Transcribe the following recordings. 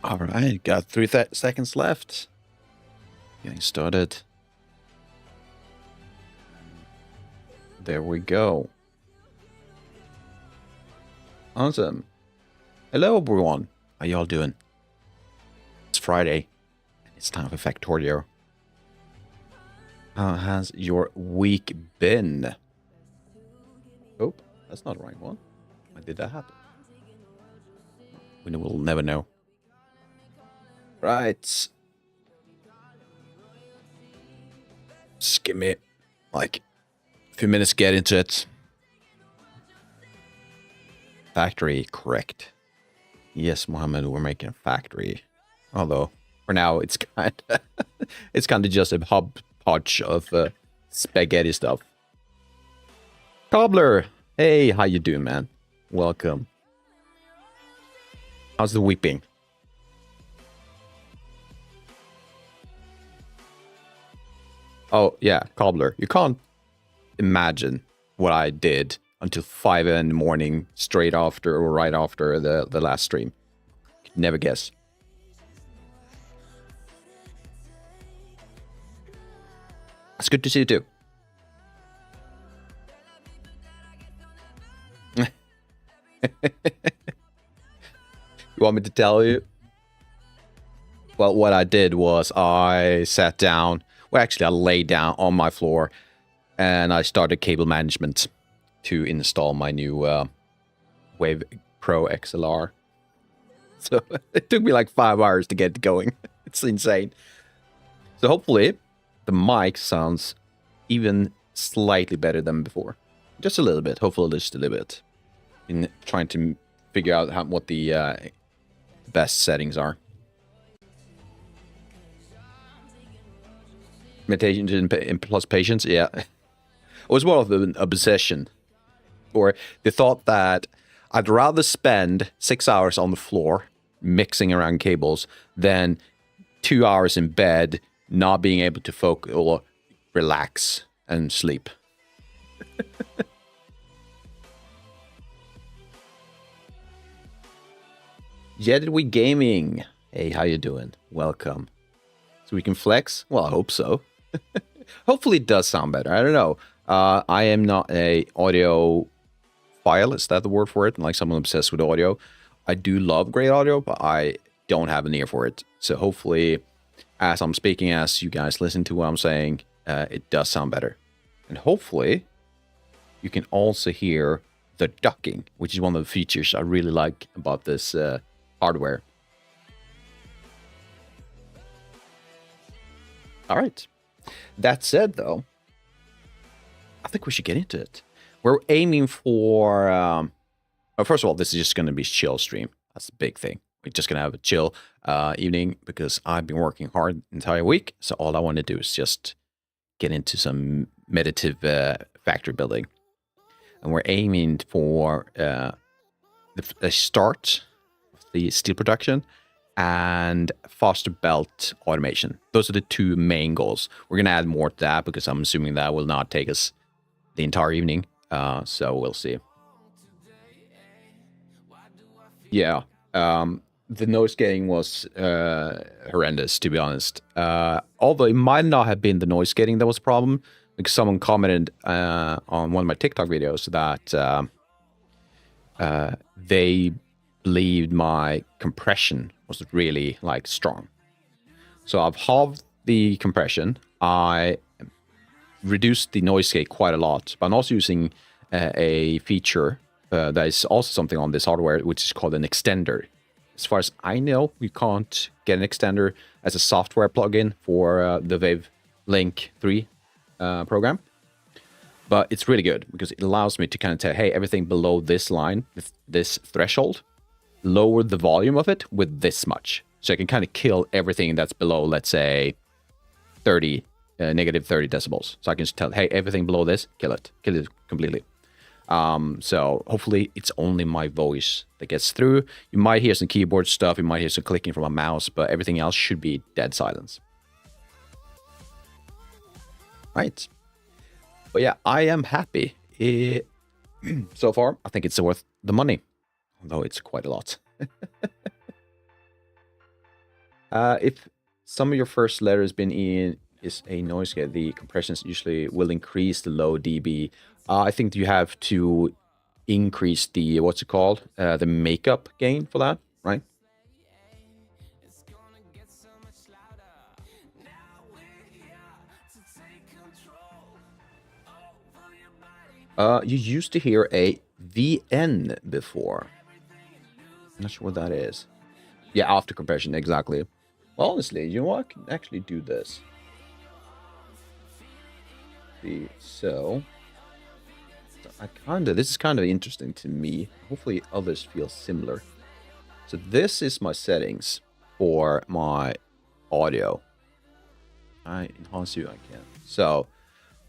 All right, got 3 seconds left. Getting started. There we go. Awesome. Hello, everyone. How y'all doing? It's Friday, and it's time for Factorio. How has your week been? Oh, that's not the right one. Why did that happen? We will never know. Right. Just give me, like, a few minutes to get into it. Factory, correct. Yes, Mohammed, we're making a factory. Although, for now, it's kind of, it's kind of just a hodgepodge of spaghetti stuff. Cobbler! Hey, how you doing, man? Welcome. How's the weeping? Oh, yeah, Cobbler. You can't imagine what I did until 5 in the morning, straight after or right after the last stream. Could never guess. It's good to see you too. You want me to tell you? Well, what I did was I sat down. Well, actually, I laid down on my floor and I started cable management to install my new Wave Pro XLR. So it took me like 5 hours to get going. It's insane. So hopefully the mic sounds even slightly better than before. Just a little bit. Hopefully just a little bit. In trying to figure out what the best settings are. Meditation plus patience, yeah. It was more of an obsession. Or the thought that I'd rather spend 6 hours on the floor mixing around cables than 2 hours in bed not being able to focus or relax and sleep. Jedway Gaming. Hey, how you doing? Welcome. So we can flex? Well, I hope so. Hopefully it does sound better. I don't know. I am not a audio file. Is that the word for it? Like someone obsessed with audio. I do love great audio, but I don't have an ear for it. So hopefully, as I'm speaking, as you guys listen to what I'm saying, it does sound better. And hopefully, you can also hear the ducking, which is one of the features I really like about this hardware. All right. That said, though, I think we should get into it. We're aiming for... well, first of all, this is just going to be a chill stream. That's the big thing. We're just going to have a chill evening because I've been working hard the entire week. So all I want to do is just get into some meditative factory building. And we're aiming for the start of the steel production and faster belt automation. Those are the two main goals. We're going to add more to that because I'm assuming that will not take us the entire evening. So we'll see. Yeah. The noise getting was horrendous, to be honest. Although it might not have been the noise getting that was a problem, because someone commented on one of my TikTok videos that they believed my compression was really like strong. So I've halved the compression. I reduced the noise gate quite a lot, but I'm also using a feature that is also something on this hardware, which is called an extender. As far as I know, you can't get an extender as a software plugin for the Wave Link 3 program. But it's really good because it allows me to kind of tell, hey, everything below this line, this threshold, lower the volume of it with this much. So I can kind of kill everything that's below, let's say, 30, negative 30 decibels. So I can just tell, hey, everything below this, kill it completely. So hopefully it's only my voice that gets through. You might hear some keyboard stuff, you might hear some clicking from a mouse, but everything else should be dead silence. Right. But yeah, I am happy. So far, I think it's worth the money, although it's quite a lot. If some of your first letter has been in is a noise gate, the compressions usually will increase the low dB. I think you have to increase the, what's it called? The makeup gain for that, right? You used to hear a VN before. I'm not sure what that is. Yeah, after compression, exactly. Well, honestly, you know what? I can actually do this. So this is kind of interesting to me. Hopefully others feel similar. So this is my settings for my audio. I enhance you, I can. So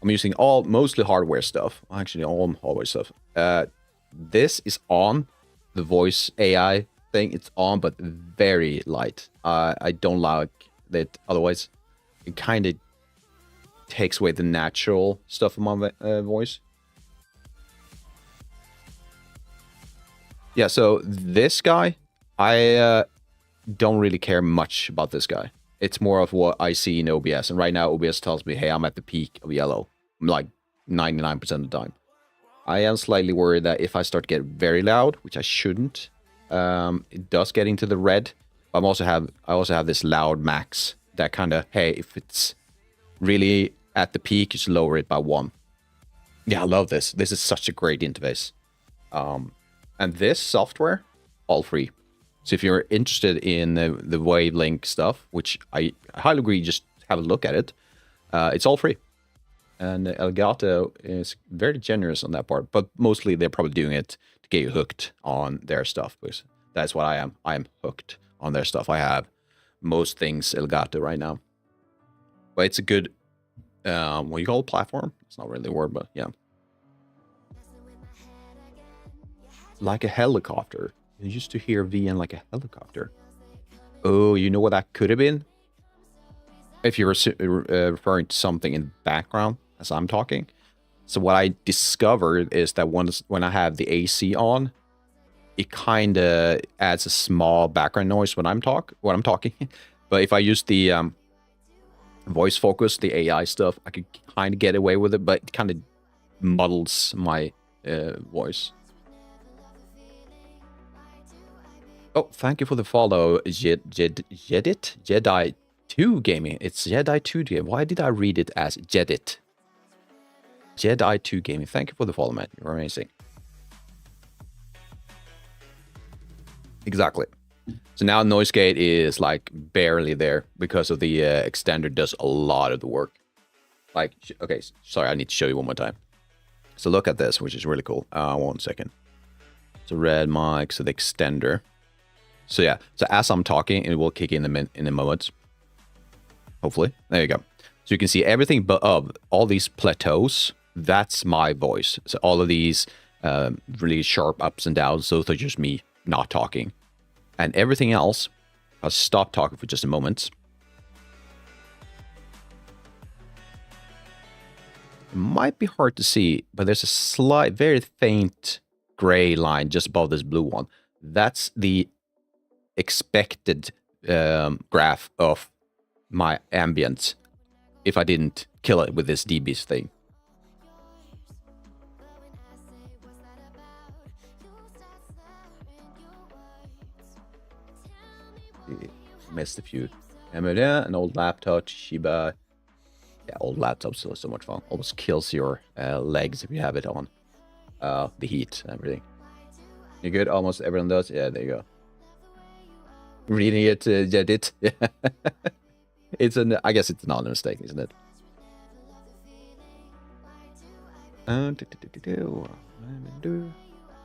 I'm using mostly hardware stuff. Actually, all hardware stuff. This is on the voice AI thing. It's on, but very light. I don't like that. Otherwise, it kind of takes away the natural stuff of my voice. Yeah, so this guy, I don't really care much about this guy. It's more of what I see in OBS. And right now, OBS tells me, hey, I'm at the peak of yellow. I'm like 99% of the time. I am slightly worried that if I start to get very loud, which I shouldn't, it does get into the red. I also have this loud max that kind of, hey, if it's really at the peak, just lower it by 1. Yeah, I love this. This is such a great interface. And this software, all free. So if you're interested in the Wavelink stuff, which I highly agree, just have a look at it. It's all free. And Elgato is very generous on that part, but mostly they're probably doing it to get you hooked on their stuff, because that's what I am. I am hooked on their stuff. I have most things Elgato right now. But it's a good, what you call it, platform? It's not really a word, but yeah. Like a helicopter. You used to hear VN like a helicopter. Oh, you know what that could have been? If you're referring to something in the background as I'm talking. So what I discovered is that when I have the AC on, it kind of adds a small background noise when I'm talking. But if I use the voice focus, the AI stuff, I could kind of get away with it, but it kind of muddles my voice. Oh, thank you for the follow, Jedi 2 Gaming. It's Jedi 2 Gaming. Why did I read it as Jedit? Jedi 2 Gaming. Thank you for the follow, man. You're amazing. Exactly. So now noise gate is like barely there because of the extender does a lot of the work. Like, okay, sorry, I need to show you one more time. So look at this, which is really cool. 1 second. So red mic, so the extender. So yeah, so as I'm talking, it will kick in a moment. Hopefully. There you go. So you can see everything but all these plateaus, that's my voice. So all of these really sharp ups and downs, those are just me not talking. And everything else, I'll stop talking for just a moment. It might be hard to see, but there's a slight, very faint gray line just above this blue one. That's the expected graph of my ambient if I didn't kill it with this dBs thing. Missed a few. An old laptop, Shiba. Yeah, old laptop's still so much fun. Almost kills your legs if you have it on. The heat and everything. You good? Almost everyone does? Yeah, there you go. Reading it, Jedit. I guess it's not a mistake, isn't it?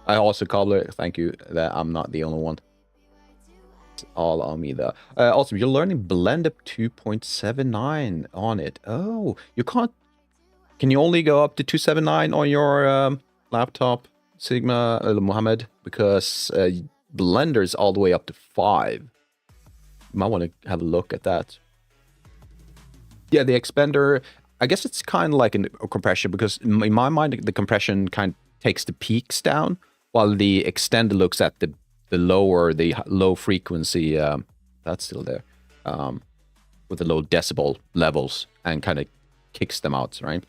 I also cobbler. Thank you that I'm not the only one. It's all on me though. Also, you're learning Blend up 2.79 on it. Oh, you can't. Can you only go up to 279 on your laptop, Sigma Mohammed? Because Blender is all the way up to 5. You might want to have a look at that. Yeah, the expander, I guess it's kind of like a compression, because in my mind, the compression kind of takes the peaks down, while the extender looks at the low frequency, that's still there. with the low decibel levels and kind of kicks them out, right?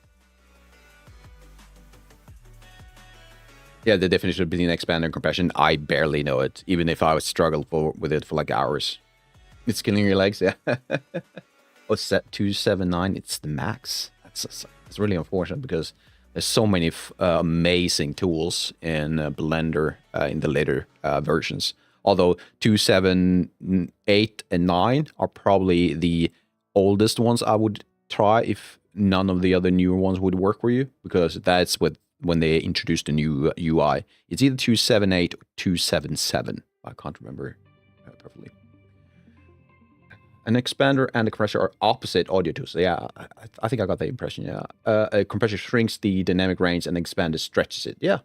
Yeah, the definition between expander and compression, I barely know it, even if I would struggle with it for like hours. It's killing your legs, yeah. Oh, set 279, it's the max. It's really unfortunate because there's so many amazing tools in Blender in the later versions. Although 278 and 9 are probably the oldest ones I would try if none of the other newer ones would work for you, because that's when they introduced the new UI. It's either 278 or 277. I can't remember perfectly. An expander and a compressor are opposite audio tools. So yeah, I think I got the impression, yeah. A compressor shrinks the dynamic range and an expander stretches it. Yeah.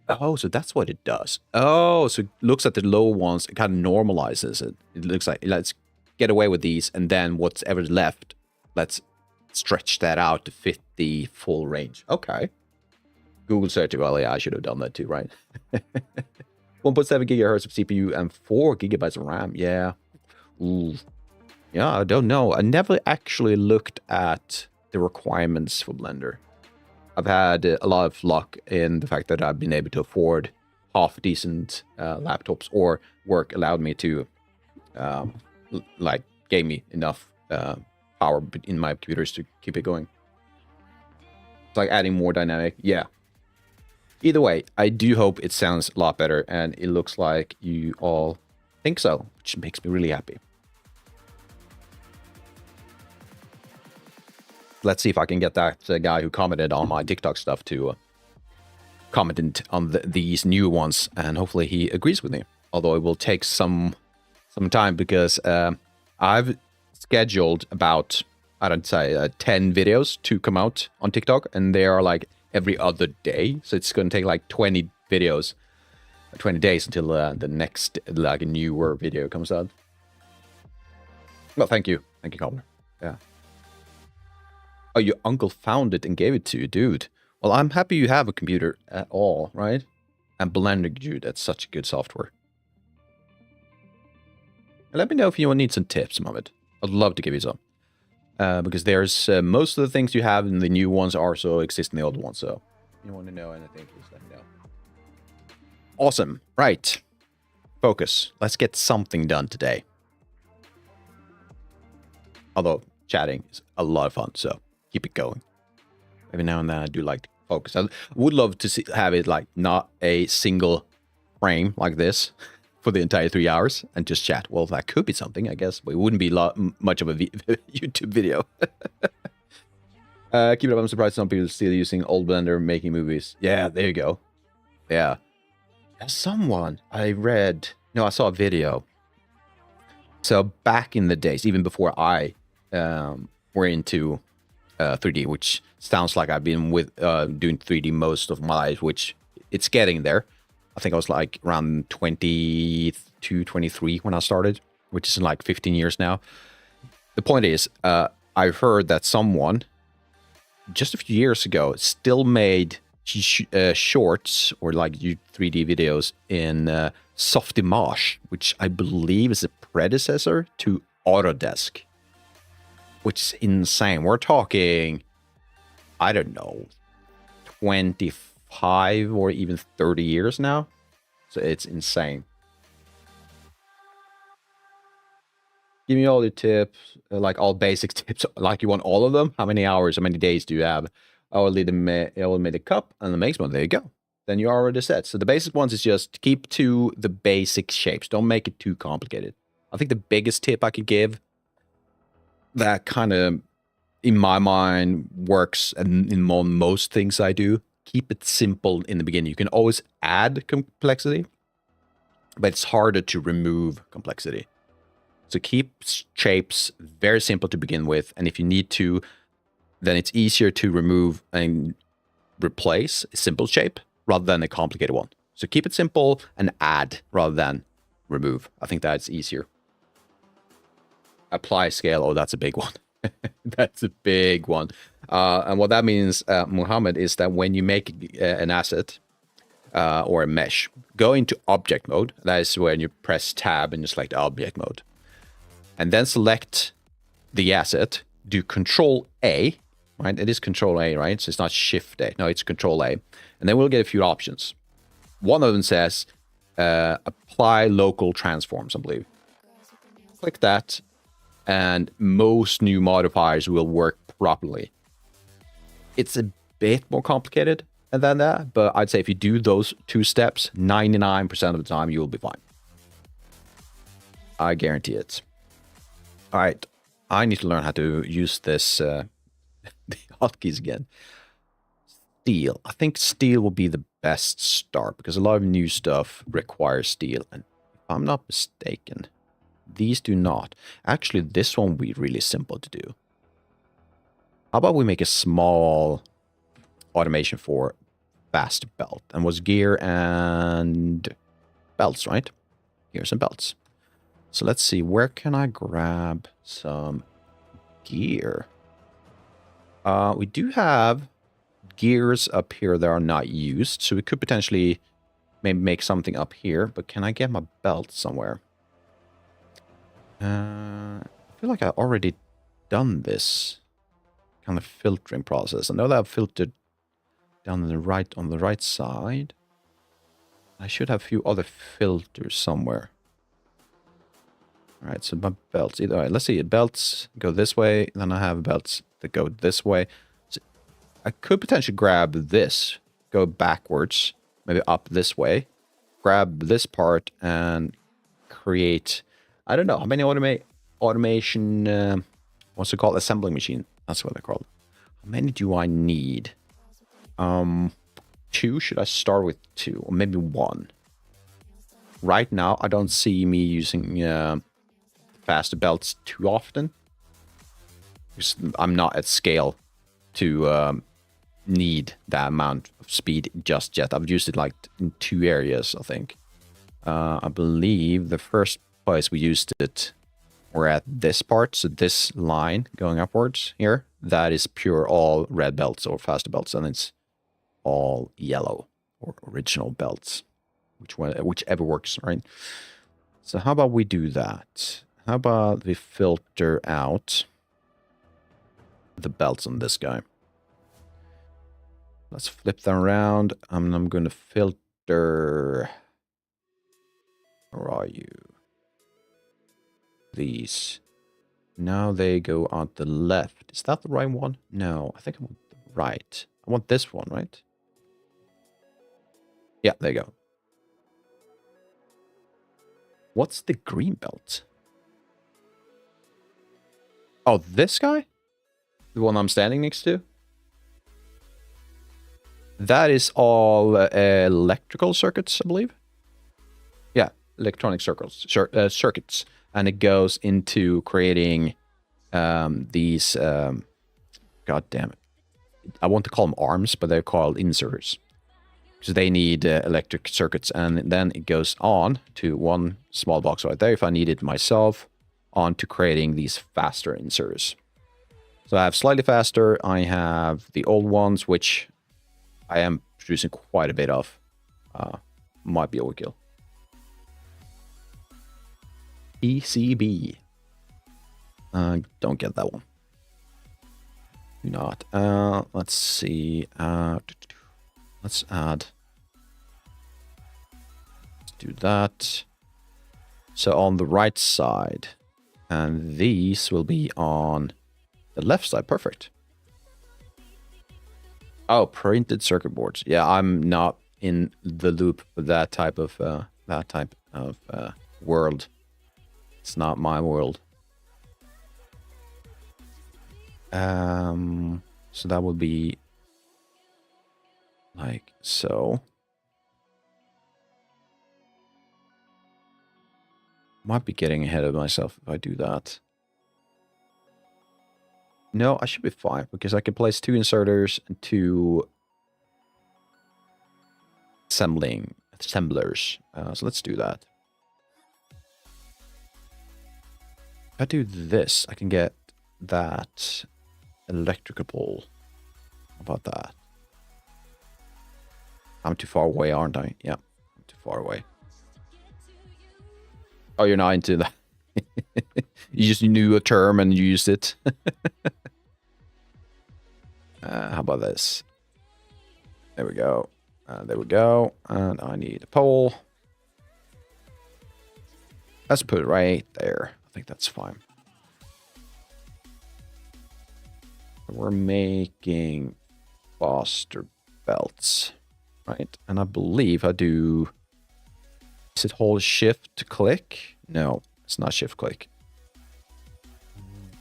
Oh, so that's what it does. Oh, so it looks at the low ones, it kind of normalizes it. It looks like, let's get away with these, and then whatever's left, let's stretch that out to fit the full range. Okay. Google search, well, yeah, I should have done that too, right? 1.7 gigahertz of CPU and 4 gigabytes of RAM. Yeah. Ooh. Yeah, I don't know. I never actually looked at the requirements for Blender. I've had a lot of luck in the fact that I've been able to afford half-decent laptops, or work allowed me to, gave me enough power in my computers to keep it going. It's like adding more dynamic. Yeah. Either way, I do hope it sounds a lot better, and it looks like you all think so, which makes me really happy. Let's see if I can get that guy who commented on my TikTok stuff to comment on these new ones, and hopefully he agrees with me. Although it will take some time, because I've scheduled about, I don't say, 10 videos to come out on TikTok, and they are like every other day. So it's going to take like 20 videos, 20 days until the next like a newer video comes out. Well, thank you, Cobbler. Yeah. Oh, your uncle found it and gave it to you, dude. Well, I'm happy you have a computer at all, right? And Blender, dude, that's such good software. And let me know if you need some tips, Mohammed. I'd love to give you some. Because there's most of the things you have in the new ones also exist in the old ones. So if you want to know anything, please let me know. Awesome. Right. Focus. Let's get something done today. Although chatting is a lot of fun, so keep it going. Every now and then I do like to focus. I would love to have it like not a single frame like this for the entire 3 hours and just chat. Well, that could be something, I guess, but it wouldn't be much of a YouTube video. Keep it up. I'm surprised some people are still using old Blender making movies. Yeah, there you go. Yeah. Someone I saw a video. So back in the days, even before I were into 3D, which sounds like I've been doing 3D most of my life, which it's getting there. I think I was like around 22, 23 when I started, which is like 15 years now. The point is, I've heard that someone just a few years ago still made shorts or like 3D videos in Softimage, which I believe is a predecessor to Autodesk, which is insane. We're talking, I don't know, 25 or even 30 years now. So it's insane. Give me all your tips, like all basic tips. Like you want all of them? How many hours, how many days do you have? I will made a cup and the makes one. There you go. Then you're already set. So the basic ones is just keep to the basic shapes. Don't make it too complicated. I think the biggest tip I could give that kind of, in my mind, works and in most things I do, keep it simple in the beginning. You can always add complexity, but it's harder to remove complexity. So keep shapes very simple to begin with. And if you need to, then it's easier to remove and replace a simple shape rather than a complicated one. So keep it simple and add rather than remove. I think that's easier. Apply scale. Oh, that's a big one. That's a big one. And what that means, Mohammed, is that when you make an asset or a mesh, go into object mode. That is when you press tab and you select object mode. and then select the asset, do Control A, right? It is Control A, right? So it's not Shift A. No, it's Control A. And then we'll get a few options. One of them says apply local transforms, I believe. Click that, and most new modifiers will work properly. It's a bit more complicated than that, but I'd say if you do those 2 steps, 99% of the time you will be fine. I guarantee it. All right, I need to learn how to use this the hotkeys again. Steel. I think steel will be the best start because a lot of new stuff requires steel, and if I'm not mistaken, these do not. Actually, this one will be really simple to do. How about we make a small automation for fast belt? And was gear and belts, right? Gears and belts. So let's see, where can I grab some gear? We do have gears up here that are not used, so we could potentially maybe make something up here, but can I get my belt somewhere? I feel like I've already done this kind of filtering process. I know that I've filtered down on the right side. I should have a few other filters somewhere. All right, so my belts. All right, let's see. Belts go this way. Then I have belts that go this way. So I could potentially grab this, go backwards, maybe up this way, grab this part, and create. I don't know how many automation. What's it called? Assembling machine. That's what they're called. How many do I need? 2. Should I start with 2 or maybe 1? Right now, I don't see me using faster belts too often, because I'm not at scale to need that amount of speed just yet. I've used it like in 2 areas, I think. I believe the first place we used it were at this part, so this line going upwards here, that is pure all red belts or faster belts, and it's all yellow or original belts, whichever works, right? So how about we do that? How about we filter out the belts on this guy? Let's flip them around. I'm going to filter. Where are you? These. Now they go on the left. Is that the right one? No, I think I want the right. I want this one, right? Yeah, there you go. What's the green belt? Oh, this guy? The one I'm standing next to? That is all electrical circuits, I believe. Yeah, electronic circuits. And it goes into creating these... God damn it. I want to call them arms, but they're called inserters. Because they need electric circuits. And then it goes on to one small box right there, if I need it myself, on to creating these faster inserters. So I have slightly faster. I have the old ones, which I am producing quite a bit of. Might be overkill. PCB. Don't get that one. Do not. Let's see. Let's add. Let's do that. So on the right side. And these will be on the left side. Perfect. Oh, printed circuit boards. Yeah, I'm not in the loop with that type of world. It's not my world. So that would be like so. Might be getting ahead of myself if I do that. No, I should be fine because I can place 2 inserters and 2 assemblers. So let's do that. If I do this, I can get that electrical pole. How about that? I'm too far away, aren't I? Yeah, I'm too far away. Oh, you're not into that. You just knew a term and you used it. How about this? There we go. There we go. And I need a pole. Let's put it right there. I think that's fine. We're making faster belts, right? And I believe I do... Is it hold shift to click? No, it's not shift click.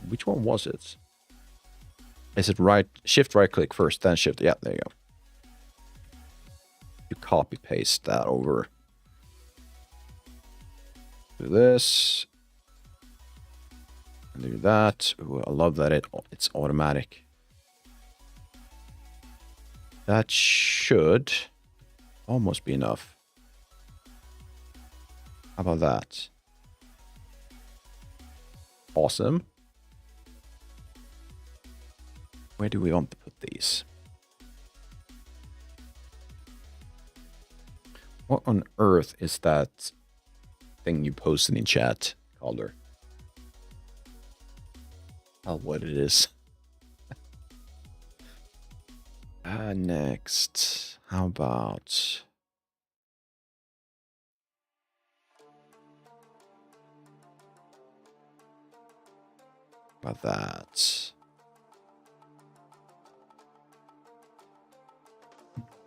Which one was it? Is it right? Shift right click first, then shift. Yeah, there you go. You copy paste that over. Do this. And do that. Ooh, I love that it's automatic. That should almost be enough. How about that? Awesome. Where do we want to put these? What on earth is that thing you posted in chat, Calder? Oh, what it is. Next. How about... that?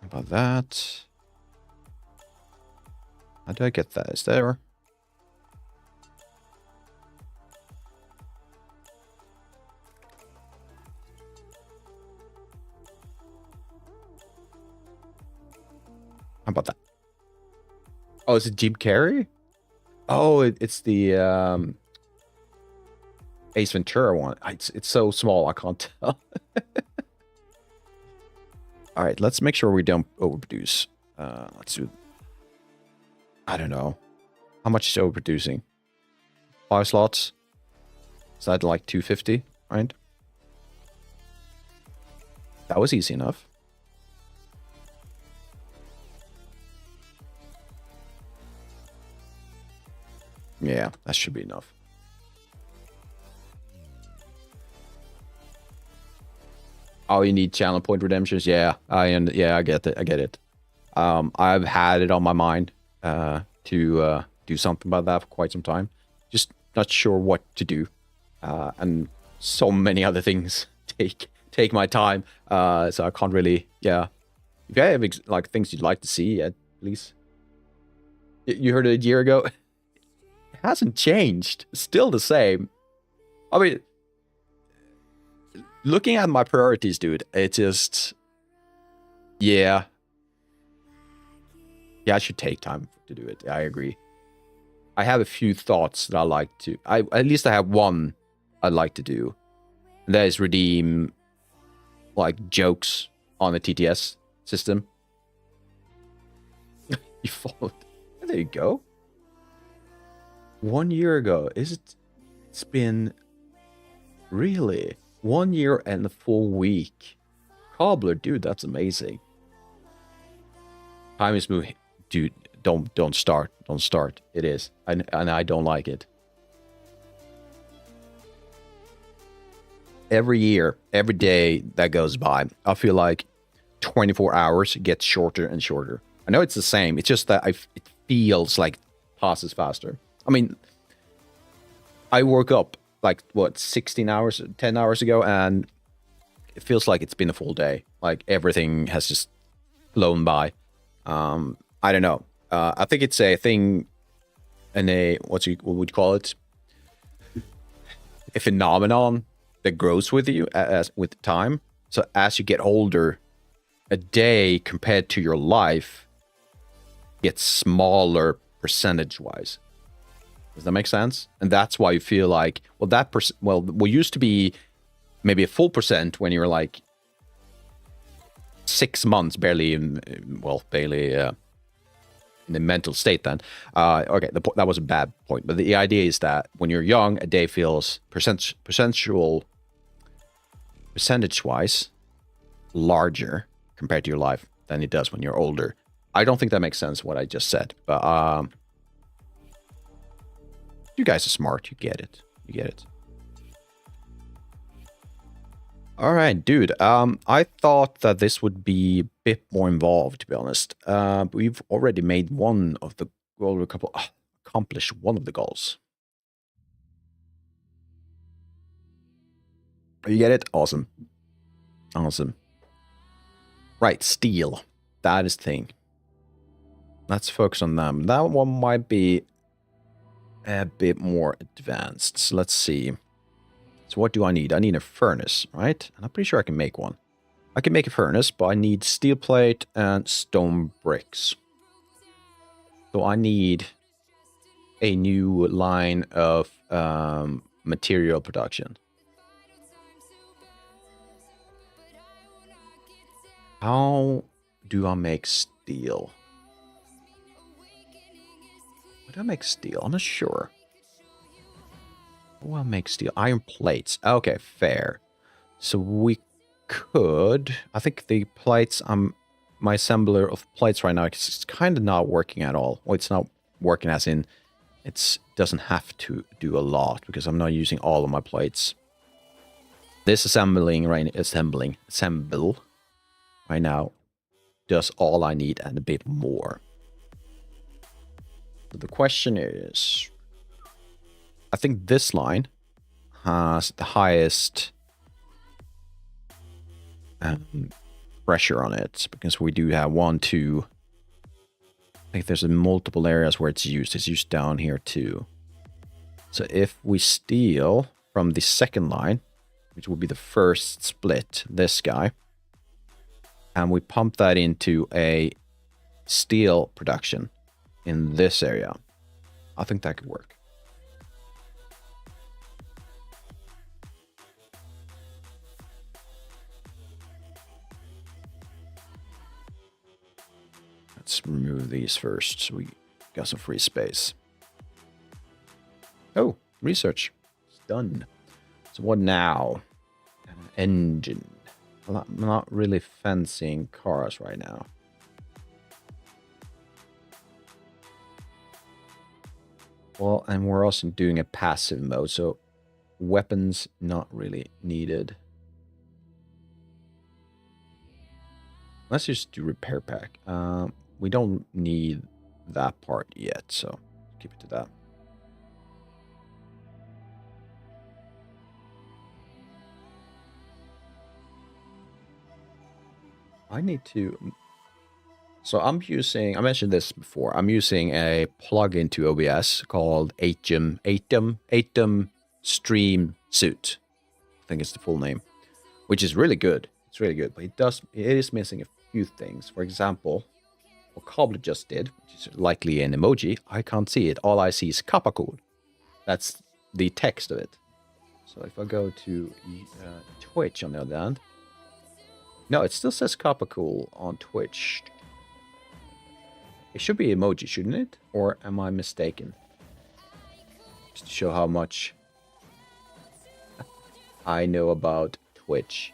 How about that? How do I get that? Is there? How about that? Oh, is it Jim Carrey? Oh, it's the Ace Ventura one. It's so small, I can't tell. All right, let's make sure we don't overproduce. Let's do... I don't know. How much is overproducing? 5 slots? Is that like 250, right? That was easy enough. Yeah, that should be enough. Oh, you need channel point redemptions? Yeah, I get it. I get it. I've had it on my mind to do something about that for quite some time. Just not sure what to do, and so many other things take my time. So I can't really. Yeah, if you have like things you'd like to see, at least you heard it a year ago. It hasn't changed. It's still the same. I mean, looking at my priorities, dude, it just... Yeah. Yeah, I should take time to do it. I agree. I have a few thoughts that I like to... At least I have one I'd like to do. And that is redeem, like, jokes on the TTS system. You followed. There you go. 1 year ago. It's been... Really? 1 year and a full week. Cobbler, dude, that's amazing. Time is moving. Dude, don't start. Don't start. It is. And I don't like it. Every year, every day that goes by, I feel like 24 hours gets shorter and shorter. I know it's the same. It's just that it feels like passes faster. I mean, I woke up like, what, 16 hours, 10 hours ago, and it feels like it's been a full day. Like, everything has just flown by. I don't know. I think it's a thing, and what would you call it? A phenomenon that grows with you with time. So as you get older, a day compared to your life gets smaller percentage-wise. Does that make sense? And that's why you feel like, well, we used to be maybe a full percent when you were like 6 months barely in the mental state then. Okay, that was a bad point. But the idea is that when you're young, a day feels percentage-wise larger compared to your life than it does when you're older. I don't think that makes sense what I just said, but You guys are smart. You get it. You get it. All right, dude. I thought that this would be a bit more involved, to be honest. But we've already made one of the goal. Accomplished one of the goals. You get it? Awesome. Awesome. Right, steel. That is the thing. Let's focus on them. That one might be a bit more advanced. So let's see. So what do I need? I need a furnace, right? And I'm pretty sure I can make one. I can make a furnace, but I need steel plate and stone bricks. So I need a new line of material production. How do I make steel? How do I make steel? I'm not sure. How do I make steel? Iron plates. Okay, fair. So we could... I think the plates... my assembler of plates right now is kind of not working at all. Well, it's not working as in... It doesn't have to do a lot because I'm not using all of my plates. This assemble right now does all I need and a bit more. So the question is, I think this line has the highest pressure on it because we do have 1, 2. I think there's multiple areas where it's used. It's used down here too. So if we steal from the second line, which will be the first split, this guy, and we pump that into a steel production in this area, I think that could work. Let's remove these first so we got some free space. Oh, research. It's done. So what now? An engine. I'm not really fancying cars right now. Well, and we're also doing a passive mode, so weapons not really needed. Let's just do repair pack. We don't need that part yet, so keep it to that. I need to... So I'm using... I mentioned this before. I'm using a plugin to OBS called Atom Stream Suit. I think it's the full name. Which is really good. It's really good. But it is missing a few things. For example, what Cobbler just did, which is likely an emoji, I can't see it. All I see is Kappacool. That's the text of it. So if I go to Twitch on the other hand... No, it still says Kappacool on Twitch. It should be emoji, shouldn't it? Or am I mistaken? Just to show how much I know about Twitch.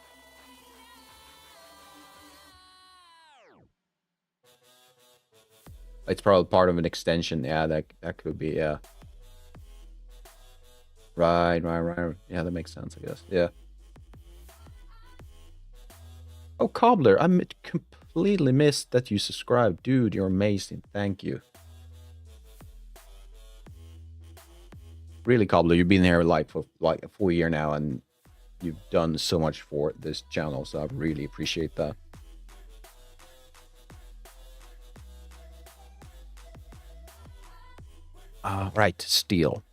It's probably part of an extension. Yeah, that could be, yeah. Right. Yeah, that makes sense, I guess. Yeah. Oh, Cobbler, I completely missed that you subscribed. Dude, you're amazing. Thank you. Really, Cobbler, you've been here like for like a full year now, and you've done so much for this channel, so I really appreciate that. Right, steel.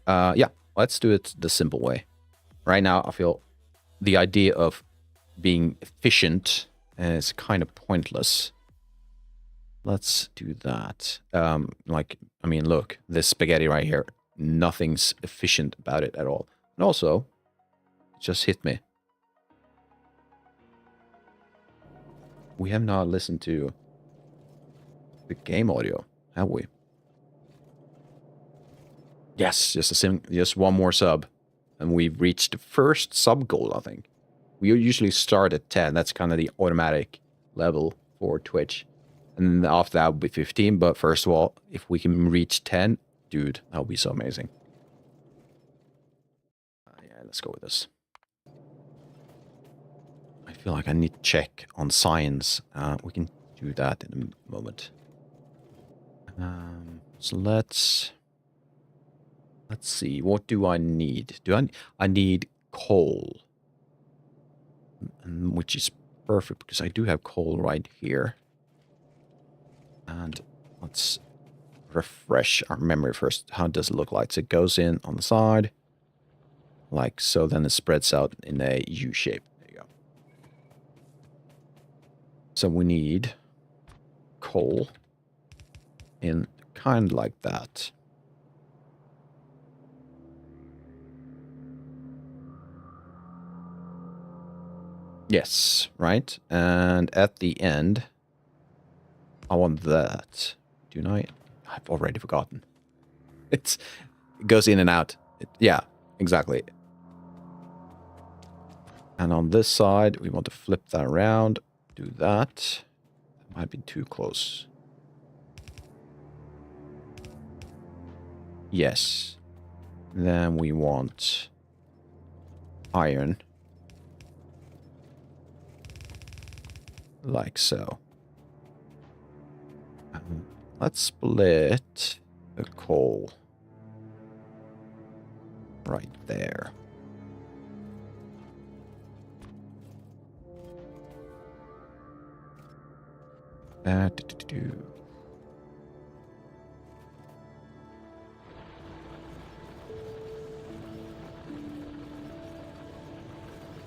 Yeah, let's do it the simple way. Right now, I feel the idea of being efficient is kind of pointless. Let's do that. Like, I mean, look, this spaghetti right here, nothing's efficient about it at all. And also, it just hit me. We have not listened to the game audio, have we? Yes, just one more sub. And we've reached the first sub goal, I think. We usually start at 10. That's kind of the automatic level for Twitch. And then after that would be 15. But first of all, if we can reach 10, dude, that would be so amazing. Yeah, let's go with this. I feel like I need to check on science. We can do that in a moment. So let's see. What do I need? I need coal, which is perfect because I do have coal right here. And let's refresh our memory first. How does it look like? So it goes in on the side, like so. Then it spreads out in a U shape. There you go. So we need coal in kind of like that. Yes, right. And at the end, I want that. Do I? I've already forgotten. It goes in and out. Yeah, exactly. And on this side, we want to flip that around. Do that. That might be too close. Yes. Then we want iron. Like so. Let's split the coal right there.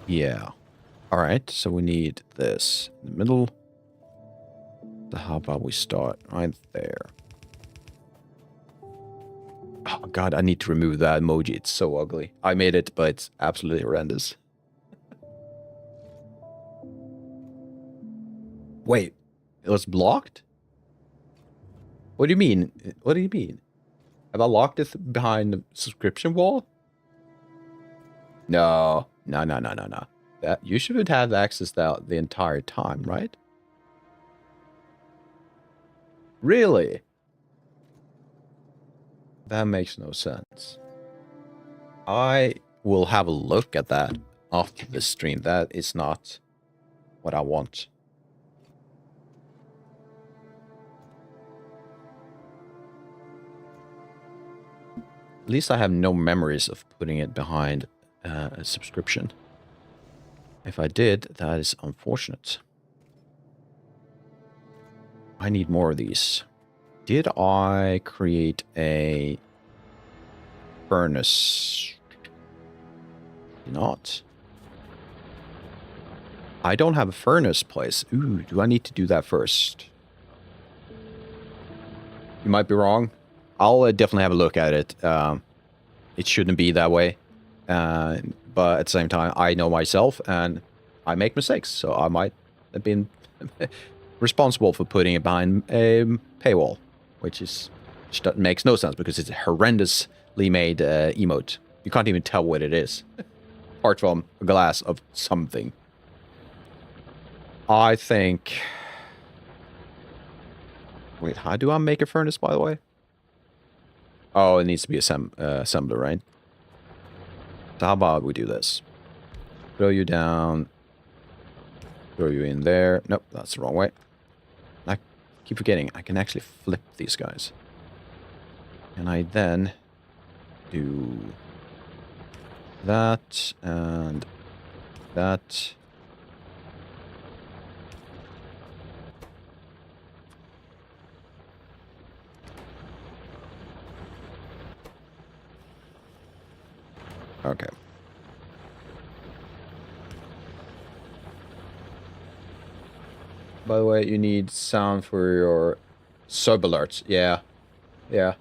Yeah. All right, so we need this in the middle. So how about we start right there? Oh god, I need to remove that emoji. It's so ugly. I made it, but it's absolutely horrendous. Wait, it was blocked? What do you mean? What do you mean? Have I locked it behind the subscription wall? No. No. That you should have access to the entire time, right? Really? That makes no sense. I will have a look at that after the stream. That is not what I want. At least I have no memories of putting it behind a subscription. If I did, that is unfortunate. I need more of these. Did I create a furnace? Not. I don't have a furnace place. Ooh, do I need to do that first? You might be wrong. I'll definitely have a look at it. It shouldn't be that way. But at the same time, I know myself and I make mistakes. So I might have been responsible for putting it behind a paywall, which makes no sense because it's a horrendously made emote. You can't even tell what it is, apart from a glass of something. I think... Wait, how do I make a furnace, by the way? Oh, it needs to be assembler, right? So how about we do this? Throw you down. Throw you in there. Nope, that's the wrong way. I keep forgetting, I can actually flip these guys. And I then do that and that. Okay. By the way, you need sound for your sub alerts. Yeah. Yeah.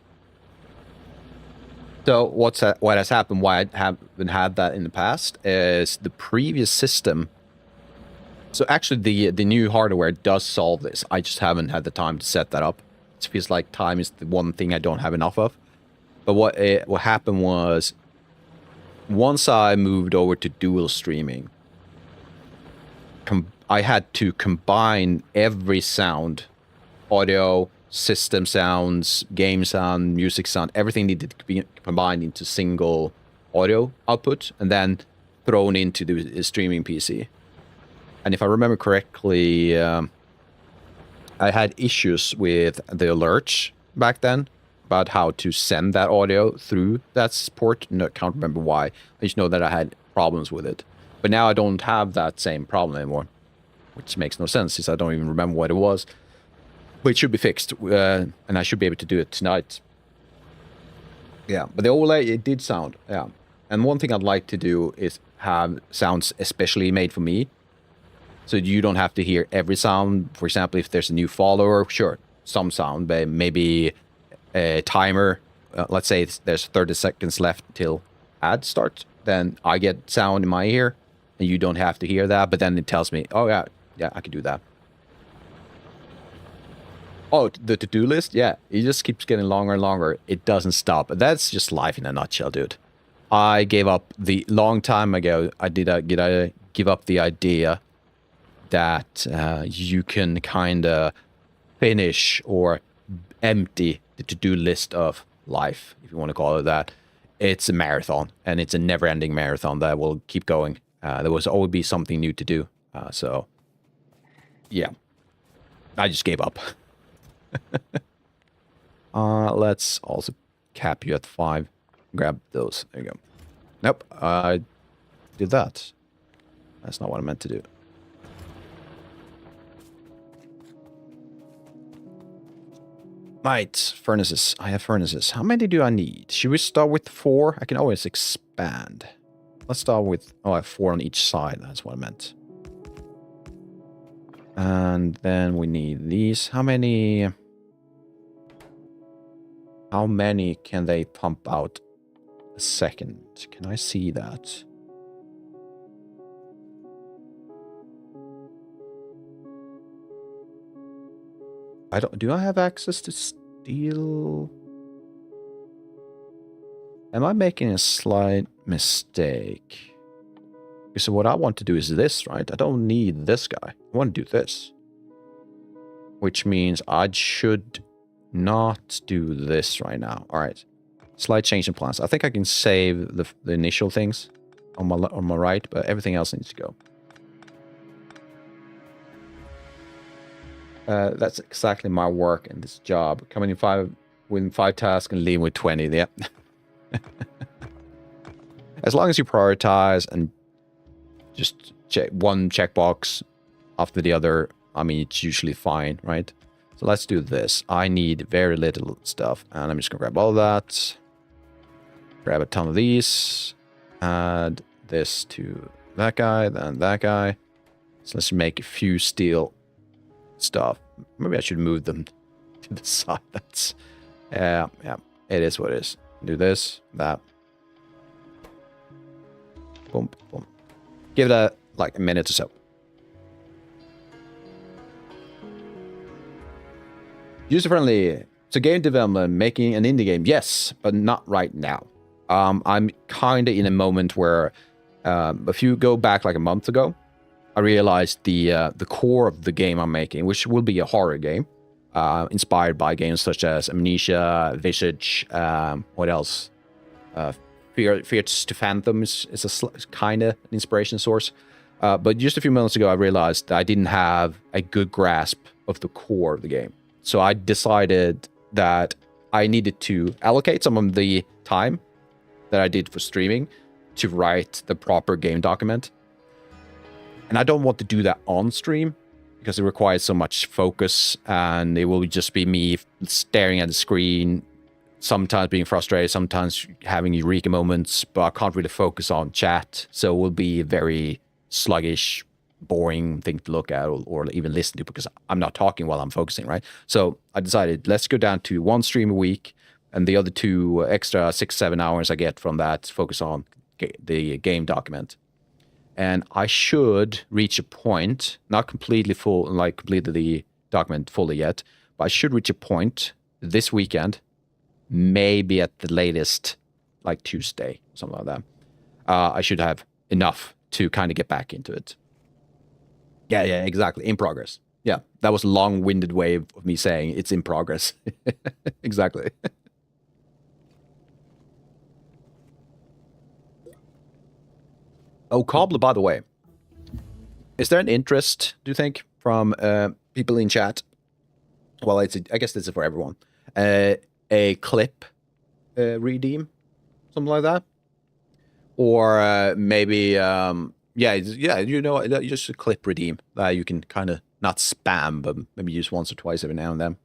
So what has happened, why I haven't had that in the past, is the previous system. So actually the new hardware does solve this. I just haven't had the time to set that up. It feels like time is the one thing I don't have enough of. But what happened was, once I moved over to dual streaming, I had to combine every sound, audio, system sounds, game sound, music sound, everything needed to be combined into single audio output and then thrown into the streaming PC. And if I remember correctly, I had issues with the alerts back then about how to send that audio through that port. No, can't remember why. I just know that I had problems with it. But now I don't have that same problem anymore, which makes no sense since I don't even remember what it was. But it should be fixed, and I should be able to do it tonight. Yeah, but the overlay, it did sound, yeah. And one thing I'd like to do is have sounds especially made for me, so you don't have to hear every sound. For example, if there's a new follower, sure, some sound, but maybe a timer. Let's say there's 30 seconds left till ad starts, then I get sound in my ear, and you don't have to hear that, but then it tells me, oh yeah, I can do that. Oh, the to-do list? Yeah, it just keeps getting longer and longer. It doesn't stop. That's just life in a nutshell, dude. I gave up the long time ago. I give up the idea that you can kind of finish or empty the to-do list of life, if you want to call it that. It's a marathon, and it's a never-ending marathon that will keep going. There will always be something new to do. So, yeah, I just gave up. Let's also cap you at 5. Grab those. There you go. Nope, I did that. That's not what I meant to do. Right, furnaces. I have furnaces. How many do I need? Should we start with 4? I can always expand. Let's start with... Oh, I have 4 on each side. That's what I meant. And then we need these. How many can they pump out a second? Can I see that? Do I have access to steel? Am I making a slight mistake? So what I want to do is this, right? I don't need this guy. I want to do this. Which means I should not do this right now. All right. Slight change in plans. I think I can save the initial things on my right, but everything else needs to go. That's exactly my work in this job. Coming in within 5 tasks and leaving with 20. Yeah. As long as you prioritize and just check one checkbox after the other, I mean, it's usually fine, right? So let's do this. I need very little stuff, and I'm just gonna grab all of that. Grab a ton of these. Add this to that guy, then that guy. So let's make a few steel stuff. Maybe I should move them to the side. That's yeah, it is what it is. Do this, that. Boom, boom. Give that like a minute or so. User-friendly. So game development, making an indie game, yes, but not right now. I'm kind of in a moment where, if you go back like a month ago, I realized the core of the game I'm making, which will be a horror game, inspired by games such as Amnesia, Visage, what else? Fears to Phantoms is a kind of an inspiration source. But just a few months ago, I realized that I didn't have a good grasp of the core of the game. So I decided that I needed to allocate some of the time that I did for streaming to write the proper game document. And I don't want to do that on stream because it requires so much focus, and it will just be me staring at the screen, sometimes being frustrated, sometimes having eureka moments, but I can't really focus on chat. So it will be a very sluggish, boring thing to look at or even listen to because I'm not talking while I'm focusing, right? So I decided, let's go down to 1 stream a week, and the other 2 extra 6-7 hours I get from that focus on the game document. And I should reach a point, not completely full, like completely the document fully yet, but I should reach a point this weekend, maybe at the latest, like Tuesday, something like that. I should have enough to kind of get back into it. Yeah, exactly. In progress. Yeah, that was a long-winded way of me saying it's in progress. Exactly. Oh, Cobbler, by the way. Is there an interest, do you think, from people in chat? Well, I guess this is for everyone. A clip redeem, something like that? Or maybe, yeah, you know, just a clip redeem that you can kind of not spam, but maybe use once or twice every now and then.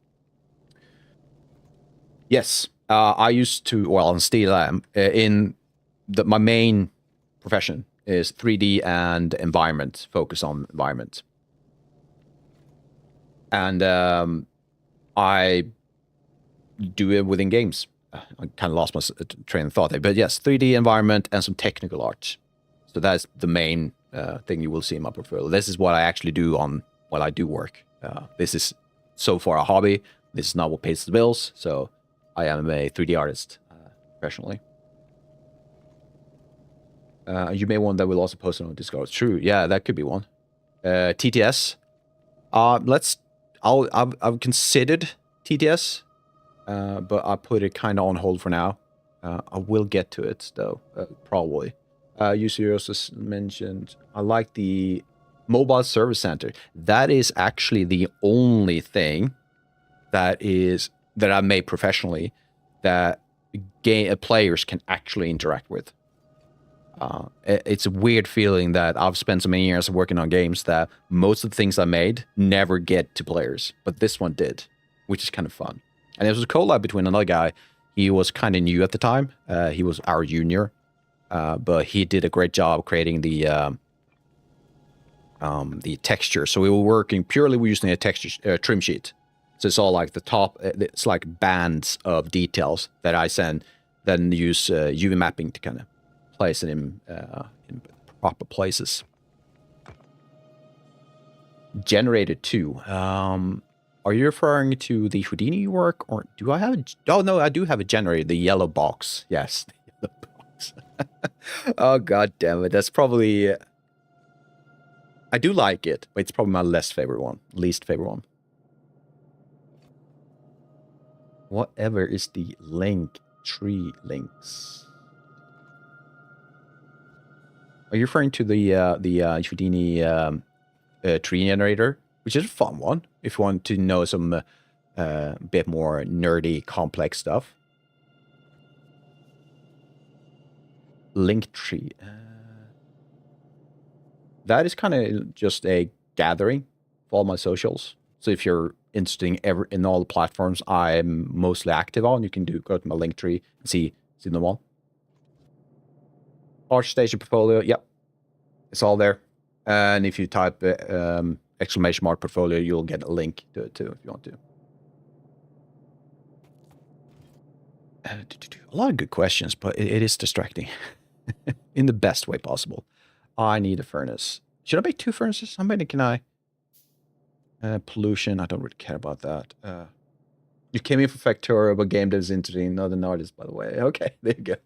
Yes, I used to, well, and still am, my main profession is 3D and environment, focus on environment. And I do it within games. I kind of lost my train of thought there, but yes, 3D environment and some technical art. So that's the main thing you will see in my portfolio. This is what I actually do while I do work. This is so far a hobby. This is not what pays the bills. So I am a 3D artist professionally. You may want that will also post it on Discord. True, yeah, that could be one. TTS. I've considered TTS, but I put it kind of on hold for now. I will get to it though, probably. You also mentioned I like the mobile service center. That is actually the only thing that I made professionally that players can actually interact with. It's a weird feeling that I've spent so many years working on games that most of the things I made never get to players, but this one did, which is kind of fun. And it was a collab between another guy. He was kind of new at the time. He was our junior, but he did a great job creating the texture. So we were working purely using a texture trim sheet. So it's all like the top. It's like bands of details that I then use UV mapping to kind of place it in proper places. Generated 2. Are you referring to the Houdini work, or do I have oh no, I do have a generator, the yellow box. Yes, the yellow box. Oh god damn it. That's probably I do like it, but it's probably my least favorite one. Whatever is the link tree links? Are you referring to the Houdini tree generator, which is a fun one if you want to know some bit more nerdy, complex stuff? Link tree. That is kind of just a gathering for all my socials. So if you're interested in all the platforms I'm mostly active on, you can go to my link tree and see them all. ArtStation portfolio, yep, it's all there. And if you type exclamation mark portfolio, you'll get a link to it too if you want to. A lot of good questions, but it is distracting in the best way possible. I need a furnace. Should I make 2 furnaces? How many can I? Pollution, I don't really care about that. You came in for Factorio, but game devs interesting, not an artist, by the way. Okay, there you go.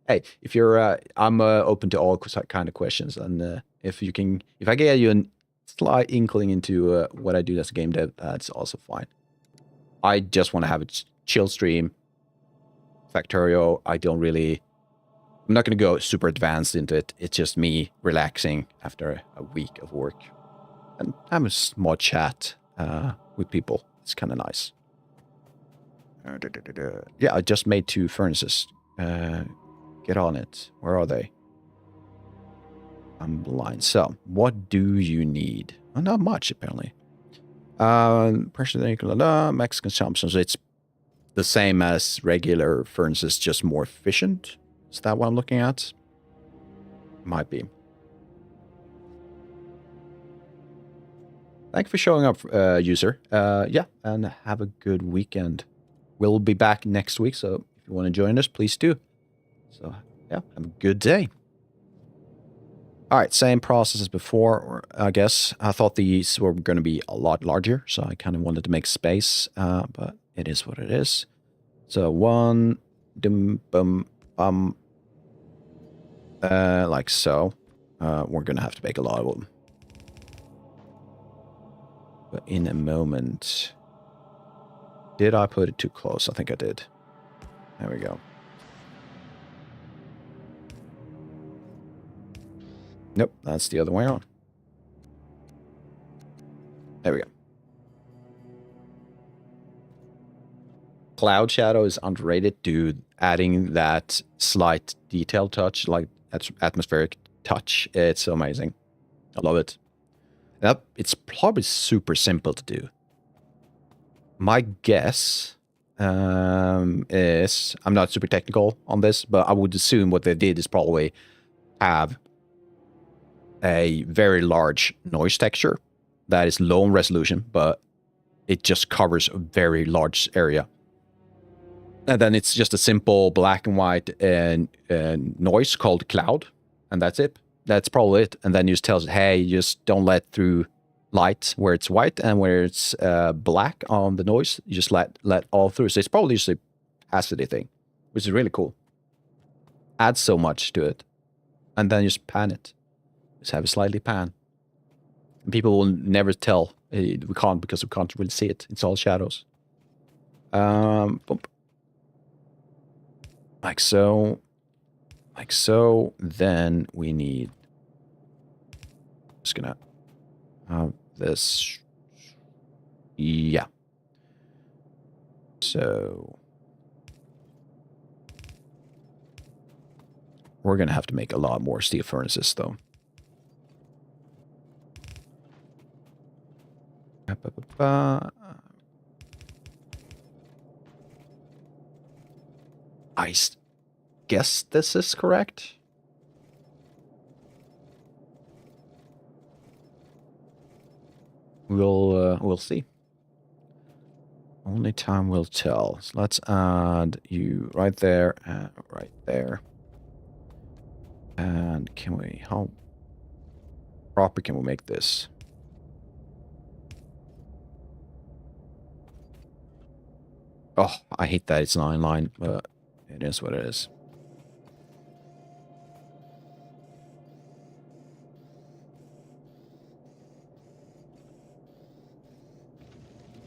Hey, if you're, I'm open to all kind of questions, and if I get you a slight inkling into what I do as a game dev, that's also fine. I just want to have a chill stream. Factorio, I'm not going to go super advanced into it. It's just me relaxing after a week of work. And have a small chat with people. It's kind of nice. Yeah, I just made 2 furnaces. Get on it. Where are they? I'm blind. So, what do you need? Oh, not much, apparently. Pressure, max consumption. So it's the same as regular furnaces, just more efficient. Is that what I'm looking at? Might be. Thank you for showing up, user. Yeah, and have a good weekend. We'll be back next week, so if you want to join us, please do. So, yeah, have a good day. All right, same process as before, I guess. I thought these were going to be a lot larger, so I kind of wanted to make space, but it is what it is. So 1, like so. We're going to have to make a lot of them. But in a moment. Did I put it too close? I think I did. There we go. Nope, that's the other way around. There we go. Cloud shadow is underrated, dude. Adding that slight detail touch, like atmospheric touch, it's so amazing. I love it. Yep, it's probably super simple to do. My guess is, I'm not super technical on this, but I would assume what they did is probably have a very large noise texture that is low in resolution, but it just covers a very large area. And then it's just a simple black and white noise called cloud, and that's it. That's probably it. And then you just tells it, hey, just don't let through light where it's white, and where it's black on the noise, you just let all through. So it's probably just a opacity thing, which is really cool. Adds so much to it. And then just pan it. Just have a slightly pan. And people will never tell. We can't, because we can't really see it. It's all shadows. Boom. Like so. Like so. Then we need... Just gonna have this. Yeah. So... We're gonna have to make a lot more steel furnaces, though. I guess this is correct. We'll see. Only time will tell. So let's add you right there and right there. And can we, how proper can we make this? Oh, I hate that it's 9 line, but it is what it is.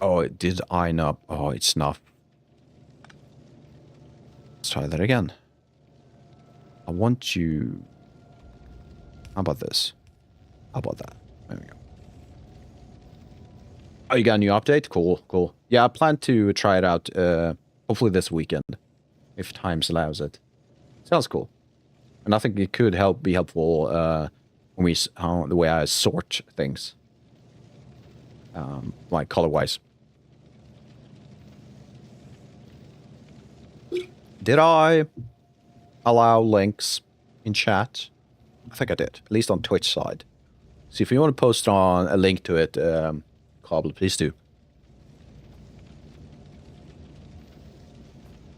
Oh, did I not? Oh, it's not. Let's try that again. I want you... How about this? How about that? There we go. Oh, you got a new update? Cool, cool. Yeah, I plan to try it out, hopefully this weekend, if times allows it. Sounds cool. And I think it could be helpful, when the way I sort things. Like color-wise. Did I allow links in chat? I think I did, at least on Twitch side. So if you want to post on a link to it, Cobble, please do.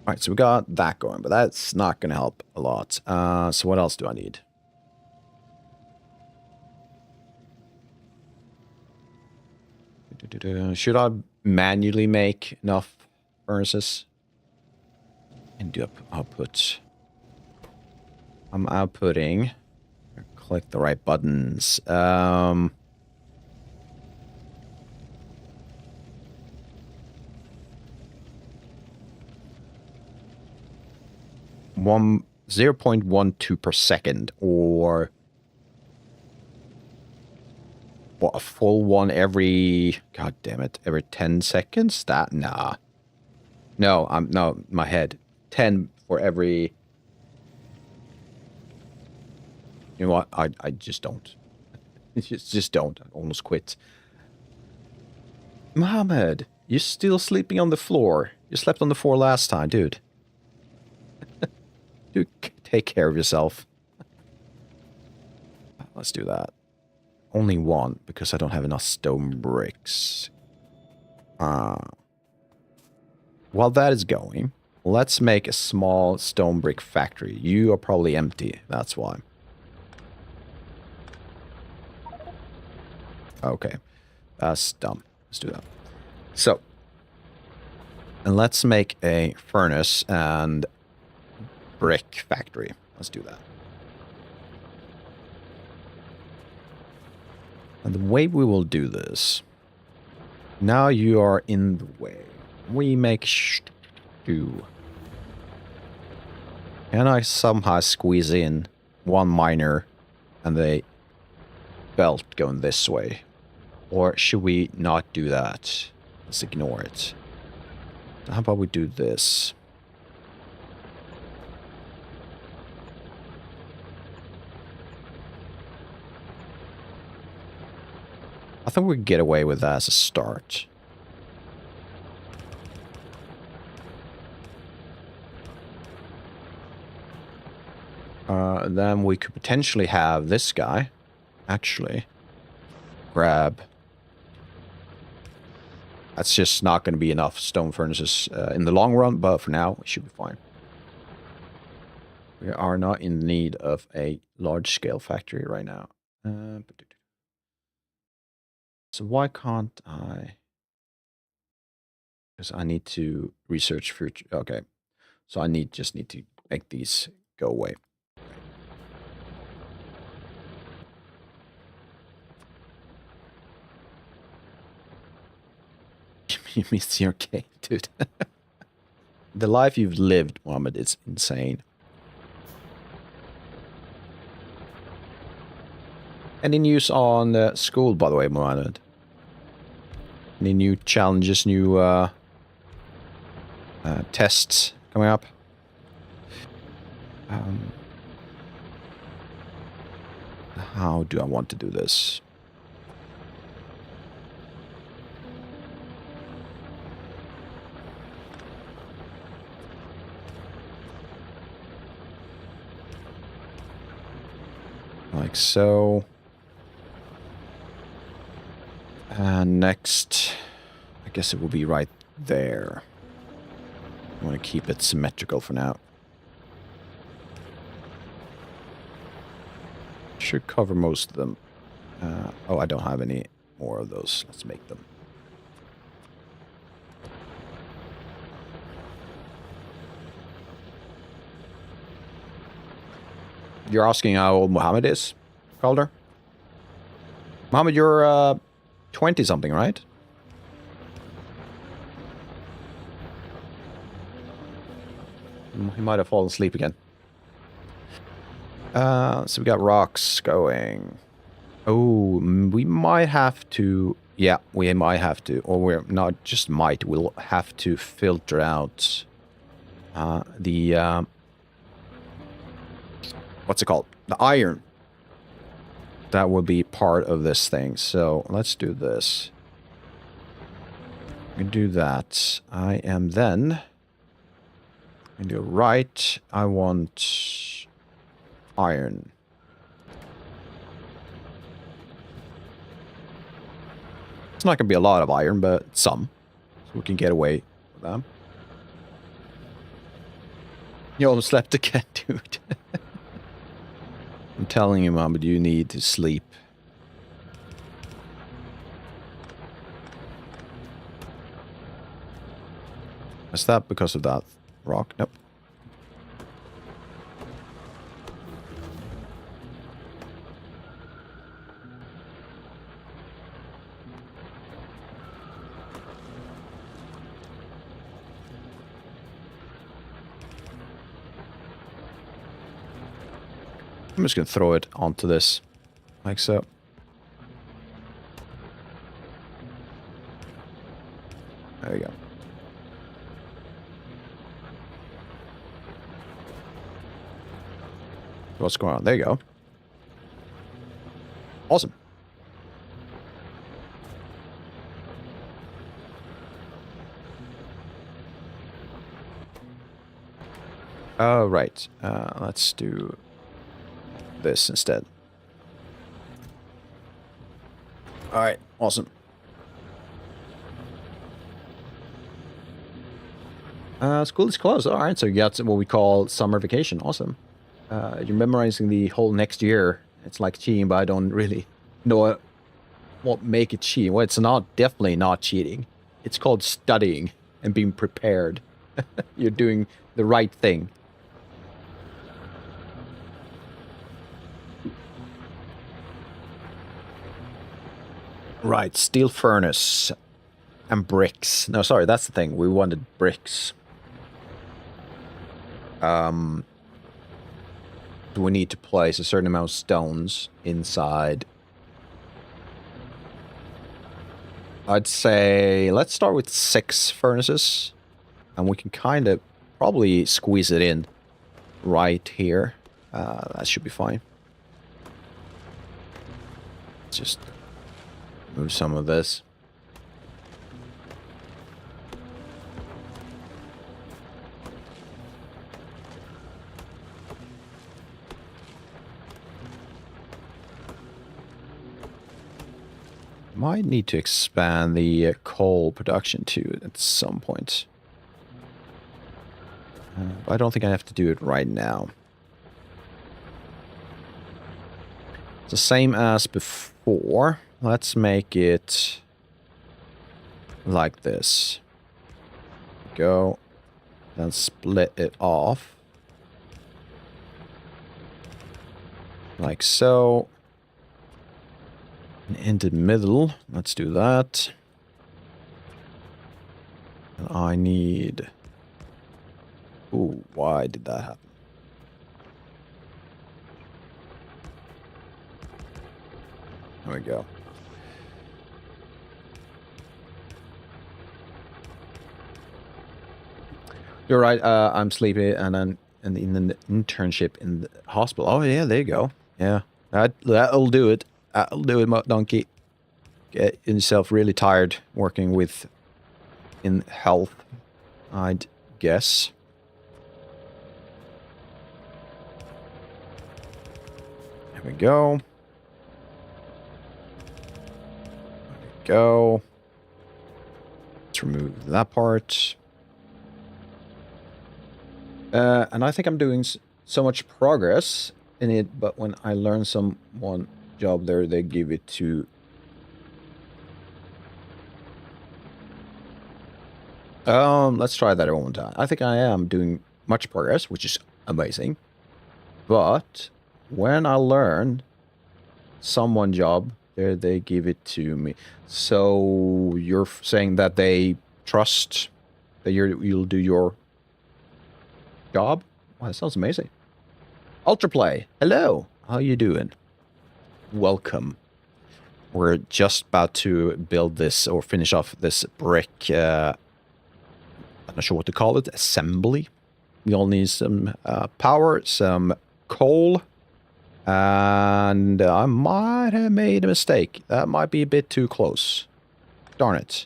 Alright, so we got that going, but that's not going to help a lot. So what else do I need? Should I manually make enough furnaces? And do output. I'm outputting. Click the right buttons. 0.12 per second, or what, a full one every, god damn it, every 10 seconds? That, nah. No, no, my head. 10 for every, you know what, I just don't. just don't. I almost quit. Mohammed, you're still sleeping on the floor. You slept on the floor last time, dude. Dude, take care of yourself. Let's do that. Only one, because I don't have enough stone bricks. While that is going, let's make a small stone brick factory. You are probably empty, that's why. Okay, that's dumb. Let's do that. So, and let's make a furnace and brick factory. Let's do that. And the way we will do this Now you are in the way. We make stew. Can I somehow squeeze in one miner and the belt going this way? Or should we not do that? Let's ignore it. How about we do this? I think we can get away with that as a start. Then we could potentially have this guy actually grab. That's just not going to be enough stone furnaces in the long run, but for now, it should be fine. We are not in need of a large-scale factory right now. So why can't I? Because I need to research future. Okay, so I just need to make these go away. You miss your game, dude. The life you've lived, Mohammed, is insane. Any news on school, by the way, Mohammed? Any new challenges, new tests coming up? How do I want to do this? Like so. And next, I guess it will be right there. I want to keep it symmetrical for now. Should cover most of them. Oh, I don't have any more of those. Let's make them. You're asking how old Mohammed is, Calder? Mohammed, you're 20-something, right? He might have fallen asleep again. So we got rocks going. Oh, we might have to... Yeah, we might have to. Or we're not just might. We'll have to filter out the... what's it called? The iron. That will be part of this thing. So let's do this. We can do that. I am then... And do right. I want iron. It's not going to be a lot of iron, but some. So we can get away with them. You almost slept again, dude. I'm telling you, Mom, but you need to sleep. Is that because of that rock? Nope. I'm just going to throw it onto this, like so. There we go. What's going on? There you go. Awesome. Oh, right. Let's do this instead. All right. Awesome. School is closed. All right. So you got what we call summer vacation. Awesome. You're memorizing the whole next year. It's like cheating, but I don't really know what make it cheating. Well, it's definitely not cheating. It's called studying and being prepared. You're doing the right thing. Right, steel furnace. And bricks. No, sorry, that's the thing. We wanted bricks. We need to place a certain amount of stones inside. I'd say let's start with 6 furnaces. And we can kind of probably squeeze it in right here. That should be fine. Let's just move some of this. Might need to expand the coal production too at some point. I don't think I have to do it right now. It's the same as before. Let's make it like this. Go. Then split it off. Like so. And in the middle, let's do that. And I need... Ooh, why did that happen? There we go. You're right, I'm sleepy and then in the internship in the hospital. Oh yeah, there you go. Yeah, that'll do it. That'll do it, donkey. Get yourself really tired working with in health, I'd guess. There we go. There we go. Let's remove that part. And I think I'm doing so much progress in it, but when I learn one job there, they give it to... let's try that one more time. I think I am doing much progress, which is amazing. But when I learn one job, there they give it to me. So you're saying that they trust that you'll do your job? Wow, that sounds amazing. Ultraplay, hello. How you doing? Welcome. We're just about to build this or finish off this brick. I'm not sure what to call it. Assembly. We all need some power, some coal, and I might have made a mistake. That might be a bit too close. Darn it.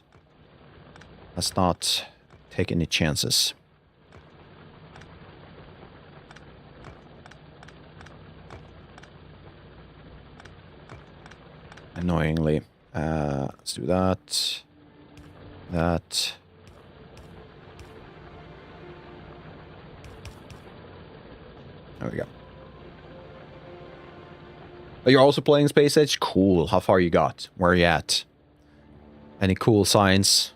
Let's not take any chances. Annoyingly. Let's do that. That. There we go. Oh, you're also playing Space Age? Cool. How far you got? Where are you at? Any cool signs?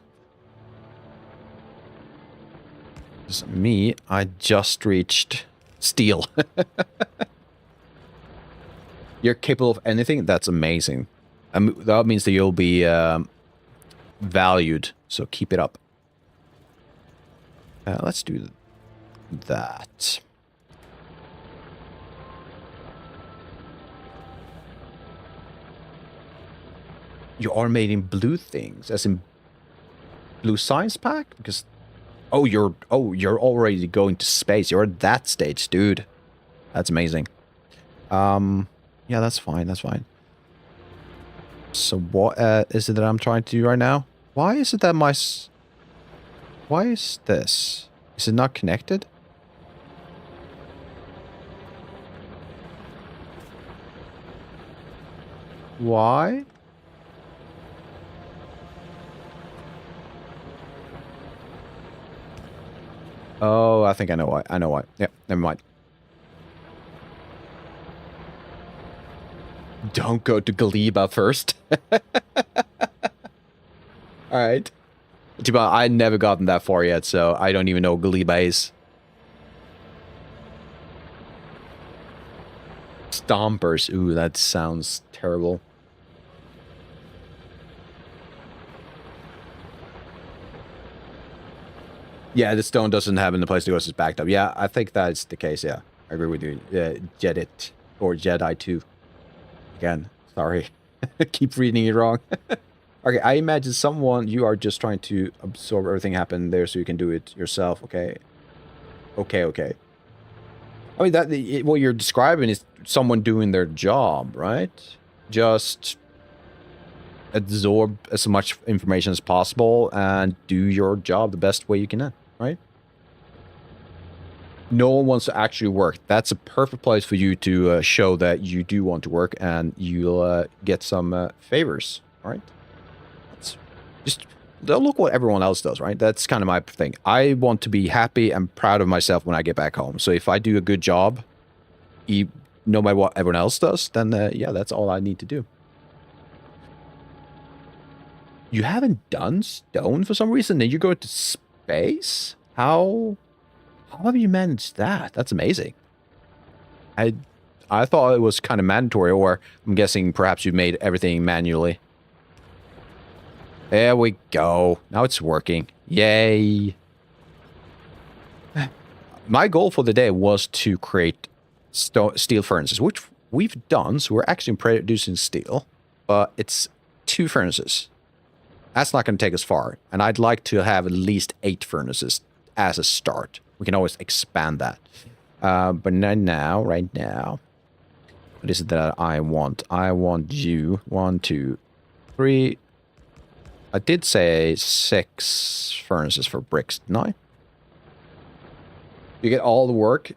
Just me, I just reached steel. You're capable of anything? That's amazing. That means that you'll be valued, so keep it up. Let's do that. You are made in blue things, as in blue science pack? Because you're already going to space. You're at that stage, dude. That's amazing. Yeah, that's fine. That's fine. So what is it that I'm trying to do right now? Why is it that why is this? Is it not connected? Why? Oh, I think I know why. I know why. Yep, never mind. Don't go to Gleba first. Alright. Too bad I never gotten that far yet, so I don't even know what Gleba is. Stompers. Ooh, that sounds terrible. Yeah, the stone doesn't have any place to go, it's backed up. Yeah, I think that's the case, yeah. I agree with you. Jedit, or Jedi 2. Again, sorry. Keep reading it wrong. Okay, I imagine you are just trying to absorb everything happen there so you can do it yourself. Okay. Okay. I mean, what you're describing is someone doing their job, right? Just absorb as much information as possible and do your job the best way you can, right? No one wants to actually work. That's a perfect place for you to show that you do want to work and you'll get some favors, right? Just don't look what everyone else does, right? That's kind of my thing. I want to be happy and proud of myself when I get back home. So if I do a good job, no matter what everyone else does, then yeah, that's all I need to do. You haven't done stone for some reason, then you go to space? How have you managed that? That's amazing. I thought it was kind of mandatory, or I'm guessing perhaps you made everything manually. There we go. Now it's working. Yay. My goal for the day was to create steel furnaces, which we've done, so we're actually producing steel, but it's 2 furnaces. That's not going to take us far, and I'd like to have at least 8 furnaces as a start. We can always expand that. But right now, what is it that I want? I want you. 1, 2, 3. I did say 6 furnaces for bricks, didn't I? You get all the work.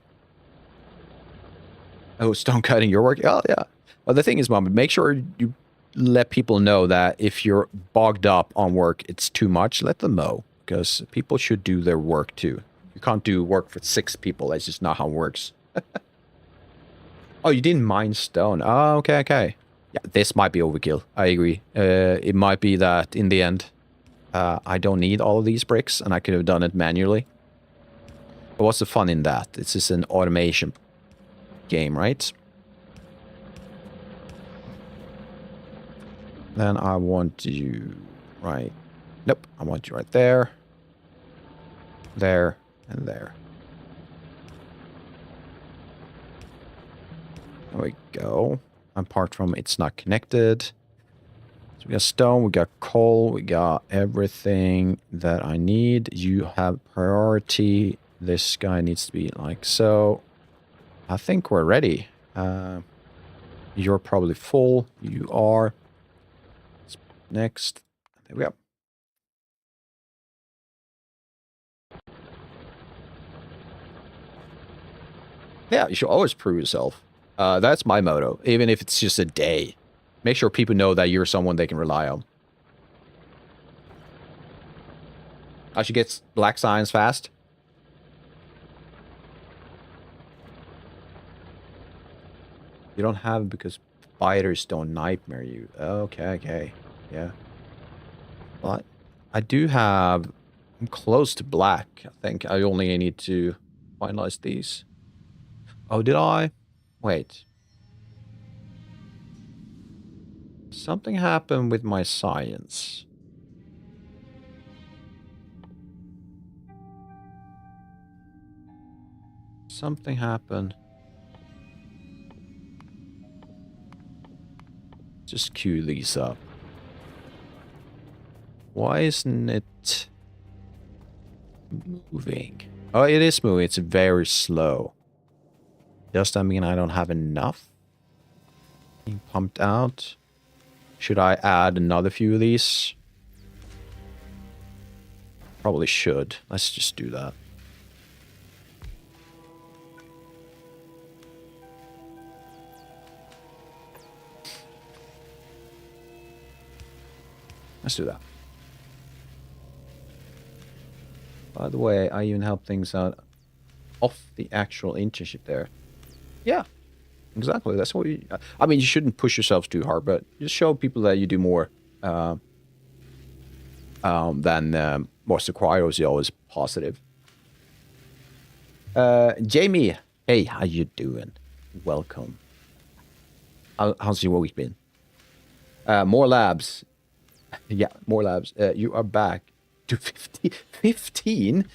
Oh, stone cutting your work? Oh, yeah. Well, the thing is, Mom, make sure you let people know that if you're bogged up on work, it's too much, let them know. Because people should do their work, too. You can't do work for 6 people. That's just not how it works. Oh, you didn't mine stone. Oh, okay. Yeah, this might be overkill. I agree. It might be that, in the end, I don't need all of these bricks, and I could have done it manually. But what's the fun in that? This is an automation game, right? Then I want you right... Nope, I want you right there. There, and there. There we go. Apart from it's not connected. So we got stone, we got coal, we got everything that I need. You have priority. This guy needs to be like so. I think we're ready. You're probably full. You are. Next. There we go. Yeah, you should always prove yourself. That's my motto, even if it's just a day. Make sure people know that you're someone they can rely on. I should get black signs fast. You don't have it because spiders don't nightmare you. Okay. Yeah. Well, I do have... I'm close to black. I think I only need to finalize these. Oh, did I? Wait. Something happened with my science. Something happened. Just queue these up. Why isn't it moving? Oh, it is moving. It's very slow. Does that mean I don't have enough being pumped out? Should I add another few of these? Probably should. Let's just do that. Let's do that. By the way, I even help things out off the actual internship there. Yeah, exactly. That's what you... I mean, you shouldn't push yourself too hard, but just show people that you do more than what's required is always positive. Jamie, hey, how you doing? Welcome. How's your week been? More labs. Yeah, more labs. You are back to 15?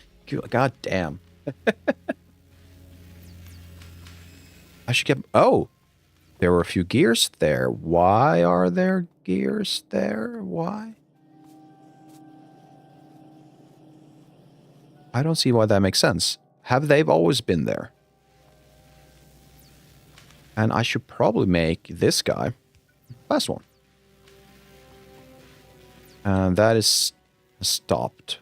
God damn. I should get... Oh! There were a few gears there. Why are there gears there? Why? I don't see why that makes sense. Have they always been there? And I should probably make this guy last one. And that is stopped.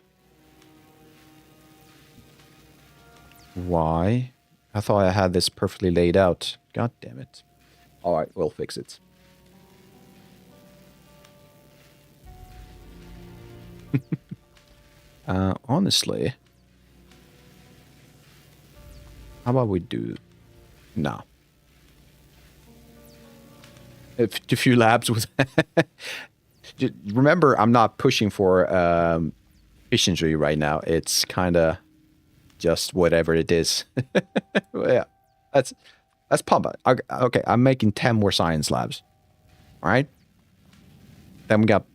Why? I thought I had this perfectly laid out. God damn it. Alright, we'll fix it. Honestly, how about we do... No. A few labs with... Remember, I'm not pushing for efficiency right now. It's kind of just whatever it is. Yeah, that's pump. Okay, I'm making 10 more science labs. All right. Then we got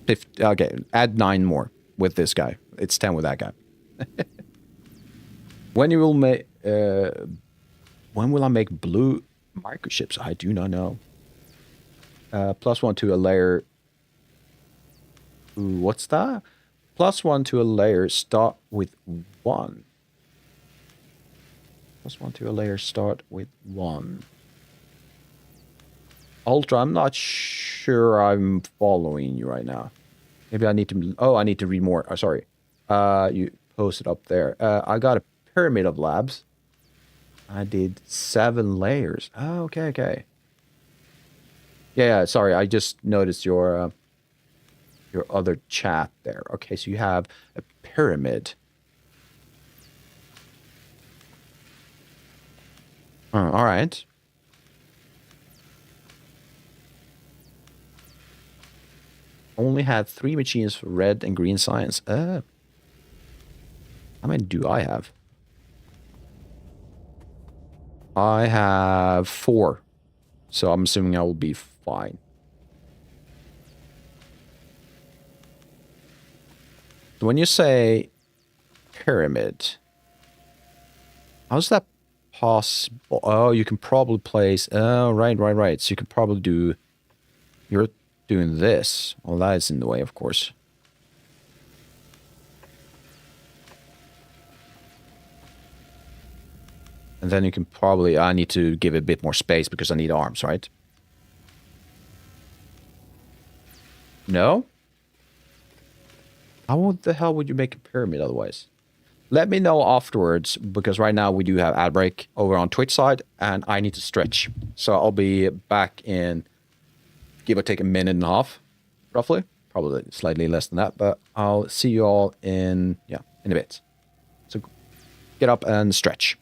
50. Okay, add 9 more with this guy. It's 10 with that guy. When you will make? When will I make blue microchips? I do not know. +1 to a layer. Ooh, what's that? +1 to a layer. Start with 1. +1 to a layer. Start with 1. Ultra. I'm not sure I'm following you right now. Maybe I need to... Oh, I need to read more. Oh, sorry. You posted up there. I got a pyramid of labs. I did 7 layers. Oh, okay, okay. Yeah, sorry. I just noticed your other chat there. Okay, so you have a pyramid. All right. Only had 3 machines for red and green science. How many do I have? I have 4. So I'm assuming I will be fine. When you say pyramid, how's that possible? Oh, you can probably place... Oh, right. So you could probably do... You're doing this. Well, that is in the way, of course. And then you can probably... I need to give it a bit more space because I need arms, right? No? How the hell would you make a pyramid otherwise? Let me know afterwards, because right now we do have ad break over on Twitch side, and I need to stretch. So I'll be back in, give or take, a minute and a half, roughly. Probably slightly less than that, but I'll see you all in a bit. So get up and stretch.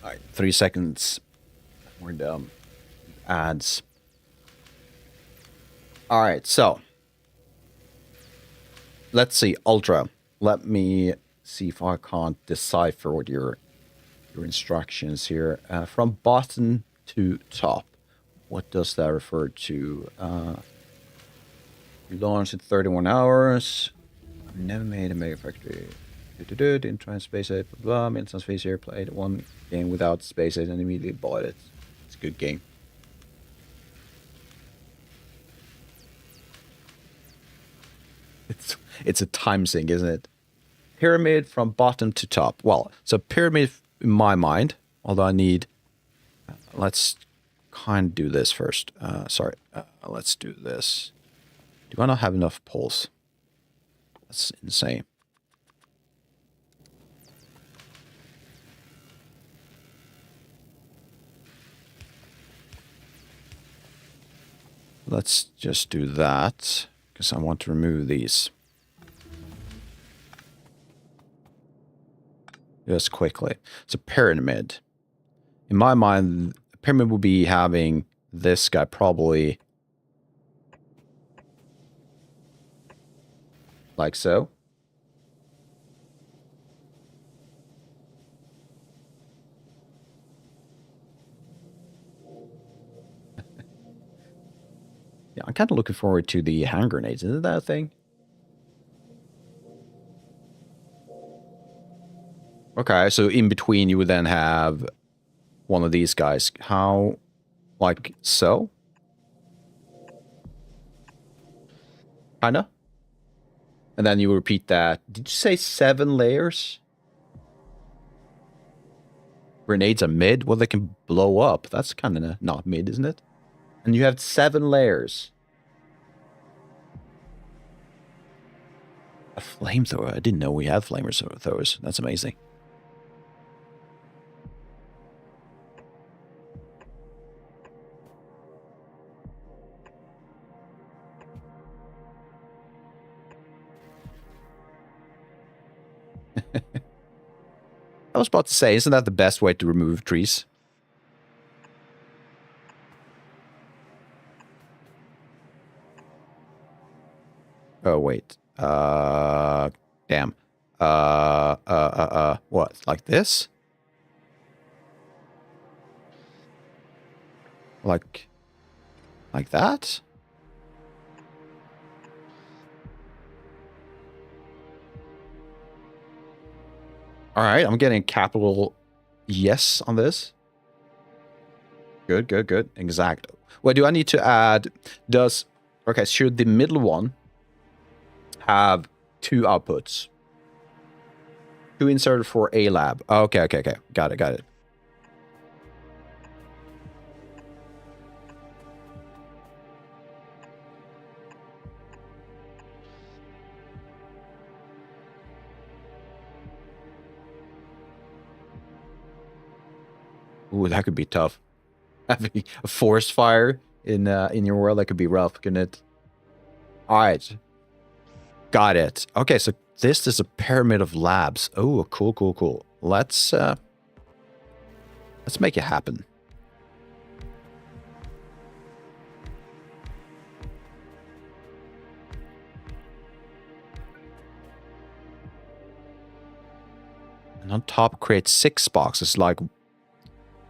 All right, 3 seconds. We're done. Ads. All right, so let's see, Ultra. Let me see if I can't decipher what your instructions here. From bottom to top. What does that refer to? You launched in 31 hours. I've never made a mega factory. Didn't try and space it. Blah, made some space here. Played one game without space it and immediately bought it. It's a good game. It's a time sink, isn't it? Pyramid from bottom to top. Well, so pyramid in my mind, although I need... let's kind of do this first. Sorry. Let's do this. Do I not have enough poles? That's insane. Let's just do that, because I want to remove these. Just quickly. It's a pyramid. In my mind, a pyramid will be having this guy probably like so. Yeah, I'm kind of looking forward to the hand grenades. Isn't that a thing? Okay, so in between you would then have one of these guys. How, like so? Kinda? And then you repeat that. Did you say 7 layers? Grenades are mid? Well, they can blow up. That's kind of not mid, isn't it? And you have 7 layers. A flamethrower? I didn't know we had flamethrowers. That's amazing. I was about to say, isn't that the best way to remove trees? Oh, wait. Damn. What? Like this? Like that? All right, I'm getting capital yes on this. Good, good, good. Exact. What do I need to add? Okay, should the middle one have 2 outputs? 2 inserted for a lab. Okay, okay, okay. Got it, got it. Ooh, that could be tough. Having a forest fire in your world, that could be rough, couldn't it? All right. Got it. Okay, so this is a pyramid of labs. Oh, cool, cool, cool. Let's make it happen. And on top, create 6 boxes, like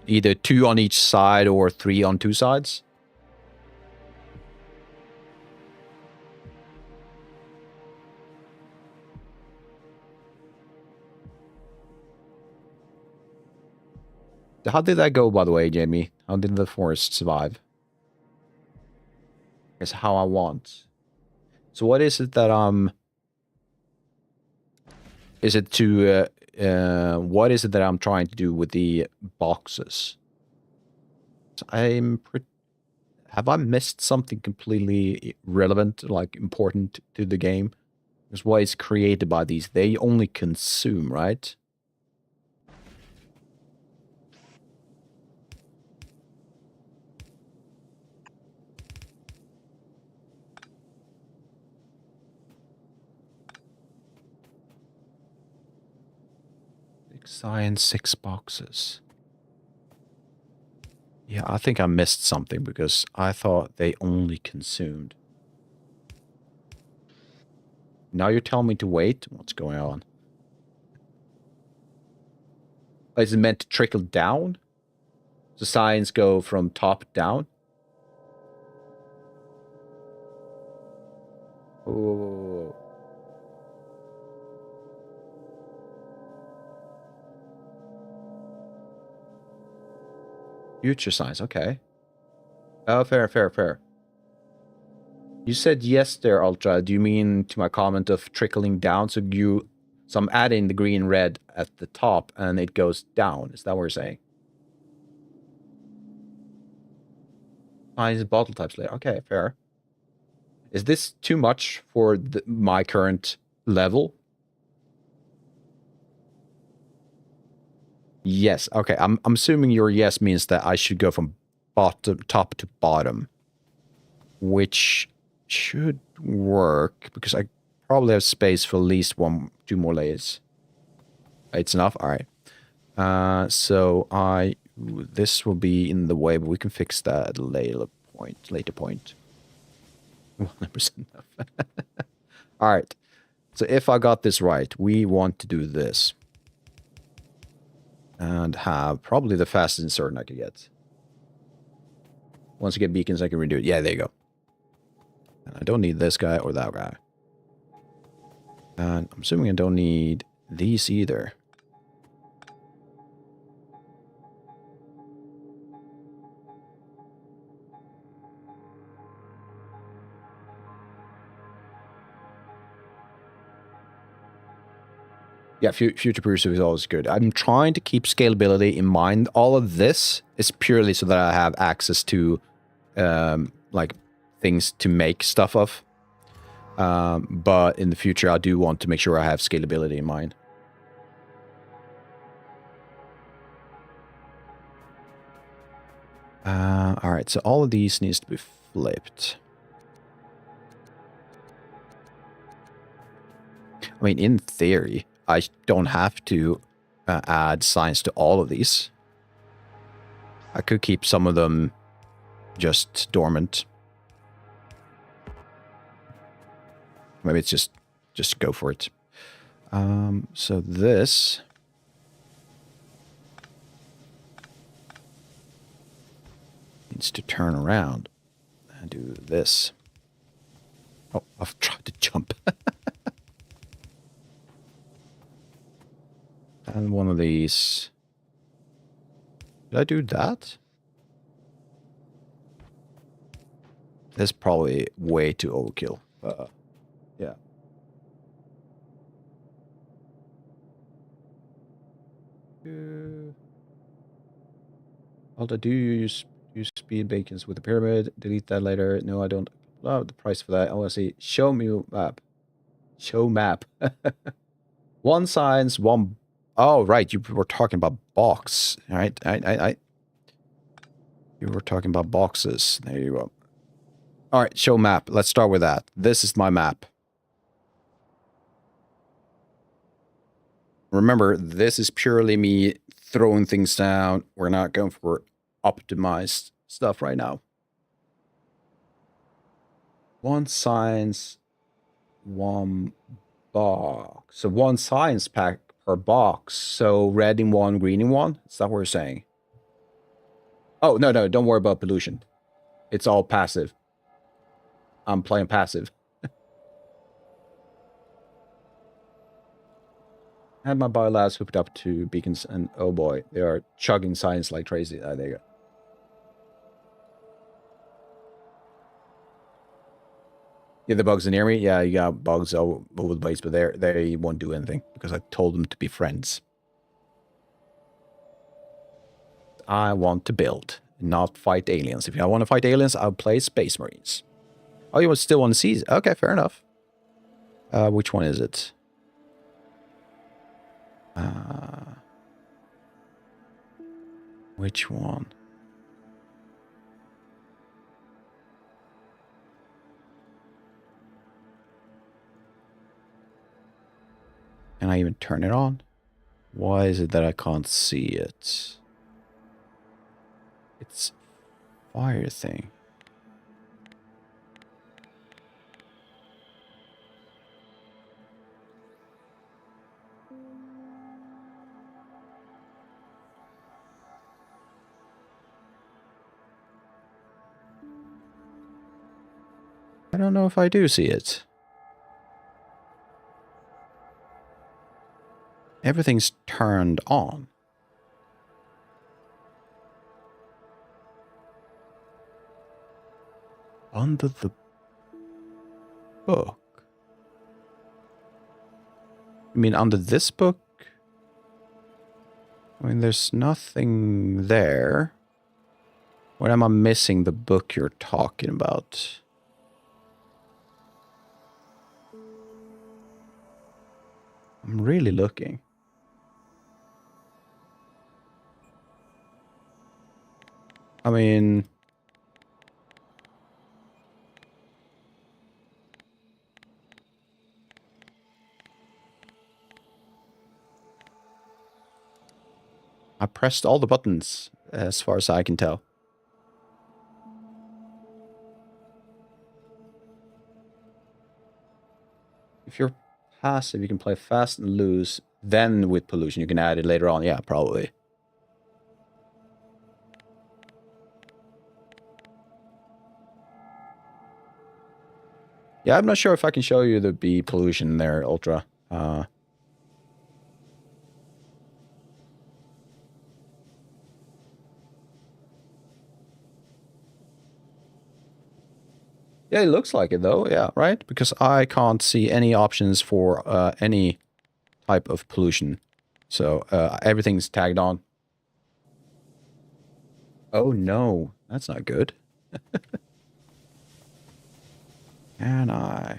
either 2 on each side or 3 on 2 sides. How did that go, by the way, Jamie? How did the forest survive? It's how I want. So what is it that is it to what is it that I'm trying to do with the boxes? Have I missed something completely relevant, like important to the game? Because what is created by these, they only consume, right? Science 6 boxes. Yeah, I think I missed something because I thought they only consumed. Now you're telling me to wait? What's going on? Is it meant to trickle down? The signs go from top down? Oh. Future signs, okay. Oh, fair, fair, fair. You said yes there, Ultra. Do you mean to my comment of trickling down? So I'm adding the green red at the top and it goes down. Is that what you're saying? Signs bottle types later. Okay, fair. Is this too much for my current level? Yes. Okay. I'm assuming your yes means that I should go from top to bottom, which should work because I probably have space for at least two more layers. It's enough. All right. So this will be in the way, but we can fix that at a later point. 100% enough. All right. So if I got this right, we want to do this. And have probably the fastest insert I could get. Once I get beacons, I can redo it. Yeah, there you go. And I don't need this guy or that guy. And I'm assuming I don't need these either. Yeah, future-proof is always good. I'm trying to keep scalability in mind. All of this is purely so that I have access to, like, things to make stuff of. But in the future, I do want to make sure I have scalability in mind. All right, so all of these needs to be flipped. I mean, in theory, I don't have to add signs to all of these. I could keep some of them just dormant. Maybe it's just go for it. So this needs to turn around and do this. Oh, I've tried to jump. And one of these. Did I do that? That's probably way too overkill. Yeah. Although, do you use speed bacons with the pyramid? Delete that later. No, I don't. Oh, the price for that. Oh, I see. Show me map. Show map. One signs, one. Oh, right. You were talking about box. All right. You were talking about boxes. There you go. All right. Show map. Let's start with that. This is my map. Remember, this is purely me throwing things down. We're not going for optimized stuff right now. One science, one box. So one science pack per box. So red in one, green in one. Is that what we're saying? Oh, no, don't worry about pollution. It's all passive. I'm playing passive. I had my biolabs hooked up to beacons, and oh boy, they are chugging science like crazy. There you go. Yeah, the bugs are near me. Yeah, you got bugs all over the place, but they won't do anything because I told them to be friends. I want to build, not fight aliens. If I want to fight aliens, I'll play Space Marines. Oh, you still want to see? Okay, fair enough. Which one is it? Which one? Can I even turn it on? Why is it that I can't see it? It's fire thing. I don't know if I do see it. Everything's turned on. Under the book? You mean under this book? I mean, there's nothing there. When am I missing the book you're talking about? I'm really looking. I mean... I pressed all the buttons, as far as I can tell. If you're passive, you can play fast and loose. Then with pollution, you can add it later on. Yeah, probably. Yeah, I'm not sure if I can show you the bee pollution there, Ultra. Yeah, it looks like it though. Yeah, right? Because I can't see any options for any type of pollution. So everything's tagged on. Oh no, that's not good. Can I?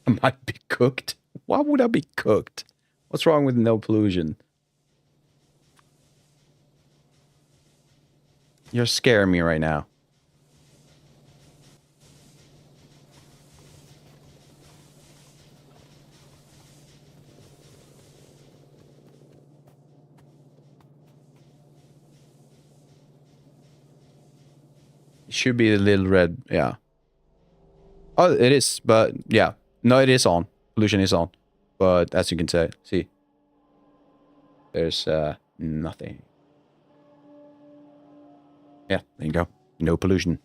I might be cooked. Why would I be cooked? What's wrong with no pollution? You're scaring me right now. It should be a little red, yeah. Oh, it is, but yeah. No, it is on. Pollution is on. But as you can see, there's nothing. Yeah, there you go. No pollution.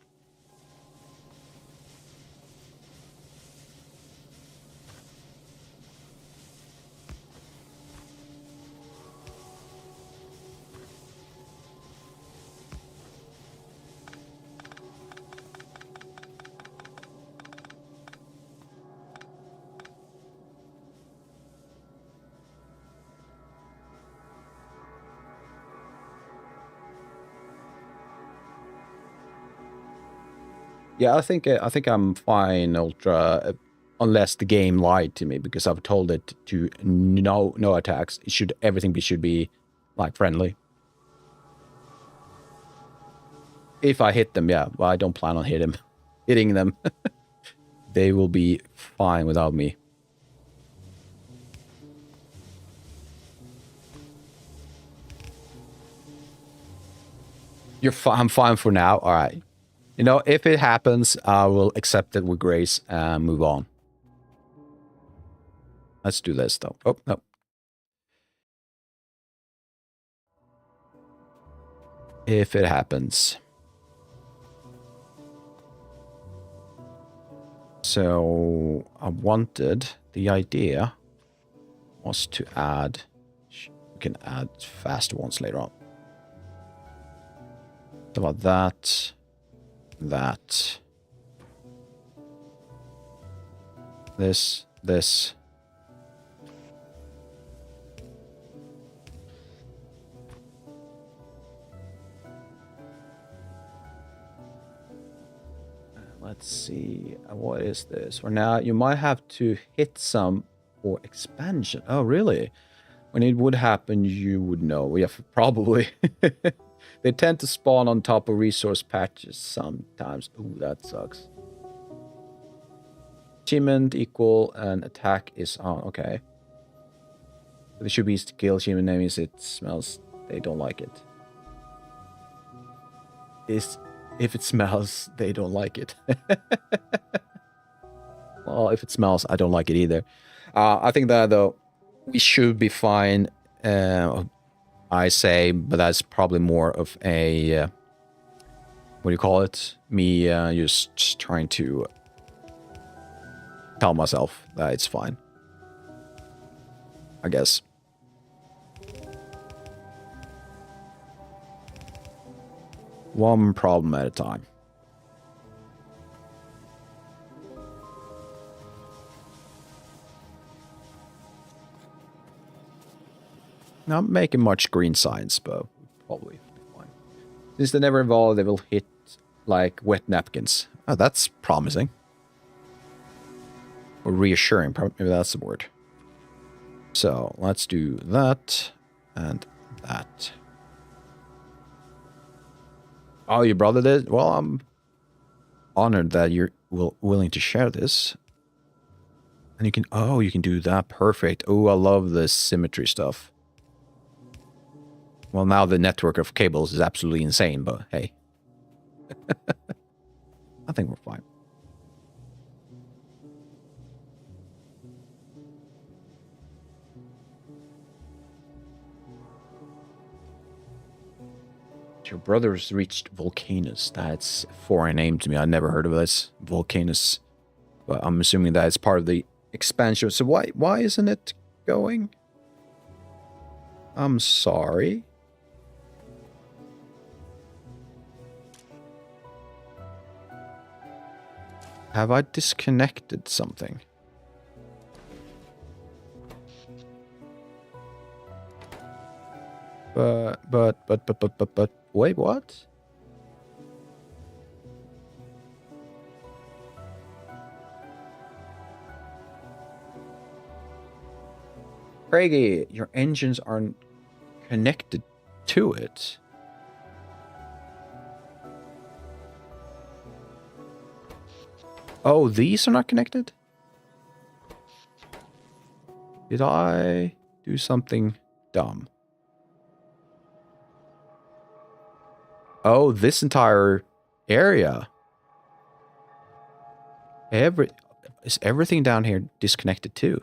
Yeah, I think I'm fine, Ultra, unless the game lied to me because I've told it to no attacks. Everything should be like friendly. If I hit them, yeah, well, I don't plan on hitting them. They will be fine without me. I'm fine for now. All right. You know, if it happens, I will accept it with grace and move on. Let's do this, though. Oh, no. If it happens. So, the idea was to add, we can add faster ones later on. So about that. This. Let's see. What is this? For now, you might have to hit some for expansion. Oh, really? When it would happen, you would know. Yeah, probably. They tend to spawn on top of resource patches sometimes. Ooh, that sucks. Achievement equal and attack is on. Okay. There should be skill achievement. That means it smells. They don't like it. is if it smells, they don't like it. Well, if it smells, I don't like it either. I think that, though, we should be fine, I say, but that's probably more of a, what do you call it? Me just trying to tell myself that it's fine, I guess. One problem at a time. Not making much green science, but probably fine. Since they never evolve, they will hit like wet napkins. Oh, that's promising. Or reassuring, maybe that's the word. So let's do that and that. Oh, your brother did? Well, I'm honored that you're willing to share this. And you can, oh, you can do that. Perfect. Oh, I love this symmetry stuff. Well, now the network of cables is absolutely insane, but hey. I think we're fine. Your brother's reached Volcanus. That's a foreign name to me. I never heard of this. Volcanus. But I'm assuming that it's part of the expansion. So why isn't it going? I'm sorry. Have I disconnected something? But, wait, what? Craigie, your engines aren't connected to it. Oh, these are not connected? Did I do something dumb? Oh, this entire area. Is everything down here disconnected too?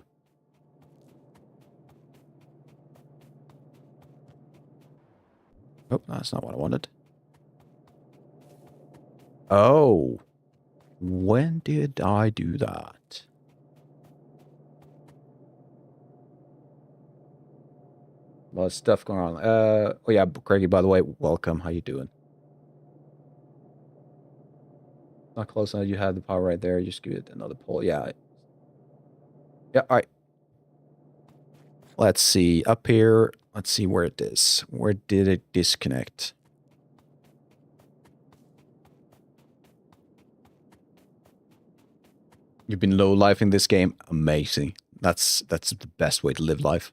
Oh, that's not what I wanted. Oh. When did I do that? A lot of stuff going on. Oh yeah, Craigie, by the way, welcome. How you doing? Not close enough. You have the power right there. Just give it another pull. Yeah. Yeah, all right. Let's see. Up here. Let's see where it is. Where did it disconnect? You've been low-lifing this game. Amazing. That's the best way to live life.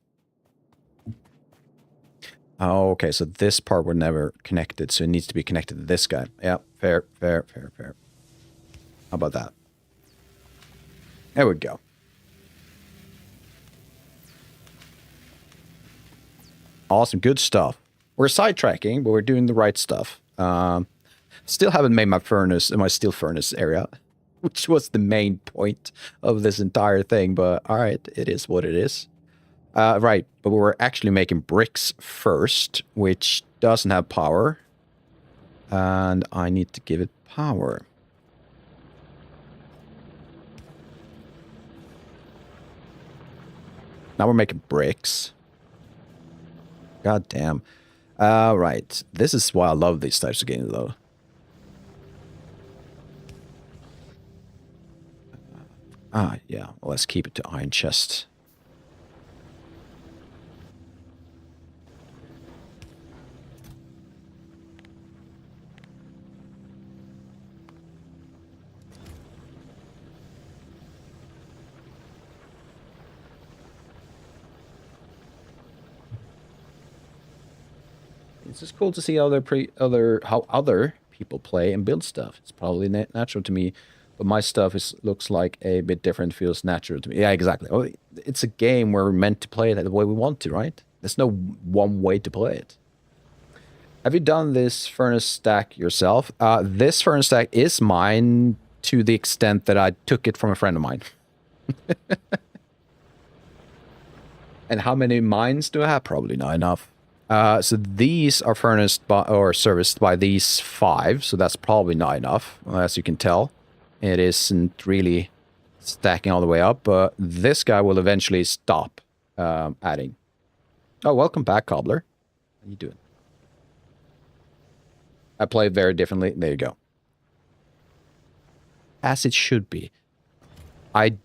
Oh, okay. So this part were never connected, so it needs to be connected to this guy. Yeah, fair. How about that? There we go. Awesome. Good stuff. We're sidetracking, but we're doing the right stuff. Still haven't made my furnace, my steel furnace area, which was the main point of this entire thing, but all right, it is what it is. Right, but we're actually making bricks first, which doesn't have power. And I need to give it power. Now we're making bricks. God damn. Right. This is why I love these types of games, though. Yeah. Well, let's keep it to iron chest. It's just cool to see how other people play and build stuff. It's probably natural to me, but my stuff looks like a bit different, feels natural to me. Yeah, exactly. Oh, it's a game where we're meant to play it the way we want to, right? There's no one way to play it. Have you done this furnace stack yourself? This furnace stack is mine to the extent that I took it from a friend of mine. And how many mines do I have? Probably not enough. So these are furnished by, or serviced by these 5, so that's probably not enough, as you can tell. It isn't really stacking all the way up, but this guy will eventually stop adding. Oh, welcome back, Cobbler. How you doing? I play it very differently. There you go. As it should be. I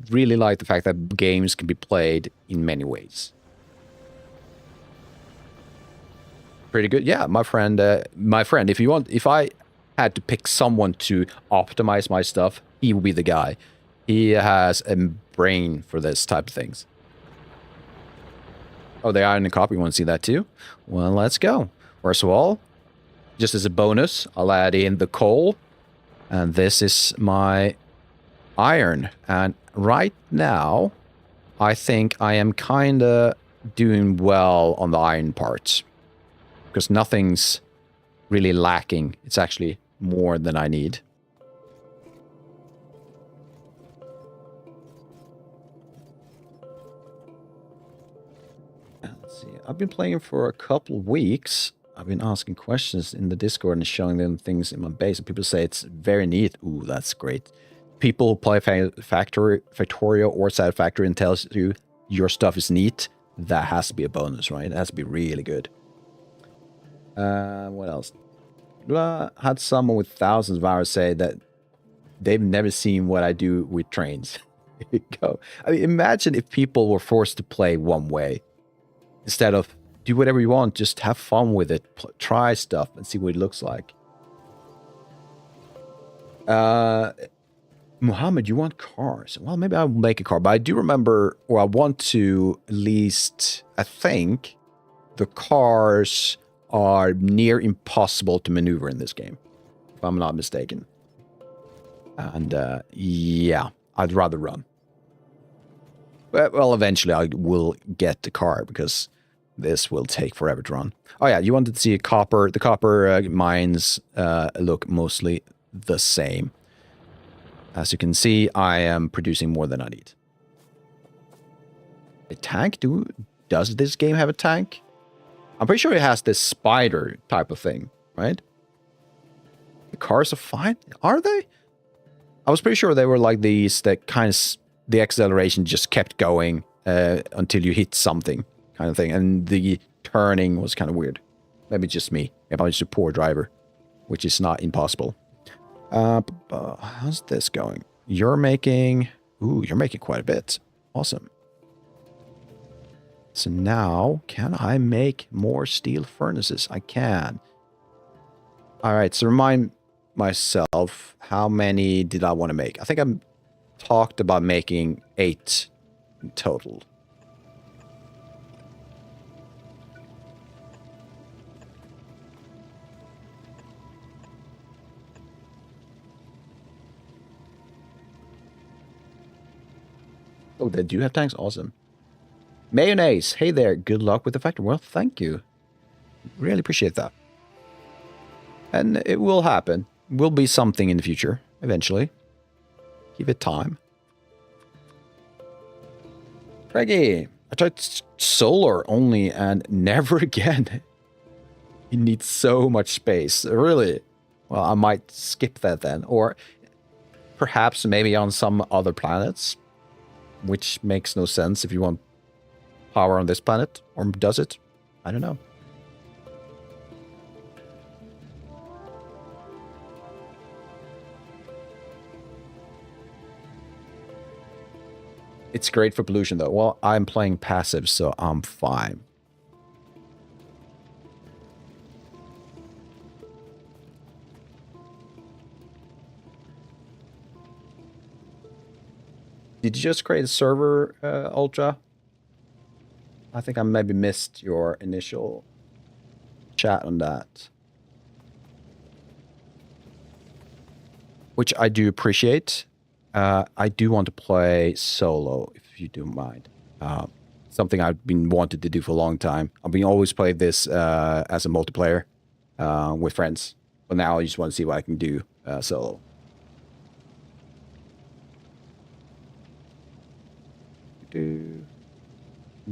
really like the fact that games can be played in many ways. Pretty good. Yeah, my friend, if I had to pick someone to optimize my stuff, he would be the guy. He has a brain for this type of things. Oh, they are in the copy. You want to see that too? Well, let's go. First of all, just as a bonus, I'll add in the coal. And this is my iron. And right now, I think I am kind of doing well on the iron parts. Because nothing's really lacking. It's actually more than I need. Let's see. I've been playing for a couple weeks. I've been asking questions in the Discord and showing them things in my base. And people say it's very neat. Ooh, that's great. People who play Factorio or Satisfactory and tells you your stuff is neat. That has to be a bonus, right? It has to be really good. What else? I had someone with thousands of hours say that they've never seen what I do with trains. There you go. I mean, imagine if people were forced to play one way. Instead of do whatever you want, just have fun with it. Try stuff and see what it looks like. Muhammad, you want cars? Well, maybe I'll make a car. But I do remember, or I want to at least, I think, the cars are near impossible to maneuver in this game, if I'm not mistaken. And yeah, I'd rather run. But, well, eventually I will get the car because this will take forever to run. Oh yeah, you wanted to see a copper. The copper mines look mostly the same. As you can see, I am producing more than I need. A tank? Does this game have a tank? I'm pretty sure it has this spider type of thing, right? The cars are fine. Are they? I was pretty sure they were like these that kind of, the acceleration just kept going until you hit something kind of thing. And the turning was kind of weird. Maybe just me. Maybe I'm just a poor driver, which is not impossible. How's this going? You're making quite a bit. Awesome. So now, can I make more steel furnaces? I can. All right, so remind myself, how many did I want to make? I think I talked about making 8 in total. Oh, they do have tanks? Awesome. Mayonnaise, hey there, good luck with the factory. Well, thank you. Really appreciate that. And it will happen. Will be something in the future, eventually. Give it time. Reggie, I tried solar only and never again. You need so much space. Really? Well, I might skip that then. Or perhaps maybe on some other planets, which makes no sense if you want power on this planet, or does it? I don't know. It's great for pollution, though. Well, I'm playing passive, so I'm fine. Did you just create a server, Ultra? I think I maybe missed your initial chat on that. Which I do appreciate. I do want to play solo, if you don't mind. something I've been wanted to do for a long time. I've been always played this as a multiplayer with friends, but now I just want to see what I can do solo.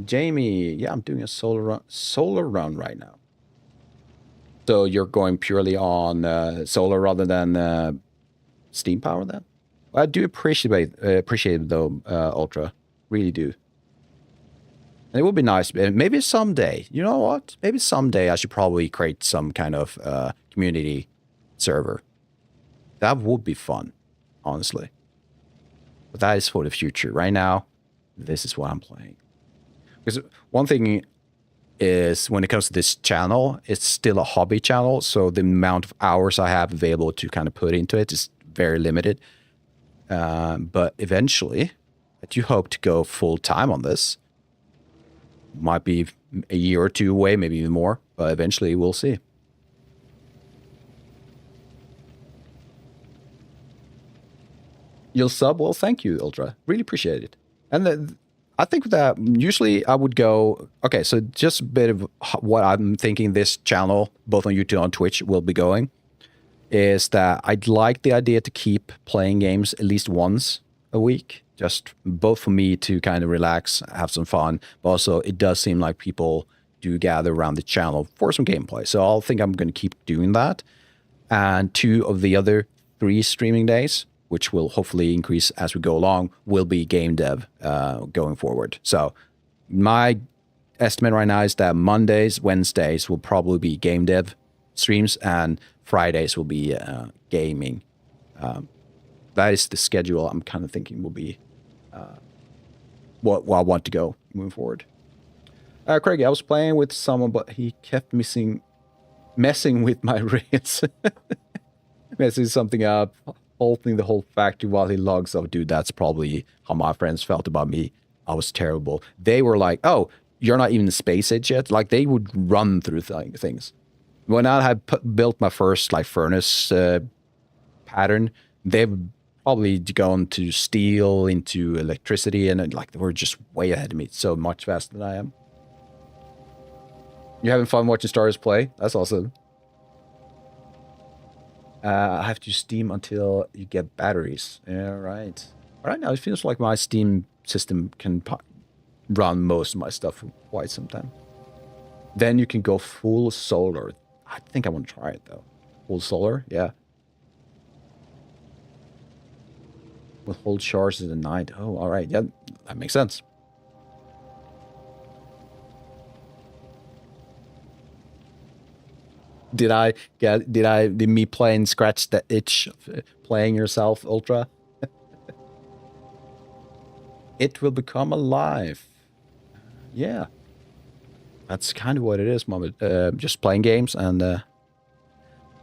Jamie, yeah, I'm doing a solar run right now. So you're going purely on solar rather than steam power then? I do appreciate it though, Ultra. Really do. And it would be nice. Maybe someday. You know what? Maybe someday I should probably create some kind of community server. That would be fun, honestly. But that is for the future. Right now, this is what I'm playing. Because one thing is, when it comes to this channel, it's still a hobby channel. So the amount of hours I have available to kind of put into it is very limited. But eventually, I do hope to go full time on this. Might be a year or two away, maybe even more. But eventually, we'll see. You'll sub? Well, thank you, Ultra. Really appreciate it. And I think that usually I would go, okay, so just a bit of what I'm thinking this channel, both on YouTube and on Twitch, will be going, is that I'd like the idea to keep playing games at least once a week, just both for me to kind of relax, have some fun, but also it does seem like people do gather around the channel for some gameplay. So I'll think I'm going to keep doing that. And 2 of the other 3 streaming days, which will hopefully increase as we go along, will be game dev going forward. So my estimate right now is that Mondays, Wednesdays will probably be game dev streams, and Fridays will be gaming. That is the schedule I'm kind of thinking will be what I want to go moving forward. Craig, I was playing with someone, but he kept messing with my rails. Messing something up, halting the whole factory while he logs off. Dude, that's probably how my friends felt about me. I was terrible. They were like, oh, you're not even space age yet? Like, they would run through things. When I had built my first, like, furnace pattern, they've probably gone to steel, into electricity, and, like, they were just way ahead of me, so much faster than I am. You having fun watching stars play? That's awesome. I have to Steam until you get batteries. Yeah, right. Right now, it feels like my Steam system can run most of my stuff for quite some time. Then you can go full solar. I think I want to try it, though. Full solar? Yeah. With hold charges at night. Oh, all right. Yeah, that makes sense. Did me playing scratch the itch of playing yourself, Ultra? It will become alive. Yeah. That's kind of what it is, Mom. Just playing games and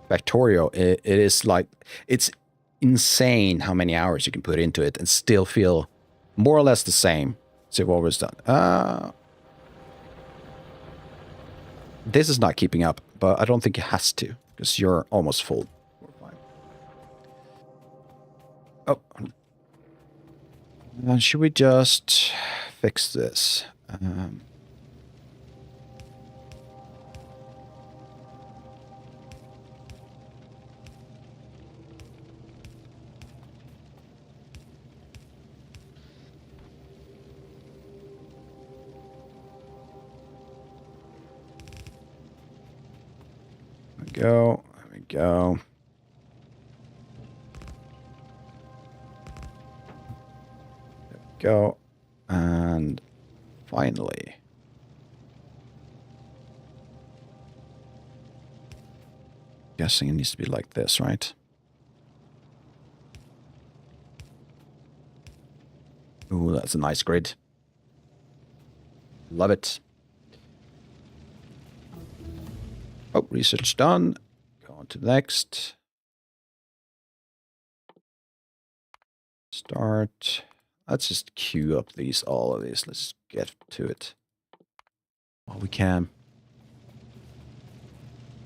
Factorio. It is like, it's insane how many hours you can put into it and still feel more or less the same as you've always done. This is not keeping up, but I don't think it has to, because you're almost full. Oh. Should we just fix this? There we go. There we go. And finally. Guessing it needs to be like this, right? Ooh, that's a nice grid. Love it. Oh, research done. Go on to the next. Start. Let's just queue up all of these. Let's get to it. Well, we can.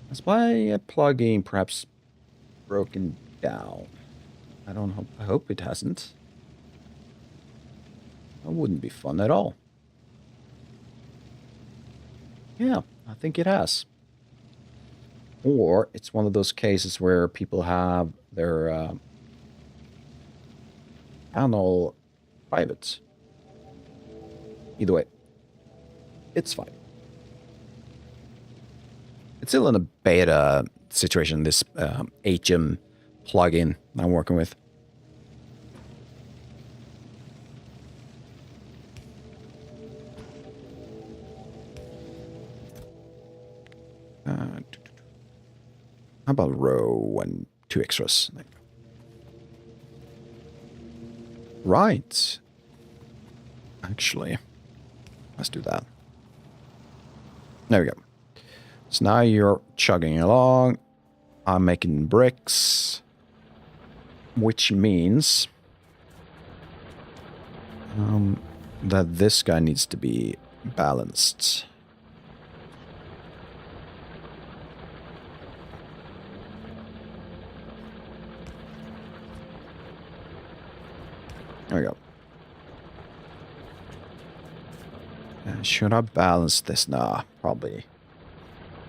Is my plugin perhaps broken down? I don't know. I hope it hasn't. That wouldn't be fun at all. Yeah, I think it has. Or it's one of those cases where people have their panel private. Either way, it's fine. It's still in a beta situation, this HM plugin I'm working with. How about row and 2 extras? Right. Actually, let's do that. There we go. So now you're chugging along. I'm making bricks, which means that this guy needs to be balanced. There we go. Should I balance this? Nah, probably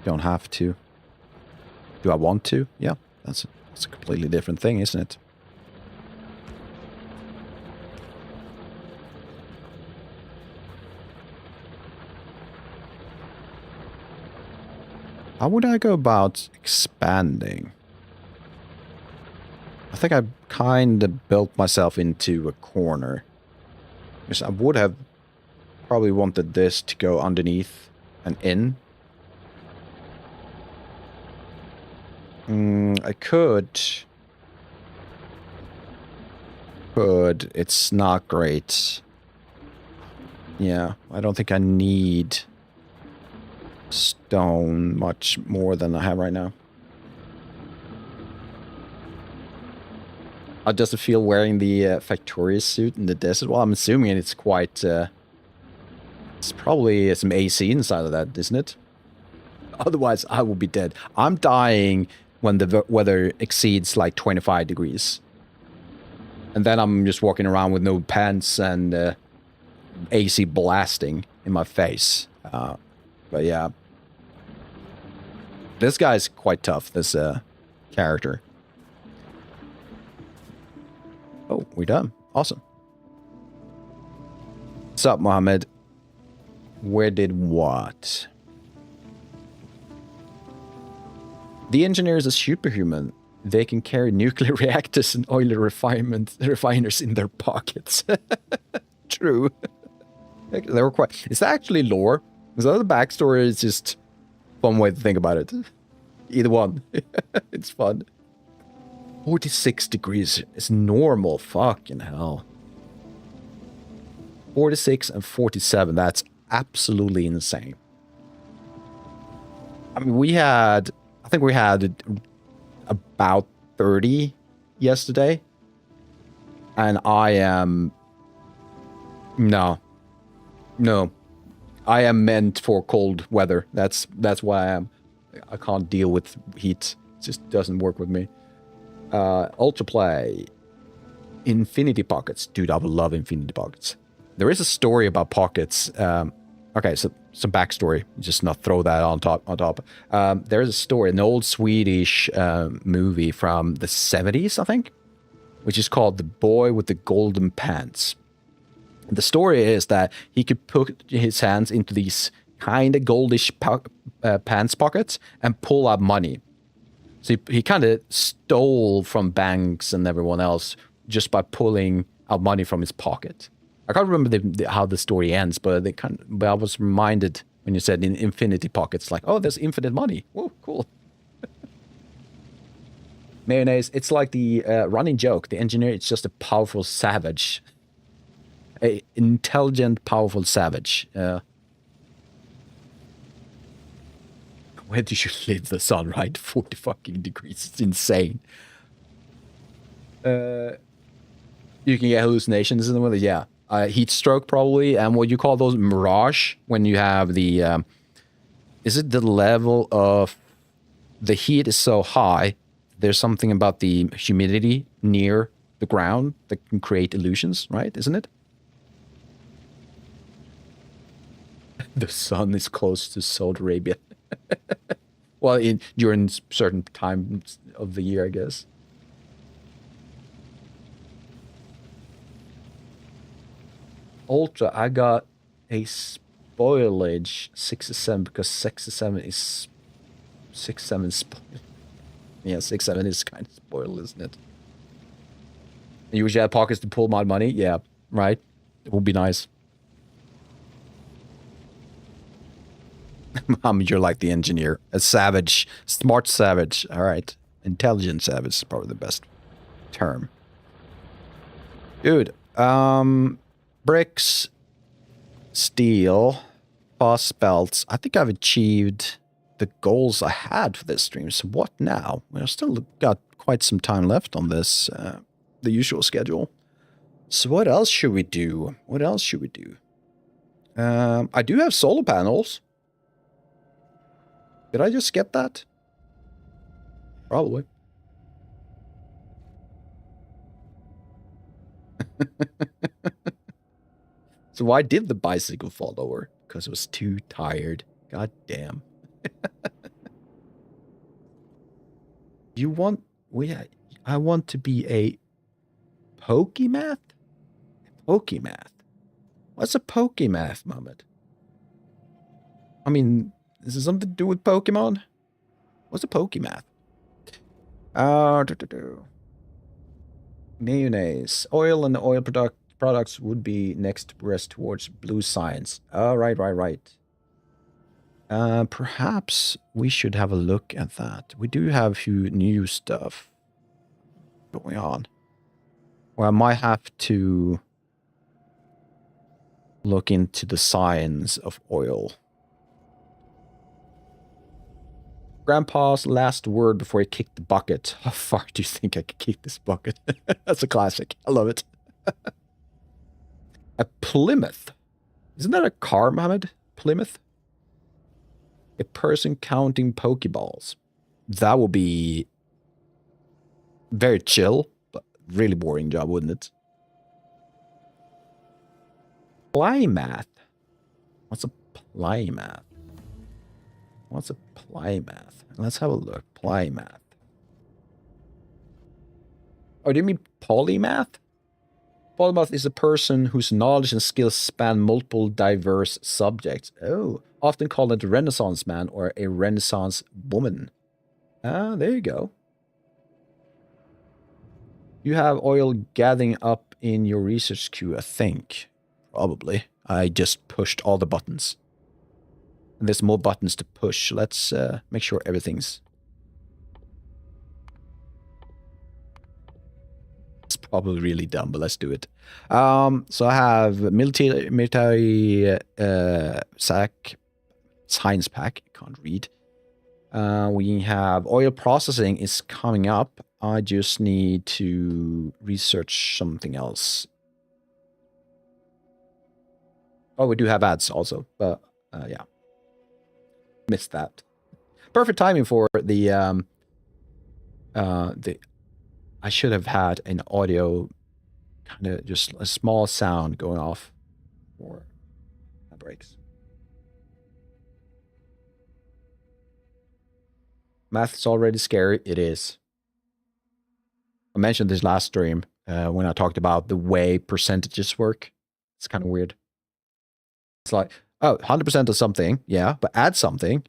don't have to. Do I want to? Yeah, that's a completely different thing, isn't it? How would I go about expanding? I think I kind of built myself into a corner. Because I would have probably wanted this to go underneath and in. I could. But it's not great. Yeah, I don't think I need stone much more than I have right now. How does it feel wearing the Factorio suit in the desert? Well, I'm assuming it's quite... it's probably some AC inside of that, isn't it? Otherwise, I will be dead. I'm dying when the weather exceeds like 25 degrees. And then I'm just walking around with no pants and AC blasting in my face. But yeah. This guy's quite tough, this character. Oh, we're done. Awesome. What's up, Mohammed? Where did what? The engineers are superhuman. They can carry nuclear reactors and oil refiners in their pockets. True. They were quite... Is that actually lore? Is that the backstory? It's just one way to think about it. Either one. It's fun. 46 degrees is normal. Fucking hell. 46 and 47. That's absolutely insane. I mean, we had... I think we had about 30 yesterday. And I am... No. I am meant for cold weather. That's why I am. I can't deal with heat. It just doesn't work with me. Ultra play. Infinity pockets. Dude, I would love infinity pockets. There is a story about pockets. Okay, so some backstory. Just not throw that on top. There is a story, an old Swedish movie from the 70s, I think, which is called The Boy with the Golden Pants. The story is that he could put his hands into these kind of goldish pants pockets and pull out money. So he kind of stole from banks and everyone else just by pulling out money from his pocket. I can't remember how the story ends, but but I was reminded when you said in infinity pockets, like, oh, there's infinite money. Whoa, cool. Mayonnaise, it's like the running joke. The engineer is just a powerful savage. A intelligent, powerful savage. Where do you live? The sun, right? 40 fucking degrees. It's insane. You can get hallucinations in the weather. Yeah. Heat stroke, probably. And what you call those mirage, when you have the... is it the level of... The heat is so high, there's something about the humidity near the ground that can create illusions, right? Isn't it? The sun is close to Saudi Arabia. Well, during certain times of the year, I guess. Ultra, I got a spoilage 67 because 67 is 67 spoiled. Yeah, 67 is kind of spoiled, isn't it? You usually have pockets to pull my money. Yeah, right. It would be nice. You're like the engineer, a savage, smart savage. All right, intelligent savage is probably the best term. Dude, bricks, steel, boss belts. I think I've achieved the goals I had for this stream. So what now? We've still got quite some time left on this, the usual schedule. So what else should we do? What else should we do? I do have solar panels. Did I just get that? Probably. So why did the bicycle fall over? Because it was too tired. God damn. You want... I want to be a... Pokemath? Pokemath? What's a Pokemath, Muhammad? I mean, is this something to do with Pokemon? What's a Pokemath? Mayonnaise. Oil and oil products would be next to progress towards blue science. Oh, right. Perhaps we should have a look at that. We do have a few new stuff going on. Well, I might have to look into the science of oil. Grandpa's last word before he kicked the bucket. How far do you think I could kick this bucket? That's a classic. I love it. A Plymouth. Isn't that a car, Mohammed? Plymouth? A person counting Pokeballs. That would be very chill, but really boring job, wouldn't it? Plymath. What's a Plymath? What's a Plymath? Let's have a look. Plymath. Oh, do you mean polymath? Polymath is a person whose knowledge and skills span multiple diverse subjects. Oh, often called a Renaissance man or a Renaissance woman. Ah, there you go. You have oil gathering up in your research queue, I think. Probably. I just pushed all the buttons. And there's more buttons to push. Let's make sure everything's... It's probably really dumb, but let's do it. So I have military sack, science pack. I can't read. We have oil processing is coming up. I just need to research something else. Oh, we do have ads also, but yeah. Missed that. Perfect timing for the I should have had an audio kind of just a small sound going off for breaks. Math is already scary. It is. I mentioned this last stream when I talked about the way percentages work. It's kind of weird. It's like, oh, 100% of something, yeah, but add something,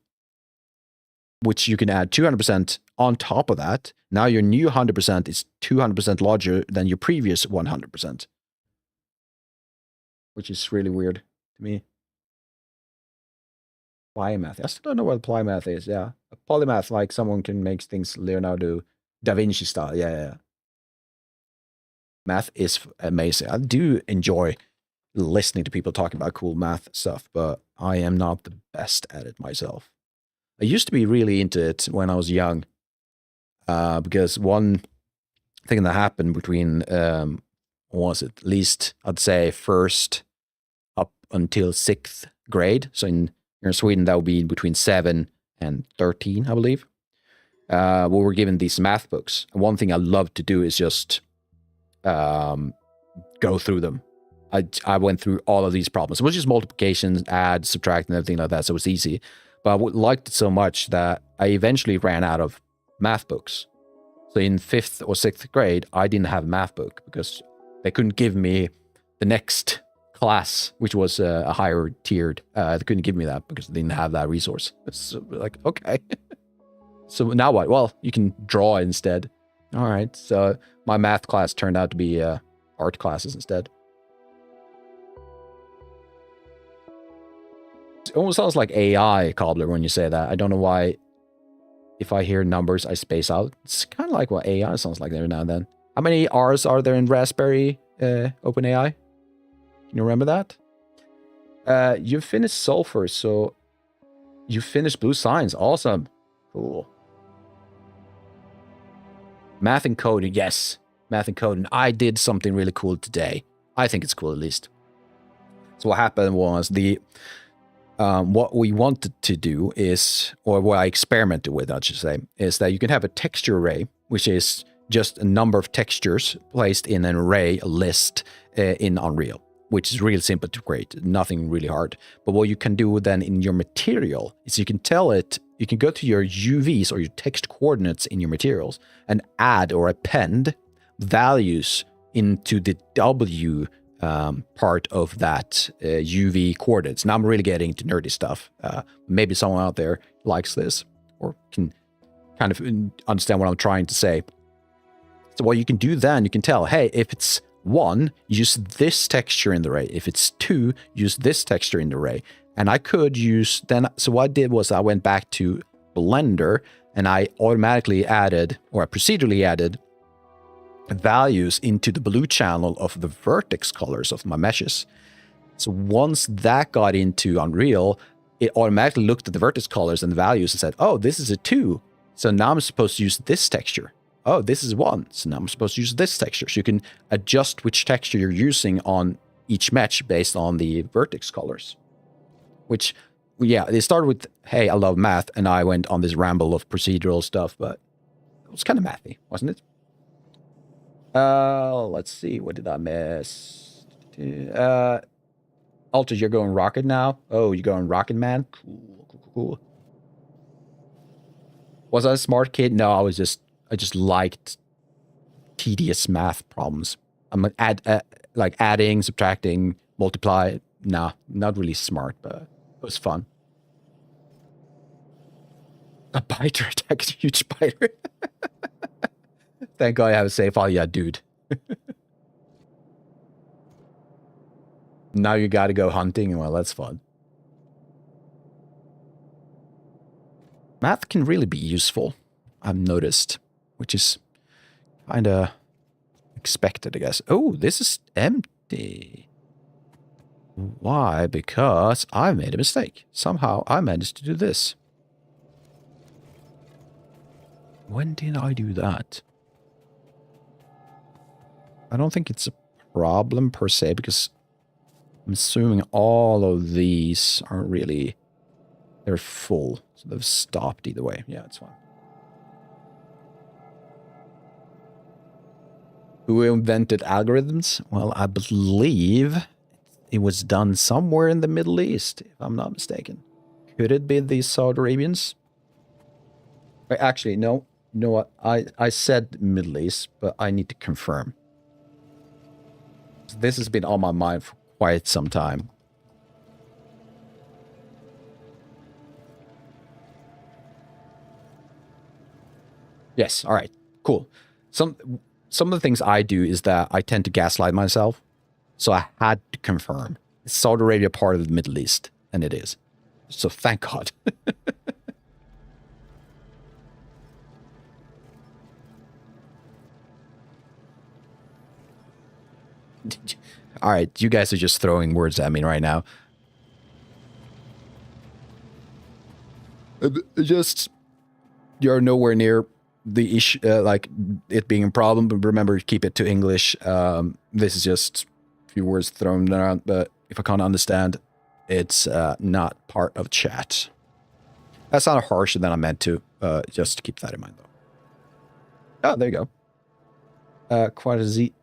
which you can add 200% on top of that. Now your new 100% is 200% larger than your previous 100%. Which is really weird to me. Polymath. I still don't know what polymath is, yeah. A polymath, like someone can make things Leonardo da Vinci style, yeah. Math is amazing. I do enjoy listening to people talking about cool math stuff, but I am not the best at it myself. I used to be really into it when I was young, because one thing that happened between, what was it, at least I'd say first up until 6th grade. So in Sweden, that would be between 7 and 13, I believe. We were given these math books. And one thing I love to do is just go through them. I went through all of these problems. It was just multiplication, add, subtract, and everything like that, so it was easy. But I liked it so much that I eventually ran out of math books. So in 5th or 6th grade, I didn't have a math book because they couldn't give me the next class, which was a higher tiered. They couldn't give me that because they didn't have that resource. It's like, okay. So now what? Well, you can draw instead. All right. So my math class turned out to be art classes instead. It almost sounds like AI, Cobbler, when you say that. I don't know why. If I hear numbers, I space out. It's kind of like what AI sounds like every now and then. How many R's are there in Raspberry OpenAI? Can you remember that? You finished Sulfur, so you finished Blue Science. Awesome. Cool. Math and coding. Yes. Math and coding. I did something really cool today. I think it's cool, at least. So what happened was what we wanted to do is, or what I experimented with, I should say, is that you can have a texture array, which is just a number of textures placed in an array list in Unreal, which is really simple to create, nothing really hard. But what you can do then in your material is you can tell it, you can go to your UVs or your text coordinates in your materials and add or append values into the W part of that UV coordinates. Now I'm really getting into nerdy stuff. Maybe someone out there likes this or can kind of understand what I'm trying to say. So what you can do then, you can tell, hey, if it's 1, use this texture in the array. If it's 2, use this texture in the array. And I could use then, so what I did was I went back to Blender and I automatically added, or I procedurally added values into the blue channel of the vertex colors of my meshes. So once that got into Unreal, it automatically looked at the vertex colors and the values and said, oh, this is a 2. So now I'm supposed to use this texture. Oh, this is 1. So now I'm supposed to use this texture. So you can adjust which texture you're using on each mesh based on the vertex colors. Which, yeah, they started with, hey, I love math. And I went on this ramble of procedural stuff, but it was kind of mathy, wasn't it? Let's see. What did I miss? Alter, you're going Rocket now? Oh, you're going Rocket Man? Cool. Was I a smart kid? No, I just liked tedious math problems. I'm like adding, subtracting, multiply. Nah, not really smart, but it was fun. A biter attacked a huge spider. Thank God I have a safe file. Yeah, dude. Now you gotta go hunting. Well, that's fun. Math can really be useful, I've noticed, which is kind of expected, I guess. Oh, this is empty. Why? Because I made a mistake. Somehow I managed to do this. When did I do that? I don't think it's a problem per se, because I'm assuming all of these aren't really, they're full. So they've stopped either way. Yeah, it's fine. Who invented algorithms? Well, I believe it was done somewhere in the Middle East, if I'm not mistaken. Could it be the Saudi Arabians? Wait, actually, no. You know what? I said Middle East, but I need to confirm. This has been on my mind for quite some time. Yes, all right, cool. Some of the things I do is that I tend to gaslight myself. So I had to confirm. Is Saudi Arabia part of the Middle East? And it is. So thank God. All right, you guys are just throwing words at me right now. Just, you're nowhere near the issue, like it being a problem, but remember, keep it to English. This is just a few words thrown around, but if I can't understand, it's not part of chat. That's not harsher than I meant to, just to keep that in mind, though. Oh, there you go. Quite a Z.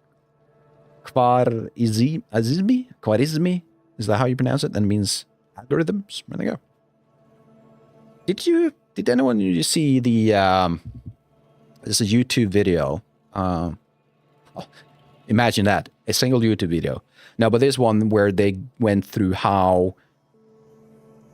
Khwarizmi? Is that how you pronounce it? That means algorithms. There they go. Did anyone you see the this is a YouTube video? Imagine that, a single YouTube video. No, but there's one where they went through how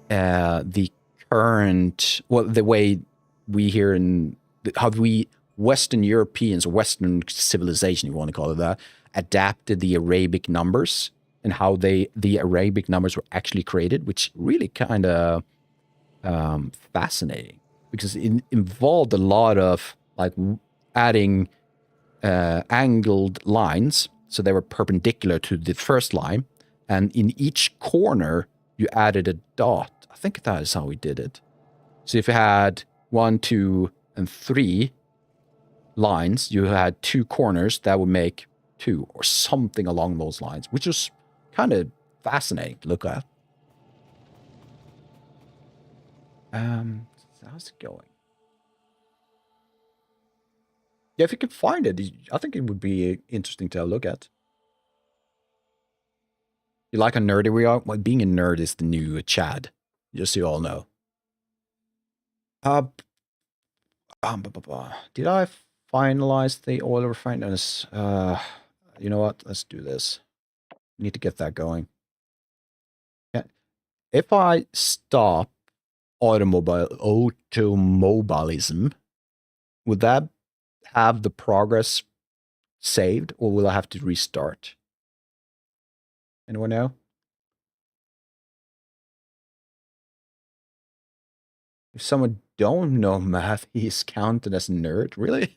the current, well, the way we here in how we Western Europeans, Western civilization, if you want to call it that, adapted the Arabic numbers and how the Arabic numbers were actually created, which really kind of fascinating because it involved a lot of like adding angled lines, so they were perpendicular to the first line, and in each corner you added a dot. I think that is how we did it. So if you had 1, 2, and 3 lines, you had 2 corners that would make 2 or something along those lines, which is kind of fascinating to look at. How's it going? Yeah, if you can find it, I think it would be interesting to have a look at. You like how nerdy we are? Well, being a nerd is the new Chad, just so you all know. Did I finalize the oil refineries? You know what? Let's do this. Need to get that going. Yeah. If I stop automobilism, would that have the progress saved, or will I have to restart? Anyone know? If someone don't know math, he's counted as a nerd. Really?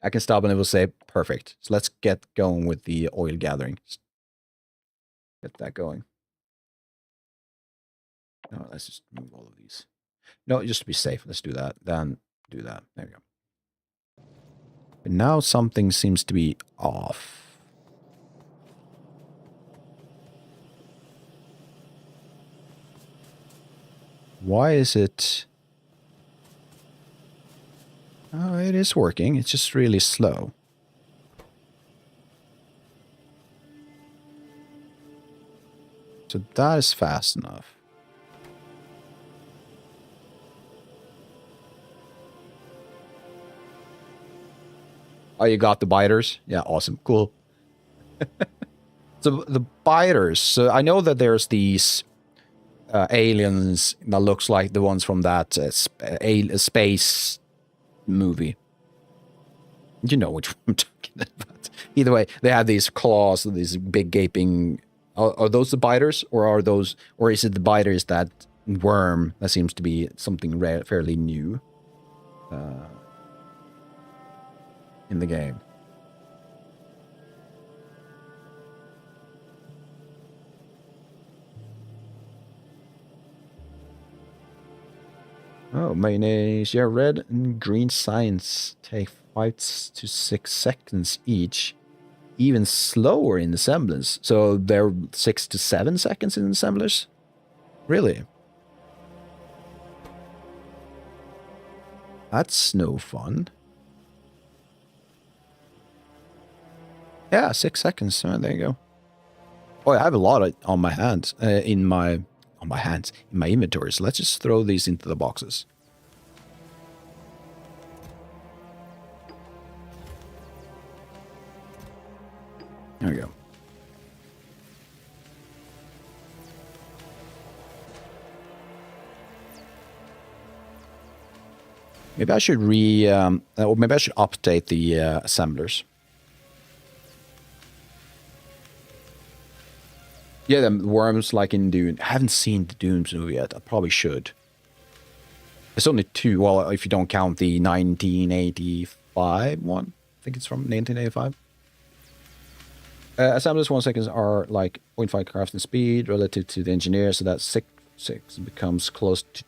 I can stop and it will say, perfect. So let's get going with the oil gathering. Get that going. No, let's just move all of these. No, just to be safe, let's do that. Then do that. There we go. But now something seems to be off. Why is it... Oh, it is working. It's just really slow. So that is fast enough. Oh, you got the biters? Yeah, awesome. Cool. So the biters. So I know that there's these aliens that looks like the ones from that space movie. You know which one I'm talking about. Either way, they have these claws, these big gaping... Are those the biters? Or is it the biters that worm that seems to be something fairly new in the game? Oh, mayonnaise. Yeah, red and green signs take 5 to 6 seconds each. Even slower in assemblers. So they're 6 to 7 seconds in assemblers? Really? That's no fun. Yeah, 6 seconds. Oh, there you go. Oh, I have a lot on my hands. In my inventory. So let's just throw these into the boxes. There we go. Maybe I should or maybe I should update the assemblers. Yeah, the worms like in Dune. I haven't seen the Dune movie yet. I probably should. There's only 2. Well, if you don't count the 1985 one. I think it's from 1985. Assemblers 1 seconds are like 0.5 crafting speed relative to the engineer, so that 6 becomes close to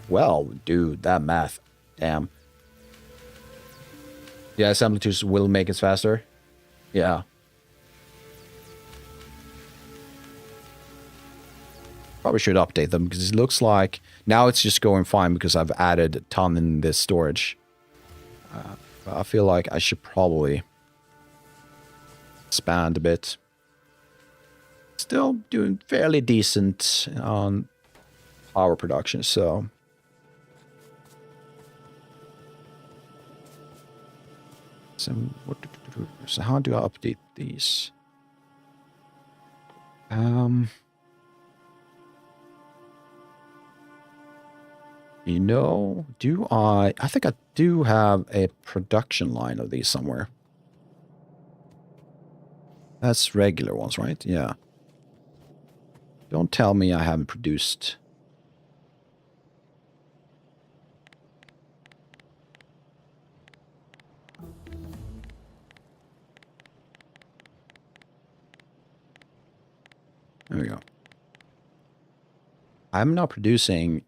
12. Dude, that math. Damn. Yeah, assembly tools will make it faster. Yeah. Probably should update them because it looks like now it's just going fine because I've added a ton in this storage. I feel like I should probably expand a bit. Still doing fairly decent on power production, so... So how do I update these? You know, do I think I do have a production line of these somewhere. That's regular ones, right? Yeah. Don't tell me I haven't produced. There we go. I'm now producing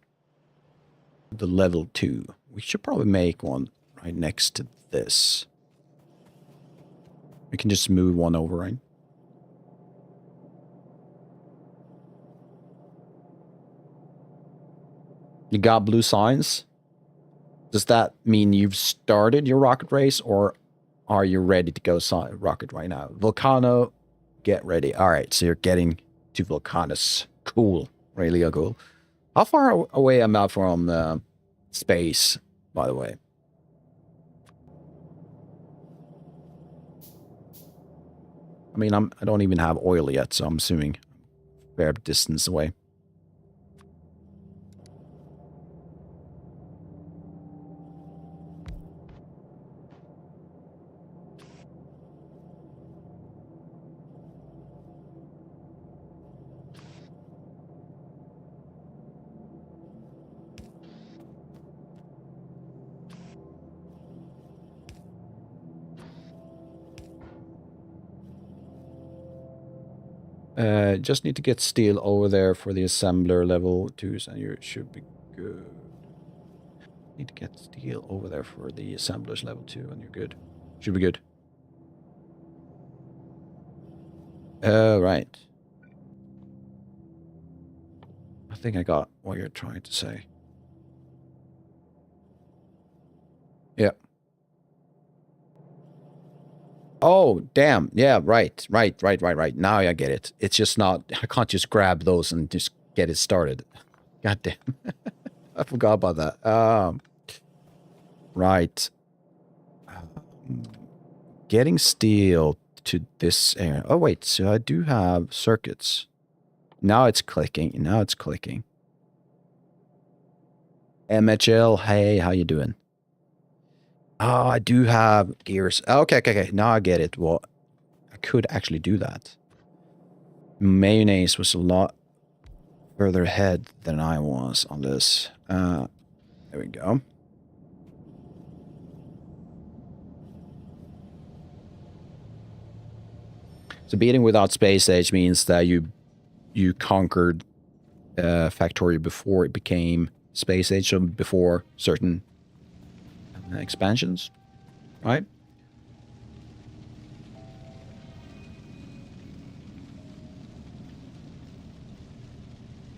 the level 2. We should probably make one right next to this. We can just move one over, right? You got blue signs? Does that mean you've started your rocket race, or are you ready to go rocket right now? Volcano, get ready. All right, so you're getting to Volcanus. Cool. Really cool. How far away am I from space, by the way? I mean, I don't even have oil yet, so I'm assuming a fair distance away. Just need to get steel over there for the assembler level 2s, and you should be good. Need to get steel over there for the assemblers level 2, and you're good. Should be good. Right. I think I got what you're trying to say. Yeah. Oh, damn. Yeah, right. Now I get it. It's just not... I can't just grab those and just get it started. God damn. I forgot about that. Right. Getting steel to this area. Oh, wait. So I do have circuits. Now it's clicking. Now it's clicking. MHL, hey, how you doing? Oh, I do have gears. Okay. Now I get it. Well, I could actually do that. Mayonnaise was a lot further ahead than I was on this. There we go. So beating without space age means that you conquered Factorio before it became space age, so before certain expansions, right?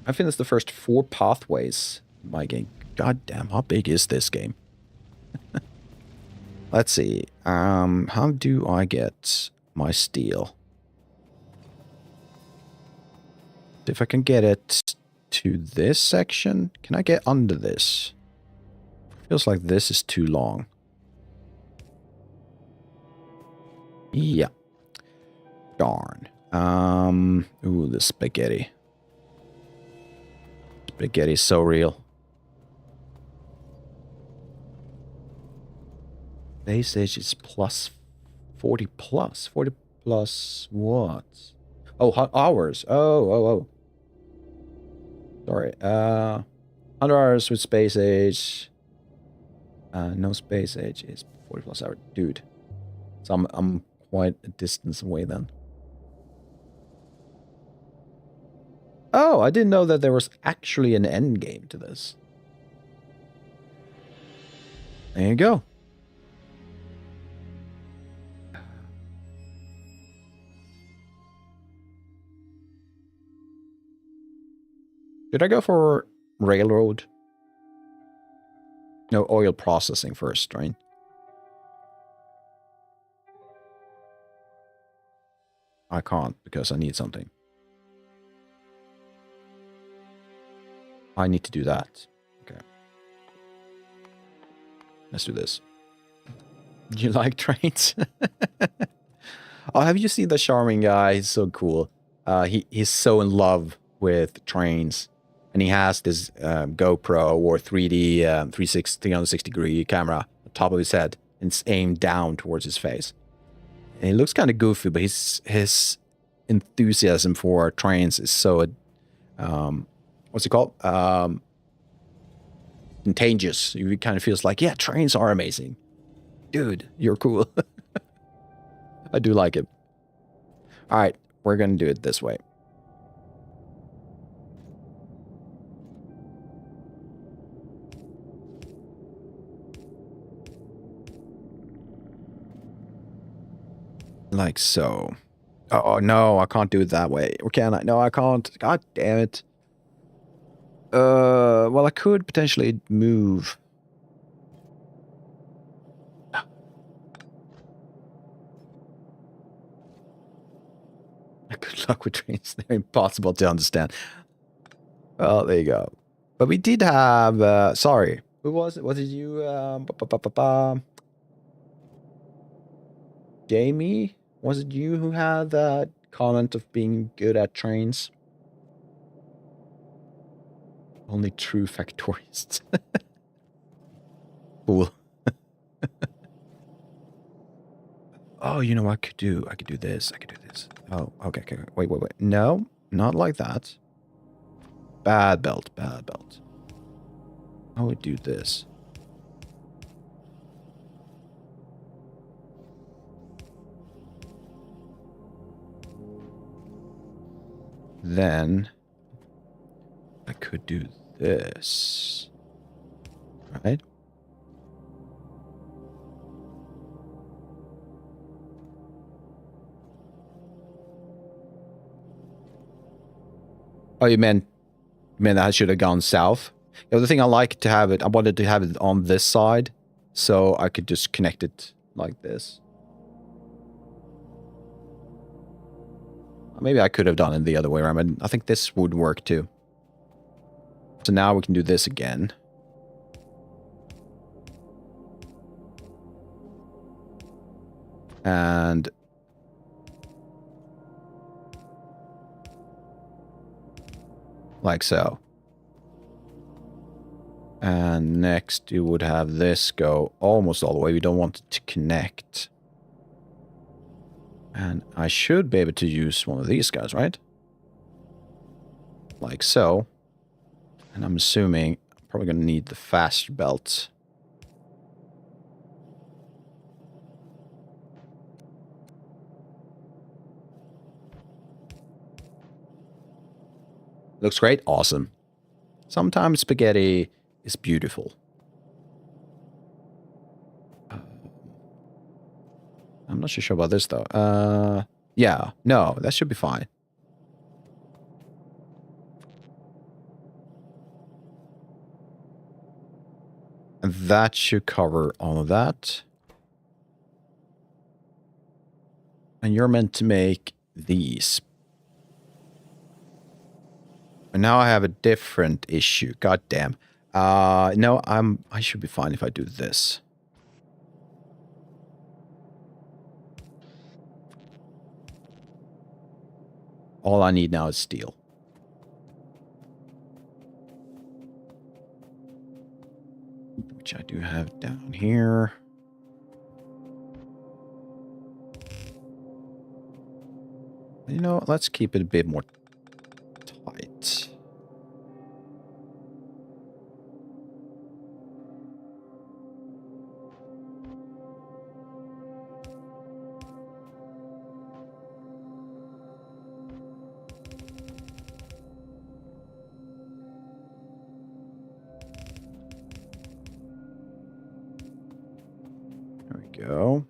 I think it's the first 4 pathways in my game. God damn, how big is this game? Let's see. How do I get my steel? If I can get it to this section, can I get under this? Feels like this is too long. Yeah. Darn. Ooh, the spaghetti. Spaghetti's so real. Base age is plus 40 plus. 40 plus what? Oh, hours. Oh. Sorry. 100 hours with space age. No space age is 40 plus hours. Dude. So I'm quite a distance away then. Oh, I didn't know that there was actually an end game to this. There you go. Did I go for railroad? No, oil processing first, right? I can't because I need something. I need to do that. Okay. Let's do this. Do you like trains? Oh, have you seen the charming guy? He's so cool. He's so in love with trains. And he has this GoPro or 3D 360 degree camera on top of his head. And it's aimed down towards his face. And he looks kind of goofy, but his enthusiasm for trains is so... what's it called? Contagious. You kind of feels like, yeah, trains are amazing. Dude, you're cool. I do like it. All right, we're going to do it this way. Like so. Oh, no, I can't do it that way. Or can I? No, I can't. God damn it. Well, I could potentially move. Good luck with trains. They're impossible to understand. Well, there you go. But we did have, sorry. Who was it? Was it you? Jamie? Was it you who had that comment of being good at trains? Only true factorists. Cool. Oh, you know what I could do? I could do this. I could do this. Oh, okay, okay. Wait. No, not like that. Bad belt, bad belt. I would do this. Then I could do this. Right? Oh, you meant I should have gone south? The other thing I like to have it, I wanted to have it on this side, so I could just connect it like this. Maybe I could have done it the other way around, but I think this would work too. So now we can do this again. And like so. And next you would have this go almost all the way. We don't want it to connect. And I should be able to use one of these guys, right? Like so. And I'm assuming I'm probably going to need the fast belt. Looks great? Awesome. Sometimes spaghetti is beautiful. I'm not so sure about this, though. Yeah. No, that should be fine. And that should cover all of that. And you're meant to make these. And now I have a different issue. God damn. No, I should be fine if I do this. All I need now is steel. Which I do have down here. You know, let's keep it a bit more tight. There we go.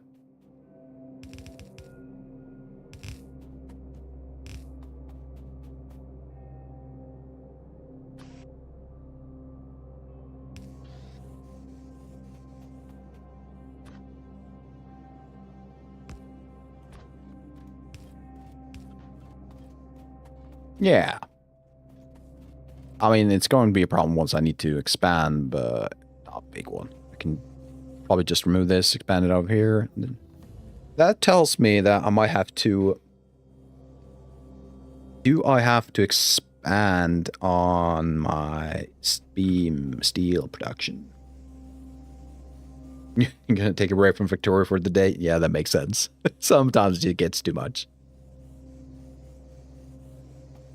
Yeah. I mean, it's going to be a problem once I need to expand, but not a big one. I can probably just remove this, expand it over here. That tells me that I might have to... Do I have to expand on my beam steel production? You're going to take a break from Factorio for the day? Yeah, that makes sense. Sometimes it gets too much.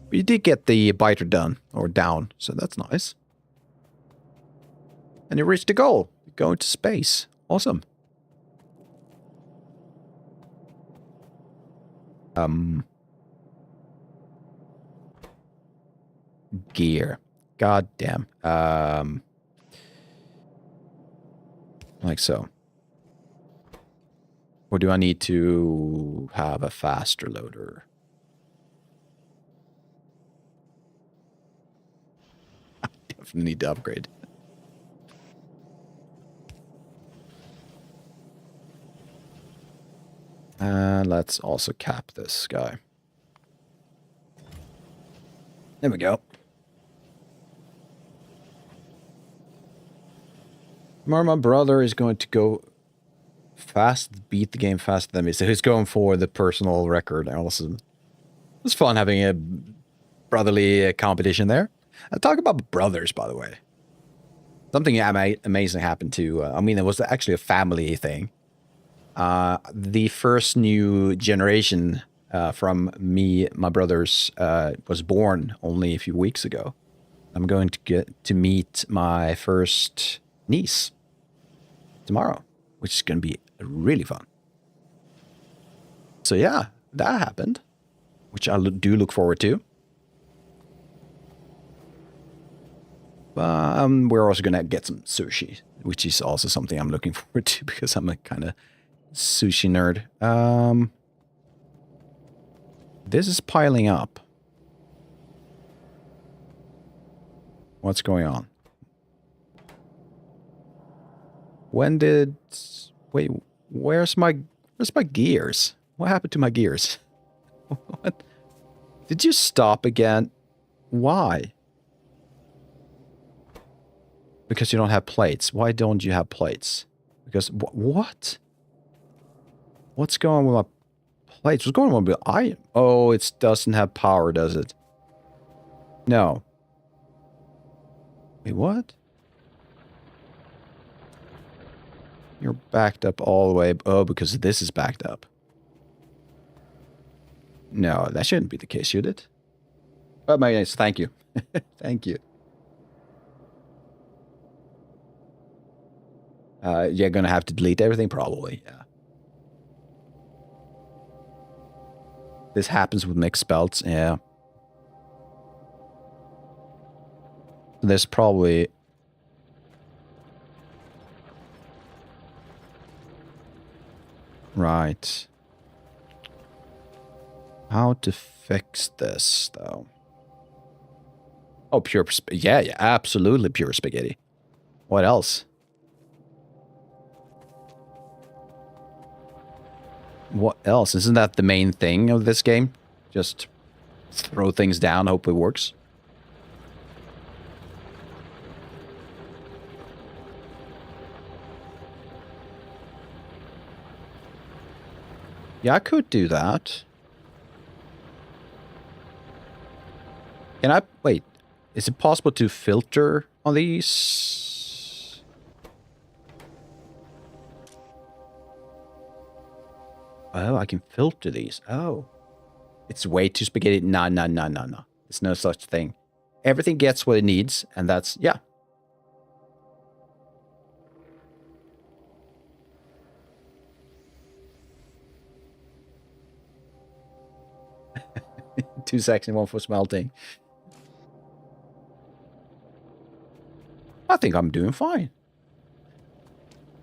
But you did get the biter done, or down, so that's nice. And you reached the goal. You're going to space. Awesome. Gear. God damn. Like so. Or do I need to have a faster loader? I definitely need to upgrade. And let's also cap this guy. There we go. My brother is going to go fast, beat the game faster than me. So he's going for the personal record. Also, it was fun having a brotherly competition there. Talk about brothers, by the way. Something amazing happened to, I mean, it was actually a family thing. The first new generation from me, my brothers, was born only a few weeks ago. I'm going to get to meet my first niece tomorrow, which is going to be really fun. So yeah, that happened, which I do look forward to. We're also going to get some sushi, which is also something I'm looking forward to because I'm a kind of sushi nerd. This is piling up. What's going on? When did... Wait, where's my gears? What happened to my gears? What? Did you stop again? Why? Because you don't have plates. Why don't you have plates? Because... What? What's going on with my plates? What's going on with iron? Oh, it doesn't have power, does it? No. Wait, what? You're backed up all the way. Oh, because this is backed up. No, that shouldn't be the case, should it? Oh, my goodness, thank you. Thank you. You're gonna have to delete everything, probably, yeah. This happens with mixed belts, yeah. There's probably... Right. How to fix this, though? Oh, pure... Yeah, absolutely pure spaghetti. What else? What else? Isn't that the main thing of this game? Just throw things down, hope it works. Yeah, I could do that. Can I... Wait. Is it possible to filter on these? Oh, I can filter these. Oh. It's way too spaghetti. No. There's no such thing. Everything gets what it needs, and that's... Yeah. Two seconds, one for smelting. I think I'm doing fine.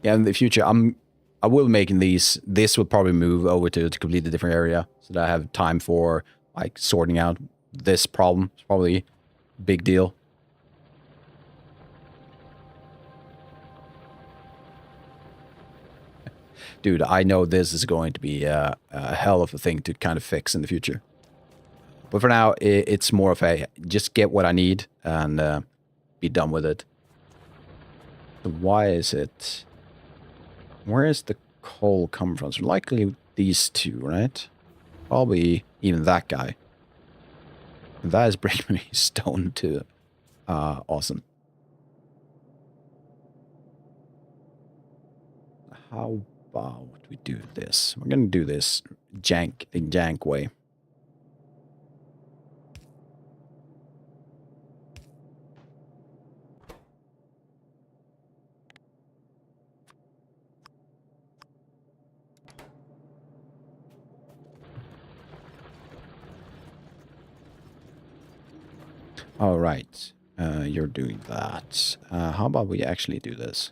Yeah, in the future, I will making these. This will probably move over to a completely different area so that I have time for like sorting out this problem. It's probably a big deal. Dude, I know this is going to be a hell of a thing to kind of fix in the future. But for now, it's more of a just get what I need and be done with it. So why is it... Where is the coal come from? So likely these two, right? Probably even that guy. And that is bringing me stone too. Awesome. How about we do this? We're going to do this the jank way. All right, you're doing that. How about we actually do this?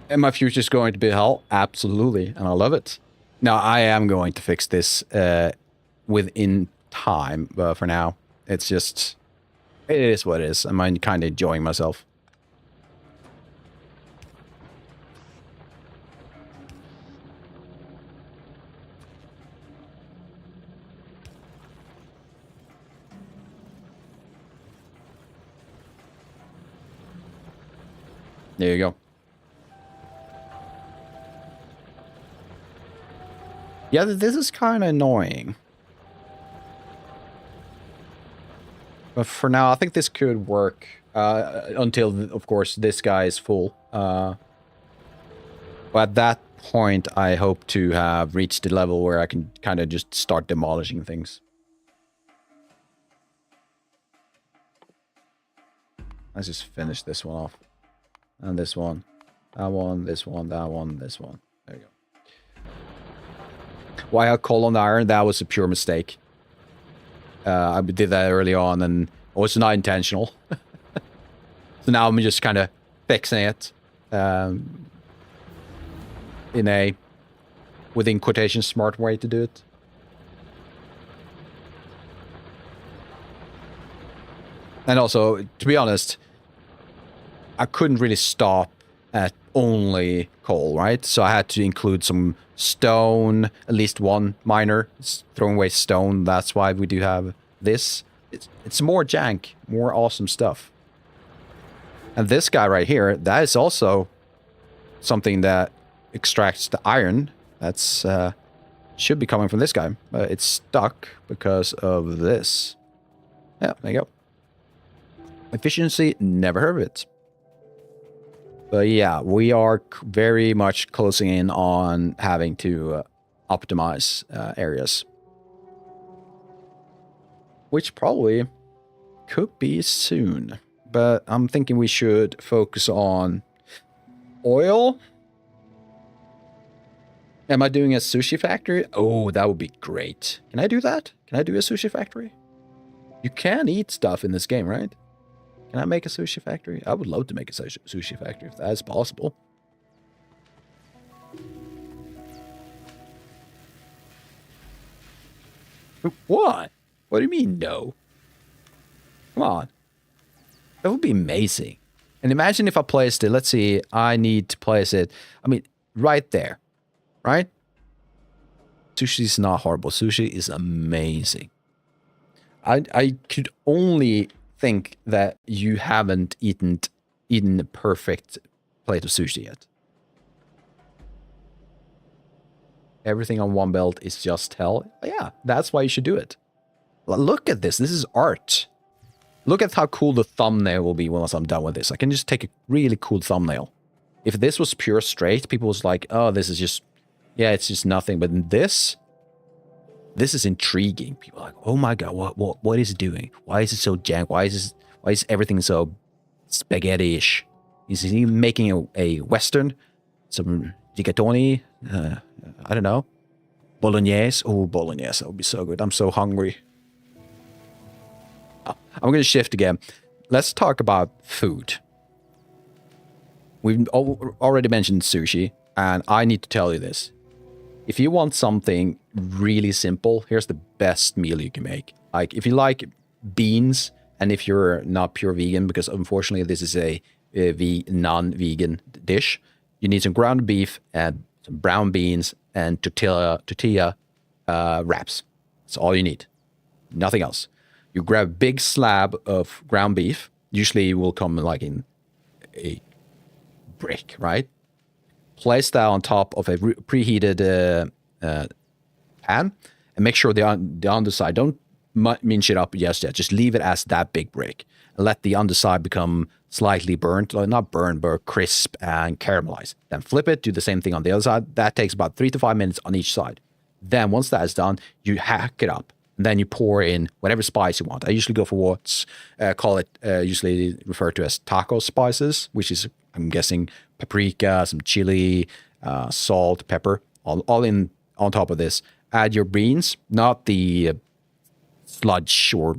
And my future's going to be hell? Absolutely, and I love it. Now, I am going to fix this within time, but for now, it's just... It is what it is. I'm kind of enjoying myself. There you go. Yeah, this is kind of annoying. But for now, I think this could work until, of course, this guy is full. But at that point, I hope to have reached the level where I can kind of just start demolishing things. Let's just finish this one off. And this one. That one, this one, that one, this one. There you go. Why I coal on the iron? That was a pure mistake. I did that early on and it was not intentional. So now I'm just kind of fixing it. In a, within quotation, smart way to do it. And also, to be honest, I couldn't really stop at only coal, right? So I had to include some stone, at least one miner throwing away stone. That's why we do have this. It's more jank, more awesome stuff. And this guy right here, that is also something that extracts the iron. That's should be coming from this guy, but it's stuck because of this. Yeah, there you go. Efficiency, never heard of it. But yeah, we are very much closing in on having to optimize areas. Which probably could be soon. But I'm thinking we should focus on oil. Am I doing a sushi factory? Oh, that would be great. Can I do that? Can I do a sushi factory? You can eat stuff in this game, right? Can I make a sushi factory? I would love to make a sushi factory if that is possible. What? What do you mean, no? Come on. That would be amazing. And imagine if I placed it, let's see, I need to place it, I mean, right there, right? Sushi is not horrible. Sushi is amazing. I could only think that you haven't eaten the perfect plate of sushi yet. Everything on one belt is just hell. Yeah, that's why you should do it. Look at this. This is art. Look at how cool the thumbnail will be once I'm done with this. I can just take a really cool thumbnail. If this was pure straight, people was like, oh, this is just, yeah, it's just nothing. But this is intriguing. People are like, oh my god, what is it doing? Why is it so jank? Why is everything so spaghetti-ish? Is he making a western? Some rigatoni? I don't know. Bolognese? Oh, bolognese. That would be so good. I'm so hungry. I'm going to shift again. Let's talk about food. We've already mentioned sushi, and I need to tell you this. If you want something really simple, here's the best meal you can make. Like, if you like beans And if you're not pure vegan, because unfortunately this is a non-vegan dish, you need some ground beef and some brown beans and tortilla wraps. That's all you need. Nothing else. You grab a big slab of ground beef. Usually it will come like in a brick, right? Place that on top of a preheated pan, and make sure the underside, don't mince it up just yet. Just leave it as that big brick, and let the underside become slightly burnt, not burnt, but crisp and caramelized. Then flip it, do the same thing on the other side. That takes about 3 to 5 minutes on each side. Then once that is done, you hack it up. And then you pour in whatever spice you want. I usually go for what's usually referred to as taco spices, which is, I'm guessing, paprika, some chili, salt, pepper, all in on top of this. Add your beans, not the sludge or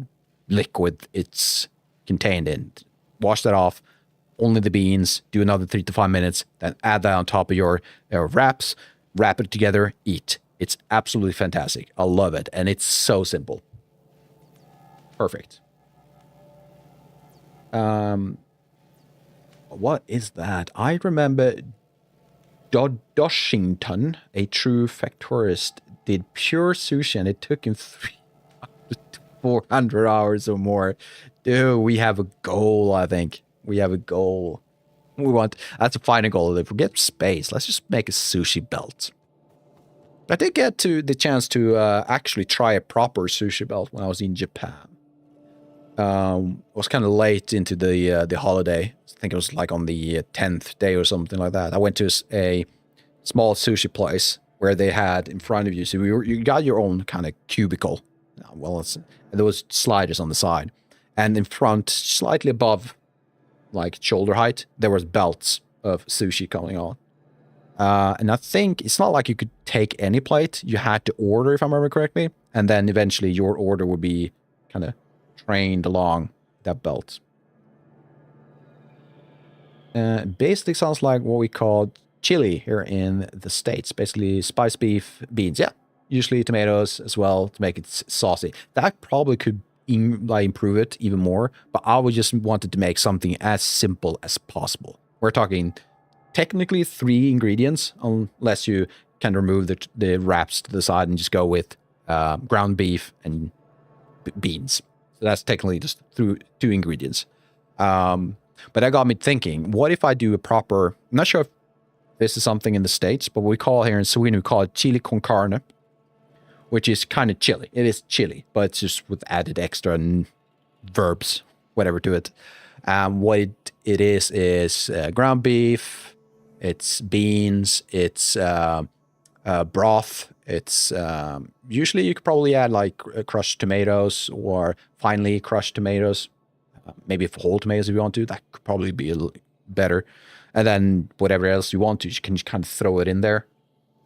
liquid it's contained in. Wash that off. Only the beans. Do another 3 to 5 minutes. Then add that on top of your wraps. Wrap it together. Eat. It's absolutely fantastic. I love it. And it's so simple. Perfect. What is that? I remember Doshington, a true factorist, did pure sushi and it took him 400 hours or more. Dude, we have a goal, I think. We have a goal. That's a final goal. If we get space, let's just make a sushi belt. I did get the chance to actually try a proper sushi belt when I was in Japan. It was kind of late into the holiday. I think it was like on the 10th day or something like that. I went to a small sushi place where they had in front of you. So you got your own kind of cubicle. Well, there was sliders on the side. And in front, slightly above like shoulder height, there was belts of sushi coming on. And I think it's not like you could take any plate. You had to order, if I remember correctly. And then eventually your order would be kind of trained along that belt. Basically sounds like what we call chili here in the States. Basically spiced beef, beans. Yeah, usually tomatoes as well to make it saucy. That probably could improve it even more. But I would just wanted to make something as simple as possible. We're talking technically 3 ingredients, unless you can remove the wraps to the side and just go with ground beef and beans. So that's technically just 2 ingredients. But that got me thinking, what if I do a proper, I'm not sure if this is something in the States, but we call here in Sweden, we call it chili con carne, which is kind of chili. It is chili, but it's just with added extra verbs, whatever to it. What it is ground beef, it's beans, it's broth. It's usually you could probably add like crushed tomatoes or finely crushed tomatoes, maybe whole tomatoes if you want to. That could probably be a little better. And then whatever else you want to, you can just kind of throw it in there,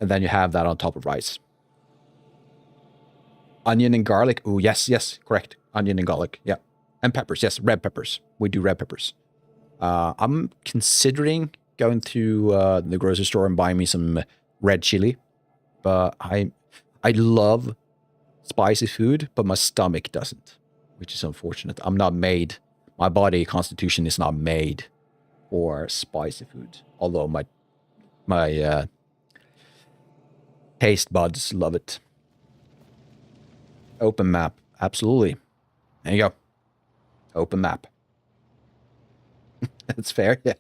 and then you have that on top of rice. Onion and garlic. Oh yes, correct. Onion and garlic. Yeah, and peppers. Yes, red peppers. We do red peppers. I'm considering going to the grocery store and buying me some red chili. But I love spicy food, but my stomach doesn't, which is unfortunate. I'm not made, my body constitution is not made for spicy food. Although my taste buds love it. Open map, absolutely. There you go. Open map. That's fair. Yeah,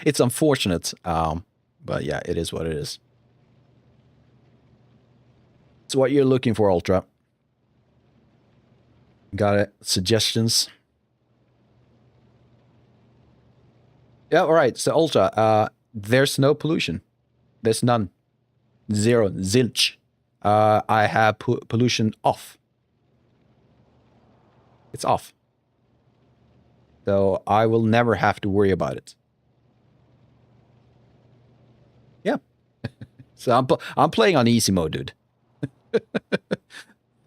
it's unfortunate, but yeah, it is what it is. It's what you're looking for, Ultra. Got it? Suggestions? Yeah, all right. So, Ultra, there's no pollution. There's none. Zero. Zilch. I have pollution off. It's off. So, I will never have to worry about it. Yeah. So, I'm playing on easy mode, dude.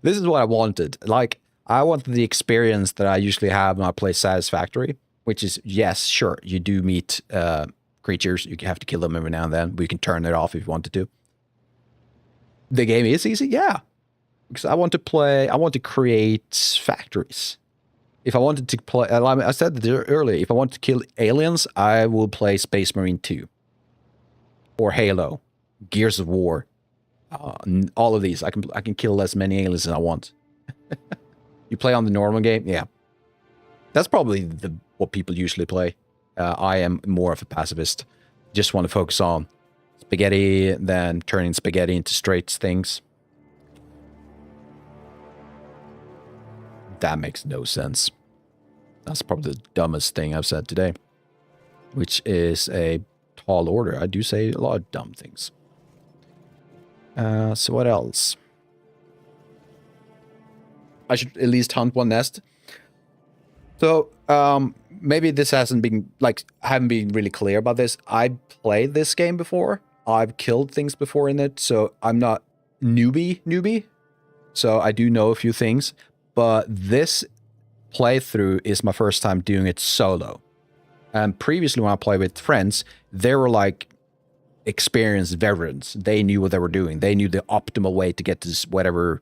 This is what I wanted. Like, I wanted the experience that I usually have when I play Satisfactory, which is, yes, sure, you do meet creatures. You have to kill them every now and then, but you can turn it off if you wanted to. The game is easy, yeah. Because I want to create factories. If I wanted to play, I said that earlier, if I want to kill aliens, I will play Space Marine 2 or Halo, Gears of War, all of these. I can kill as many aliens as I want. You play on the normal game, yeah. That's probably what people usually play. I am more of a pacifist. Just want to focus on spaghetti, then turning spaghetti into straight things. That makes no sense. That's probably the dumbest thing I've said today, which is a tall order. I do say a lot of dumb things. So what else? I should at least hunt one nest. So maybe this hasn't been, like, I haven't been really clear about this. I played this game before. I've killed things before in it, so I'm not newbie. So I do know a few things, but this playthrough is my first time doing it solo. And previously when I played with friends, they were like experienced veterans. They knew what they were doing. They knew the optimal way to get to whatever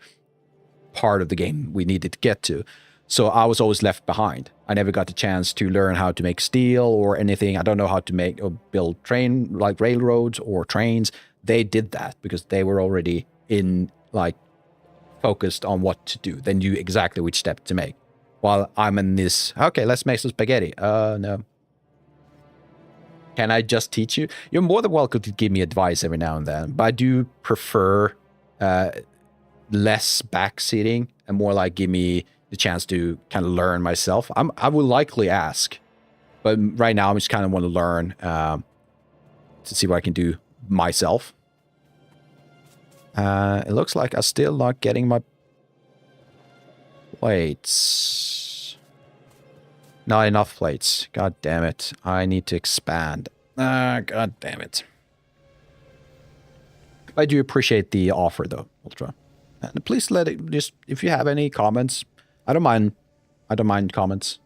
part of the game we needed to get to. So I was always left behind. I never got the chance to learn how to make steel or anything. I don't know how to make or build like railroads or trains. They did that because they were already focused on what to do. They knew exactly which step to make. While I'm in this, okay, let's make some spaghetti. No. Can I just teach you? You're more than welcome to give me advice every now and then, but I do prefer less backseating and more like give me the chance to kind of learn myself. I will likely ask, but right now I just kind of want to learn to see what I can do myself. It looks like I'm still not getting my plates. Not enough plates. God damn it. I need to expand. God damn it. I do appreciate the offer though, Ultra. And please let it just, if you have any comments, I don't mind comments.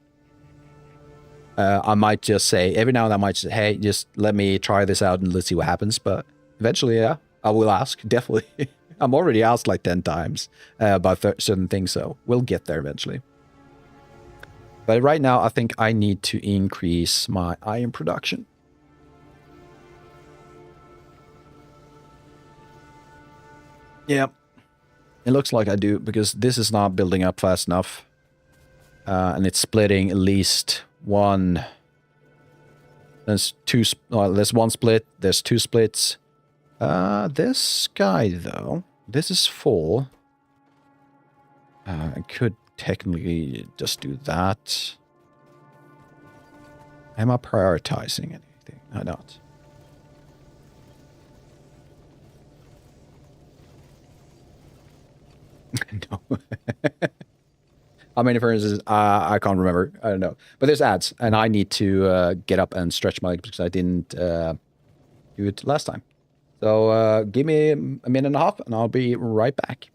I might just say, every now and then I might say, hey, just let me try this out and let's see what happens. But eventually, yeah, I will ask, definitely. I'm already asked like 10 times about certain things, so we'll get there eventually. But right now, I think I need to increase my iron production. Yeah, it looks like I do, because this is not building up fast enough. And it's splitting at least one. There's one split. There's two splits. This guy, though, this is full. I could technically just do that. Am I prioritizing anything? I'm not. No. How many furnaces? I can't remember. I don't know. But there's ads, and I need to get up and stretch my legs because I didn't do it last time. So give me a minute and a half, and I'll be right back.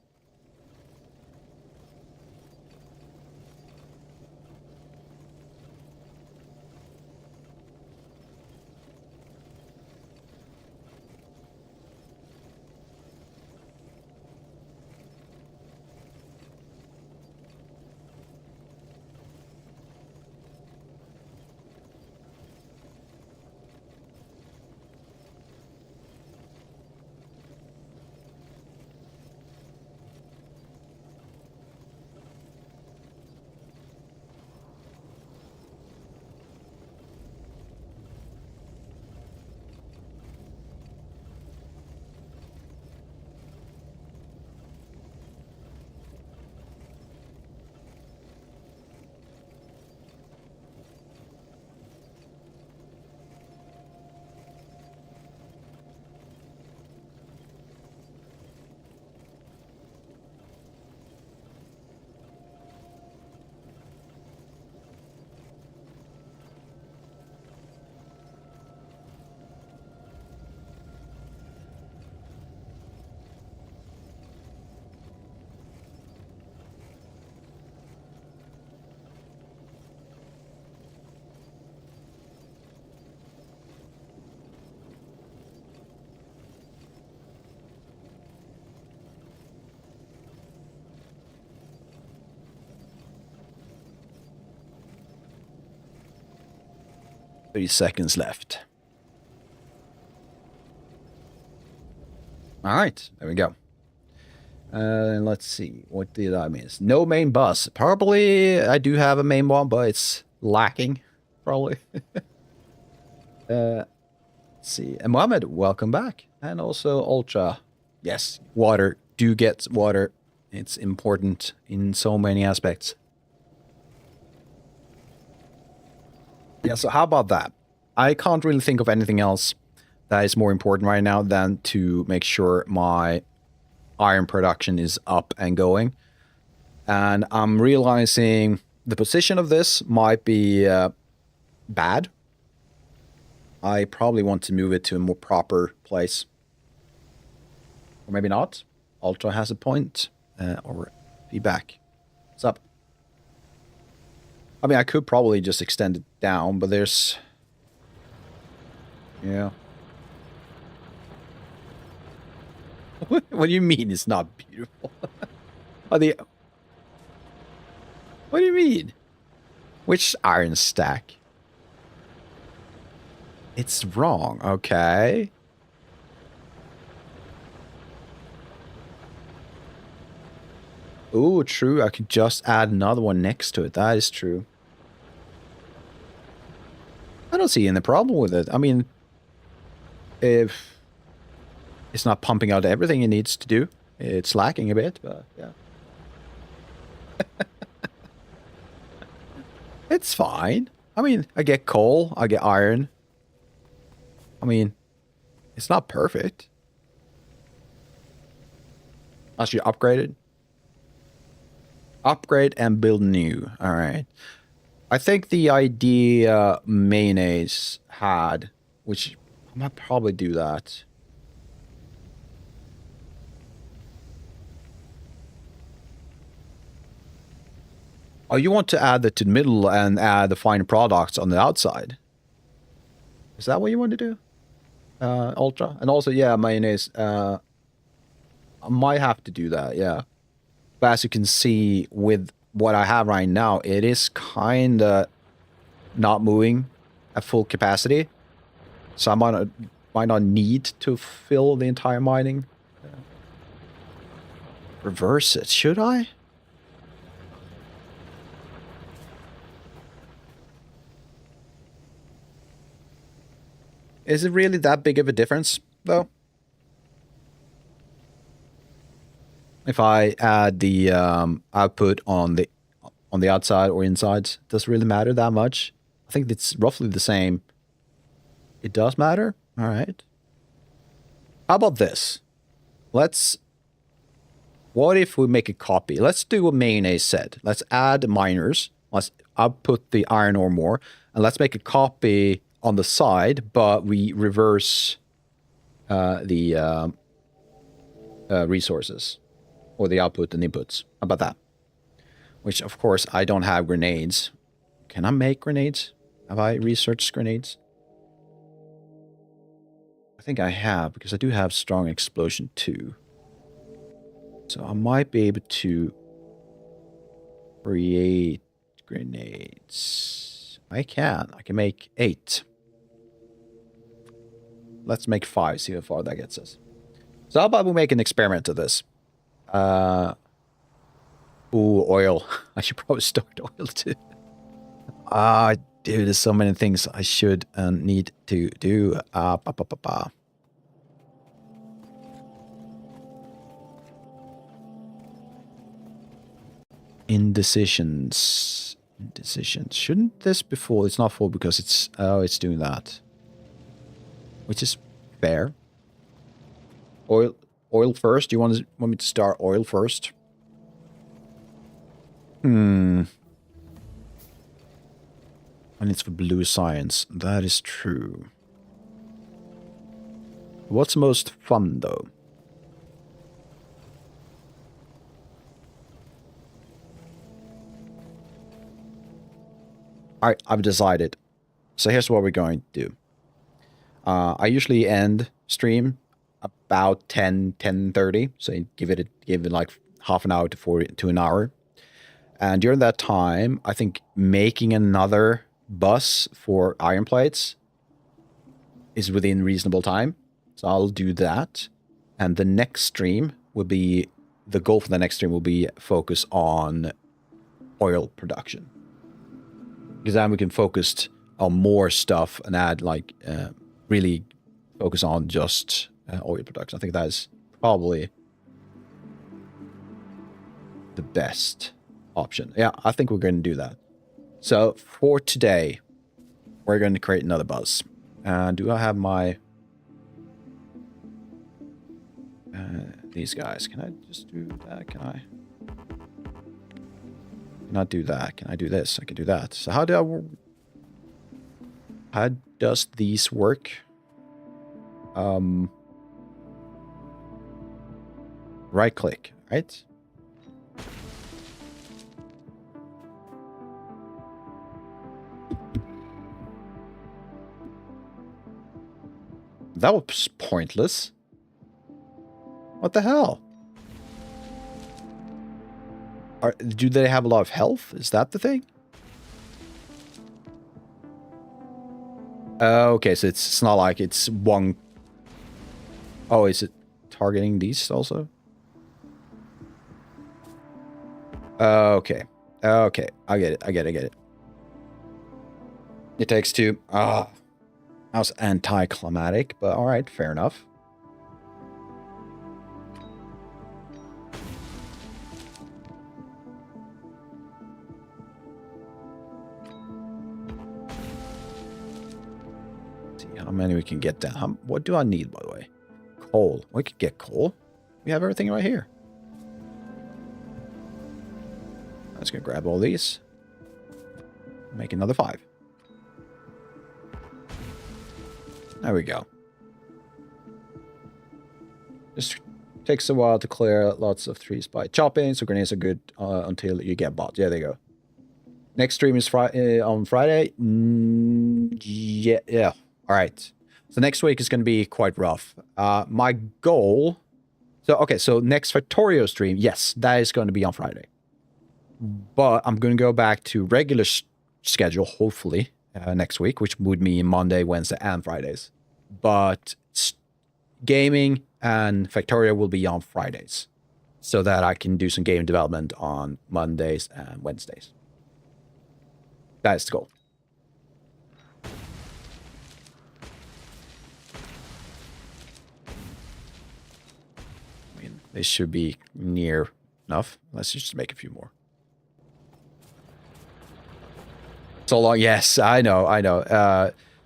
30 seconds left. All right, there we go. Let's see, what did I miss? No main bus. Probably I do have a main one, but it's lacking, probably. Let's see. And Mohammed, welcome back. And also Ultra. Yes, water. Do get water. It's important in so many aspects. Yeah, so how about that? I can't really think of anything else that is more important right now than to make sure my iron production is up and going. And I'm realizing the position of this might be bad. I probably want to move it to a more proper place. Or maybe not. Ultra has a point. Or feedback. What's up? I mean, I could probably just extend it down, but there's... Yeah. What do you mean it's not beautiful? What do you mean? Which iron stack? It's wrong, okay. Oh, true. I could just add another one next to it. That is true. I don't see any problem with it. I mean, if it's not pumping out everything it needs to do, it's lacking a bit, but yeah. It's fine. I mean, I get coal, I get iron. I mean, it's not perfect. I should upgrade it. Upgrade and build new. All right. I think the idea Mayonnaise had, which I might probably do that. Oh, you want to add it to the middle and add the final products on the outside? Is that what you want to do? Ultra? And also, yeah, Mayonnaise. I might have to do that, yeah. But as you can see with what I have right now, it is kind of not moving at full capacity. So I might not need to fill the entire mining. Reverse it, should I? Is it really that big of a difference, though? If I add the output on the outside or inside, does it really matter that much? I think it's roughly the same. It does matter? All right. How about this? What if we make a copy? Let's do what Mayonnaise said. Let's add miners. Let's output the iron ore more. And let's make a copy on the side, but we reverse the resources. Or the output and inputs. How about that? Which, of course, I don't have grenades. Can I make grenades? Have I researched grenades? I think I have, because I do have strong explosion too. So I might be able to create grenades. I can make 8. Let's make 5, see how far that gets us. So how about we make an experiment of this? Ooh, oil. I should probably start oil too. Dude, there's so many things I should and need to do. Indecisions. Shouldn't this be full? It's not full because it's doing that. Which is fair. Oil first? You want me to start oil first? And it's for blue science. That is true. What's most fun, though? Alright, I've decided. So here's what we're going to do. I usually end stream about 10:30. So you give it like half an hour to an hour. And during that time, I think making another bus for iron plates is within reasonable time. So I'll do that. And the next stream will be, the goal for the next stream will be focus on oil production. Because then we can focus on more stuff and add like, really focus on just oil production. I think that is probably the best option. Yeah, I think we're going to do that. So for today, we're going to create another buzz. Do I have my... these guys, can I just do that? Can I not do that? Can I do this? I can do that. So how does these work? Right click, right? That was pointless. What the hell? Do they have a lot of health? Is that the thing? Okay, so it's not like it's one... Oh, is it targeting these also? Okay. Okay, I get it. It takes two. That was anticlimactic, but alright, fair enough. How many we can get down? What do I need, by the way? Coal. We could get coal. We have everything right here. I'm just going to grab all these. Make another 5. There we go. Just takes a while to clear lots of trees by chopping, so grenades are good until you get bought. Yeah, there you go. Next stream is on Friday. Yeah. All right. So next week is going to be quite rough. My goal... So next Factorio stream, yes, that is going to be on Friday. But I'm going to go back to regular schedule, hopefully, next week, which would mean Monday, Wednesday, and Fridays. But gaming and Factorio will be on Fridays, so that I can do some game development on Mondays and Wednesdays. That is the goal. I mean, this should be near enough. Let's just make a few more. So long. Yes, I know.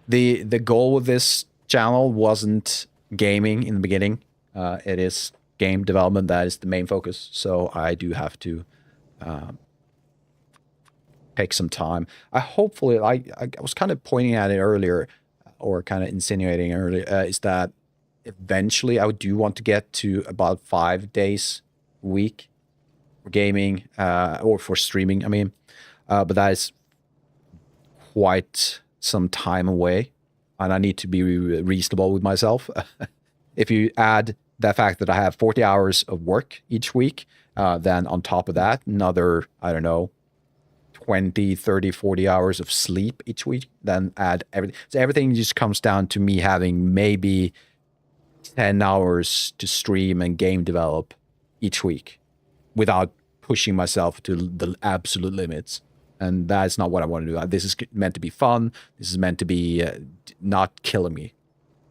The goal with this channel wasn't gaming in the beginning. It is game development. That is the main focus. So I do have to take some time. I was kind of pointing at it earlier, or kind of insinuating earlier, is that eventually I do want to get to about 5 days a week for gaming, or for streaming, I mean. But that is quite some time away, and I need to be reasonable with myself. If you add the fact that I have 40 hours of work each week, then on top of that, another, I don't know, 20, 30, 40 hours of sleep each week, then add everything. So everything just comes down to me having maybe 10 hours to stream and game develop each week without pushing myself to the absolute limits. And that's not what I want to do. This is meant to be fun. This is meant to be not killing me.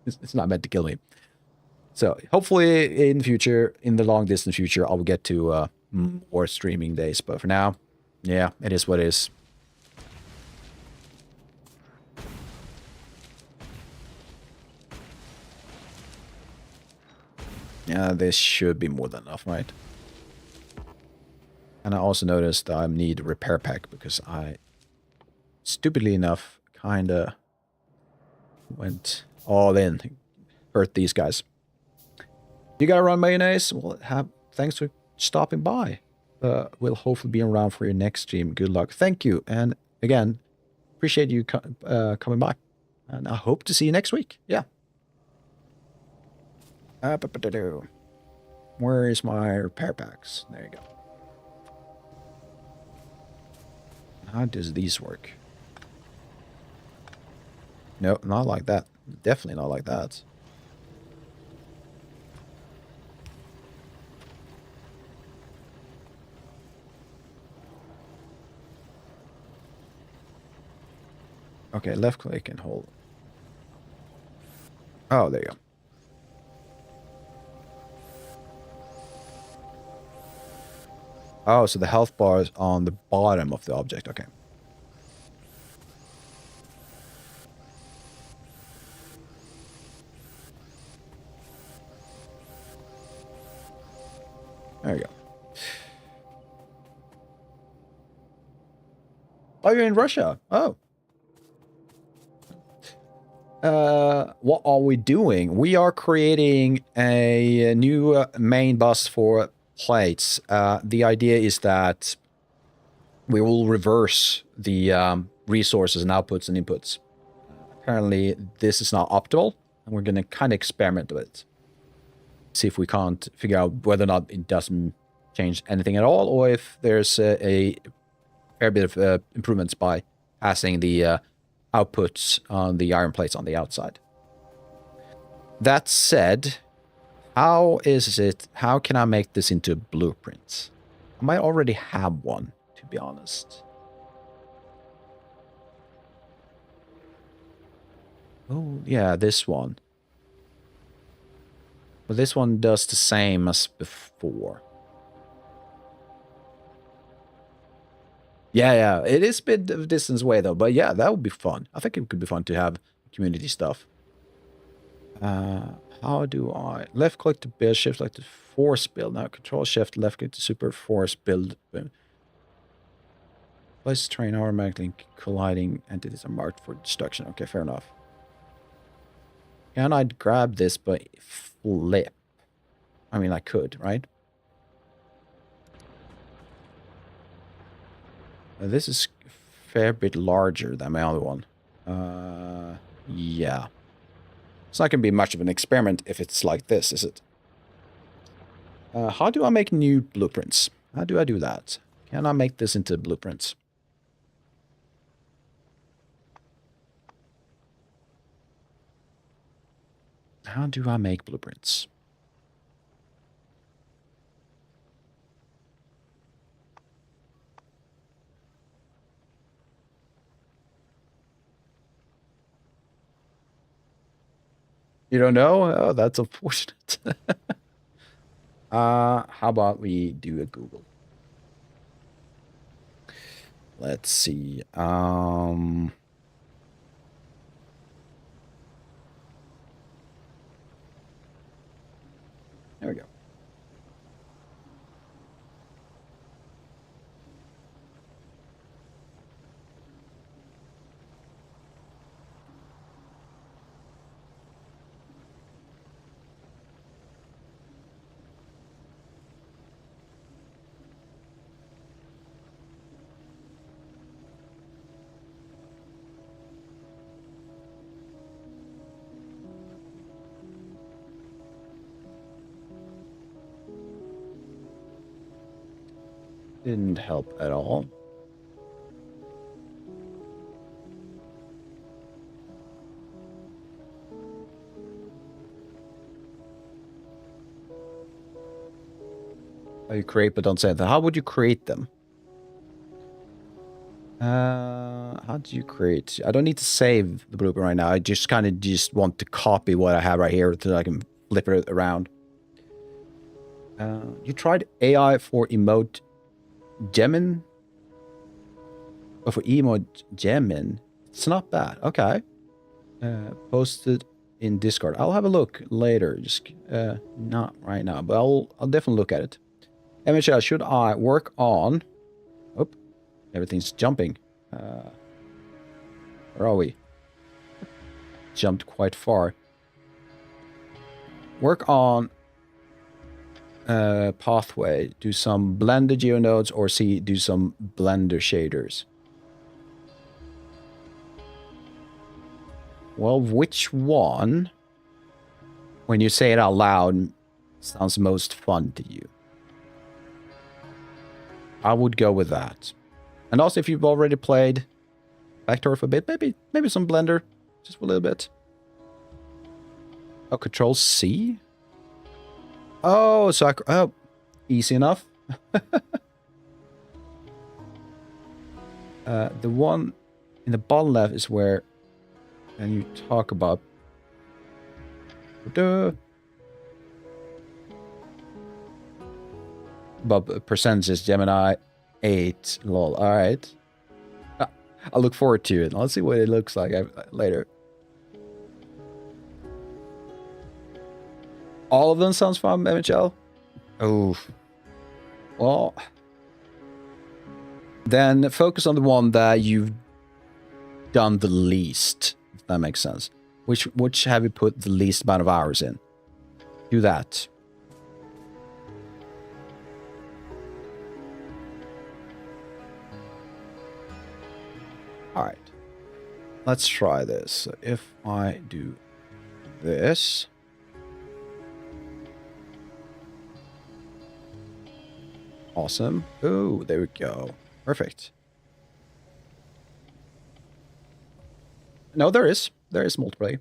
It's not meant to kill me. So hopefully in the future, in the long distance future, I'll get to more streaming days. But for now, yeah, it is what it is. Yeah, this should be more than enough, right? And I also noticed I need a repair pack because I, stupidly enough, kinda went all in. Hurt these guys. You gotta run mayonnaise? Well, thanks for stopping by. We'll hopefully be around for your next stream. Good luck. Thank you. And again, appreciate you coming by. And I hope to see you next week. Yeah. Where is my repair packs? There you go. How does these work? No, not like that. Definitely not like that. Okay, left click and hold. Oh, there you go. Oh, so the health bar is on the bottom of the object. Okay. There you go. Oh, you're in Russia. Oh. What are we doing? We are creating a new main bus for plates. The idea is that we will reverse the resources and outputs and inputs. Apparently, this is not optimal, and we're going to kind of experiment with it. See if we can't figure out whether or not it doesn't change anything at all, or if there's a fair bit of improvements by passing the outputs on the iron plates on the outside. That said, how can I make this into blueprints? I might already have one, to be honest. Oh, yeah, this one. But this one does the same as before. Yeah, it is a bit of a distance away though, but yeah, that would be fun. I think it could be fun to have community stuff. How do I left click to build, shift click to force build? Now control shift, left click to super force build. Place train automatically colliding entities are marked for destruction. Okay, fair enough. Can I grab this by flip? I mean, I could, right? This is a fair bit larger than my other one. Yeah. It's not going to be much of an experiment if it's like this, is it? How do I make new blueprints? How do I do that? Can I make this into blueprints? How do I make blueprints? You don't know? Oh, that's unfortunate. How about we do a Google? Let's see. There we go. Didn't help at all. How you create but don't say that. How would you create them? How do you create? I don't need to save the blueprint right now. I just kind of just want to copy what I have right here so I can flip it around. You tried AI for emote Gemin? Or for emote Gemin? It's not bad. Okay. Posted in Discord. I'll have a look later. Just not right now, but I'll definitely look at it. MHL, should I work on... Oh, everything's jumping. Where are we? Jumped quite far. Work on pathway. Do some Blender geonodes or do some Blender shaders. Well, which one, when you say it out loud, sounds most fun to you? I would go with that. And also, if you've already played Factorio for a bit, maybe some Blender. just for a little bit. Oh, Control C? Oh, so oh, easy enough. The one in the bottom left is where, and you talk about. But percentages, Gemini 8, lol. All right. I look forward to it. Let's see what it looks like later. All of them sounds fun, MHL? Oh. Well. Then focus on the one that you've done the least, if that makes sense. Which have you put the least amount of hours in? Do that. All right. Let's try this. So if I do this. Awesome. Oh, there we go. Perfect. No, there is. There is multiplayer.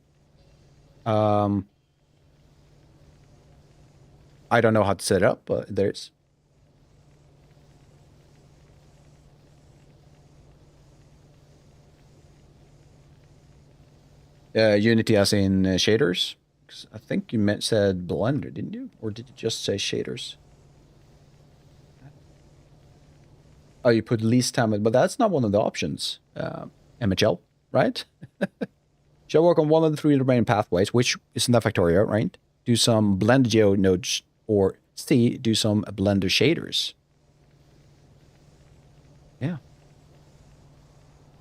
I don't know how to set it up, but there is. Unity as in shaders? 'Cause I think you said Blender, didn't you? Or did you just say shaders? Oh, you put least time, but that's not one of the options. MHL, right? Shall work on one of the 3 remaining pathways, which is in the Factorio, right? Do some Blender Geo nodes, or C, do some Blender shaders. Yeah.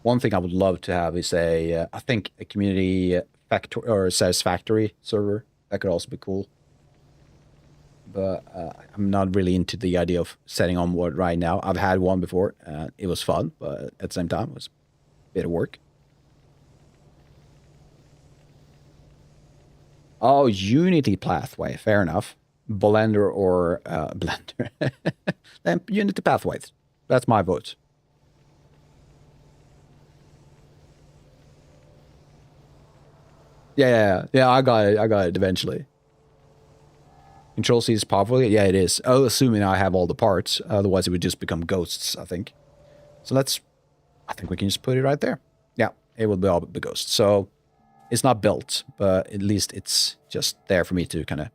One thing I would love to have is I think a community factory or satisfactory server. That could also be cool. But I'm not really into the idea of setting on one right now. I've had one before. It was fun, but at the same time, it was a bit of work. Oh, Unity pathway. Fair enough. Blender or Blender. Then Unity pathways. That's my vote. Yeah, I got it eventually. Control C is powerful? Yeah, it is. Oh, assuming I have all the parts. Otherwise, it would just become ghosts, I think. So I think we can just put it right there. Yeah, it will be all the ghosts. So it's not built, but at least it's just there for me to kind of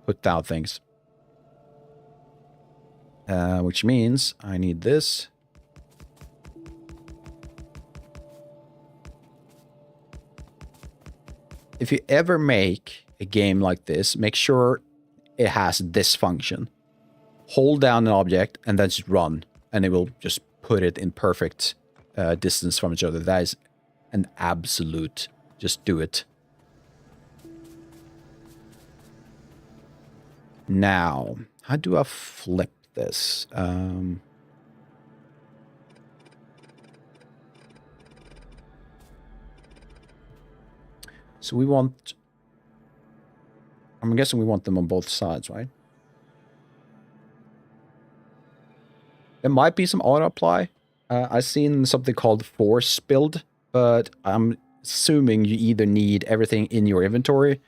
put down things. Which means I need this. If you ever make a game like this, make sure it has this function. Hold down an object and then just run, and it will just put it in perfect distance from each other. That is an absolute, just do it. Now, how do I flip this? So we want, I'm guessing we want them on both sides, right? There might be some auto apply. I've seen something called force build, but I'm assuming you either need everything in your inventory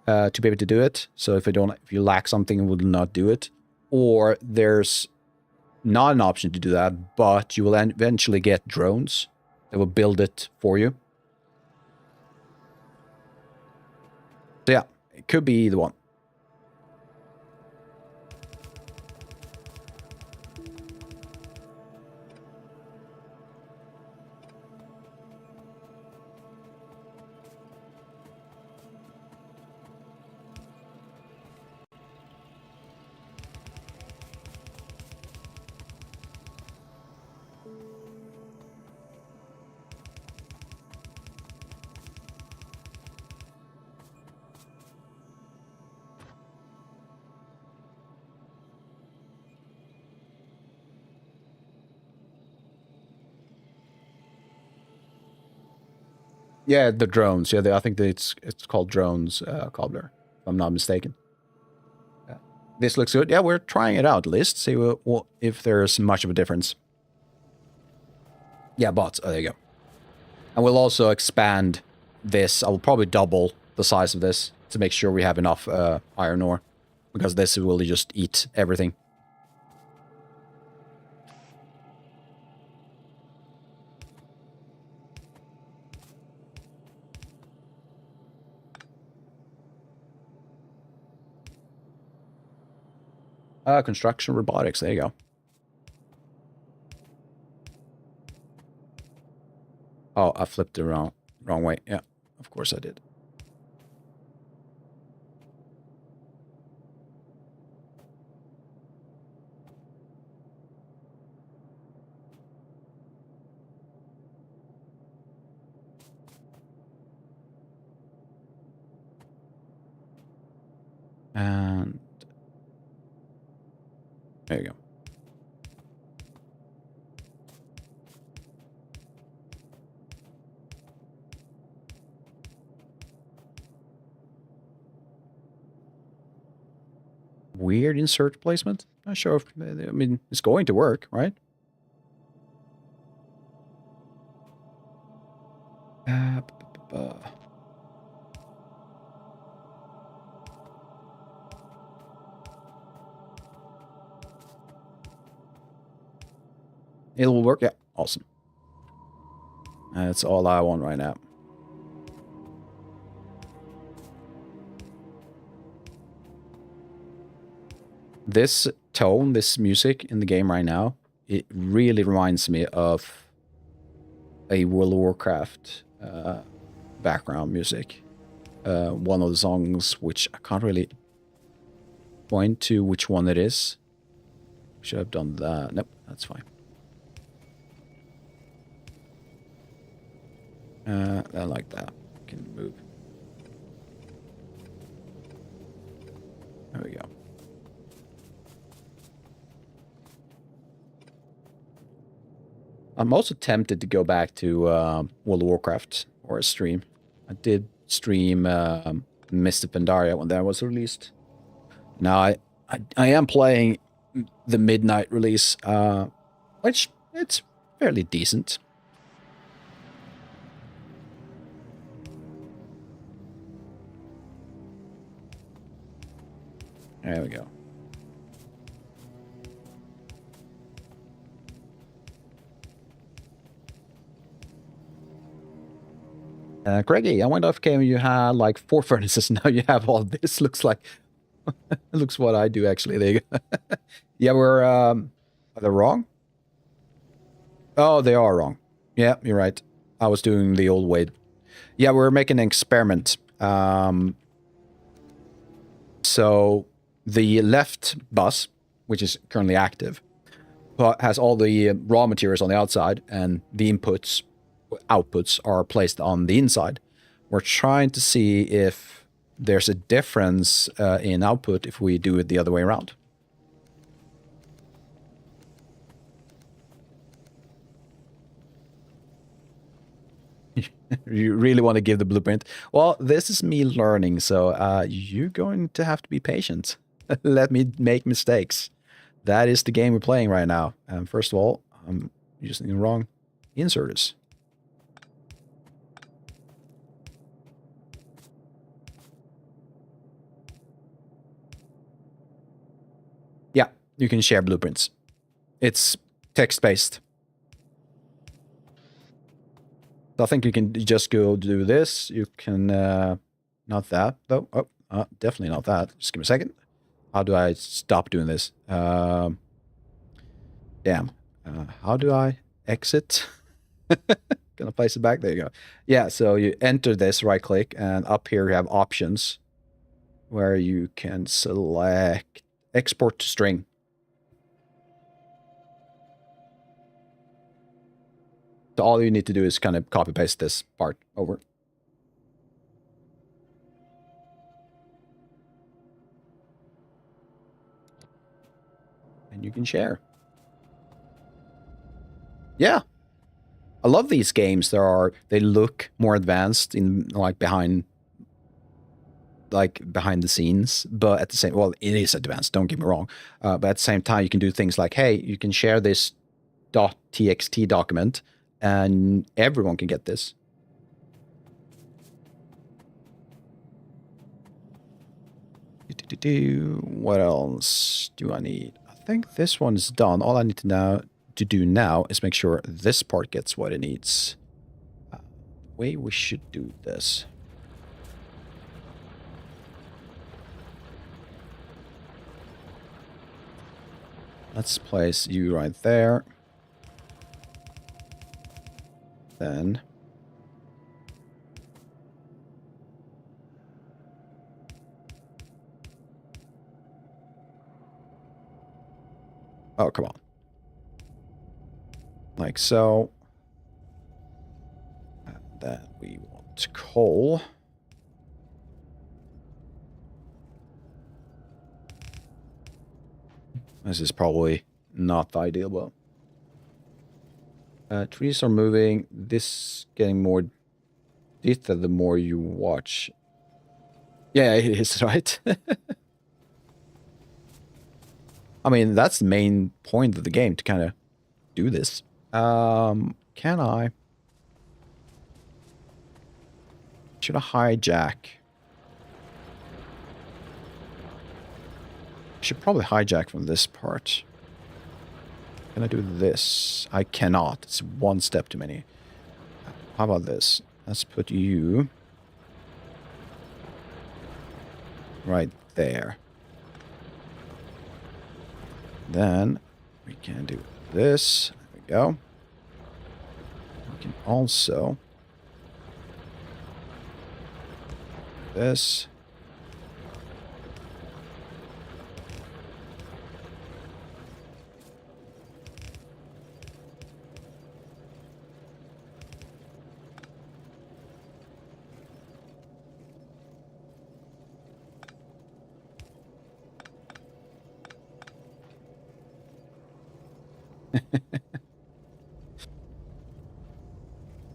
to be able to do it. So if you lack something, it will not do it. Or there's not an option to do that, but you will eventually get drones that will build it for you. So yeah, it could be either one. Yeah, the drones. Yeah, I think it's called drones, cobbler, if I'm not mistaken. Yeah. This looks good. Yeah, we're trying it out at least. See if there's much of a difference. Yeah, bots. Oh, there you go. And we'll also expand this, I will probably double the size of this to make sure we have enough iron ore, because this will just eat everything. Construction robotics, there you go. Oh, I flipped it wrong way. Yeah, of course I did. And there you go. Weird insert placement. Not sure if, I mean, it's going to work, right? It will work. Yeah, awesome. That's all I want right now. This tone, this music in the game right now, it really reminds me of a World of Warcraft background music. One of the songs, which I can't really point to which one it is. Should have done that. Nope, that's fine. I like that. Can move. There we go. I'm also tempted to go back to World of Warcraft or a stream. I did stream Mist of Pandaria when that was released. Now I am playing the midnight release, which it's fairly decent. There we go. Greggy, I wonder if you had like 4 furnaces. Now you have all this. Looks like it looks what I do actually. There you go. Yeah, we're are they wrong? Oh, they are wrong. Yeah, you're right. I was doing the old way. Yeah, we're making an experiment. So the left bus, which is currently active, has all the raw materials on the outside, and the outputs are placed on the inside. We're trying to see if there's a difference in output if we do it the other way around. You really want to give the blueprint? Well, this is me learning, so you're going to have to be patient. Let me make mistakes. That is the game we're playing right now. First of all, I'm using the wrong inserters. Yeah, you can share blueprints. It's text-based. So I think you can just go do this. You can, not that, though. Oh, definitely not that. Just give me a second. How do I stop doing this? Damn. How do I exit? Gonna place it back. There you go. Yeah, so you enter this, right click, and up here you have options where you can select export to string. So all you need to do is kind of copy paste this part over. And you can share. Yeah. I love these games. They look more advanced in behind the scenes, but at the same, well, it is advanced, don't get me wrong. But at the same time, you can do things like, hey, you can share this .txt document and everyone can get this. What else do I need? I think this one's done. All I need to do now is make sure this part gets what it needs. Way we should do this. Let's place you right there. Then oh, come on. Like so. And then we want coal. This is probably not the ideal, but trees are moving. This getting more detail the more you watch. Yeah, it is, right? I mean, that's the main point of the game, to kind of do this. Can I? Should I hijack? Should probably hijack from this part. Can I do this? I cannot. It's one step too many. How about this? Let's put you right there. Then we can do this. There we go. We can also do this.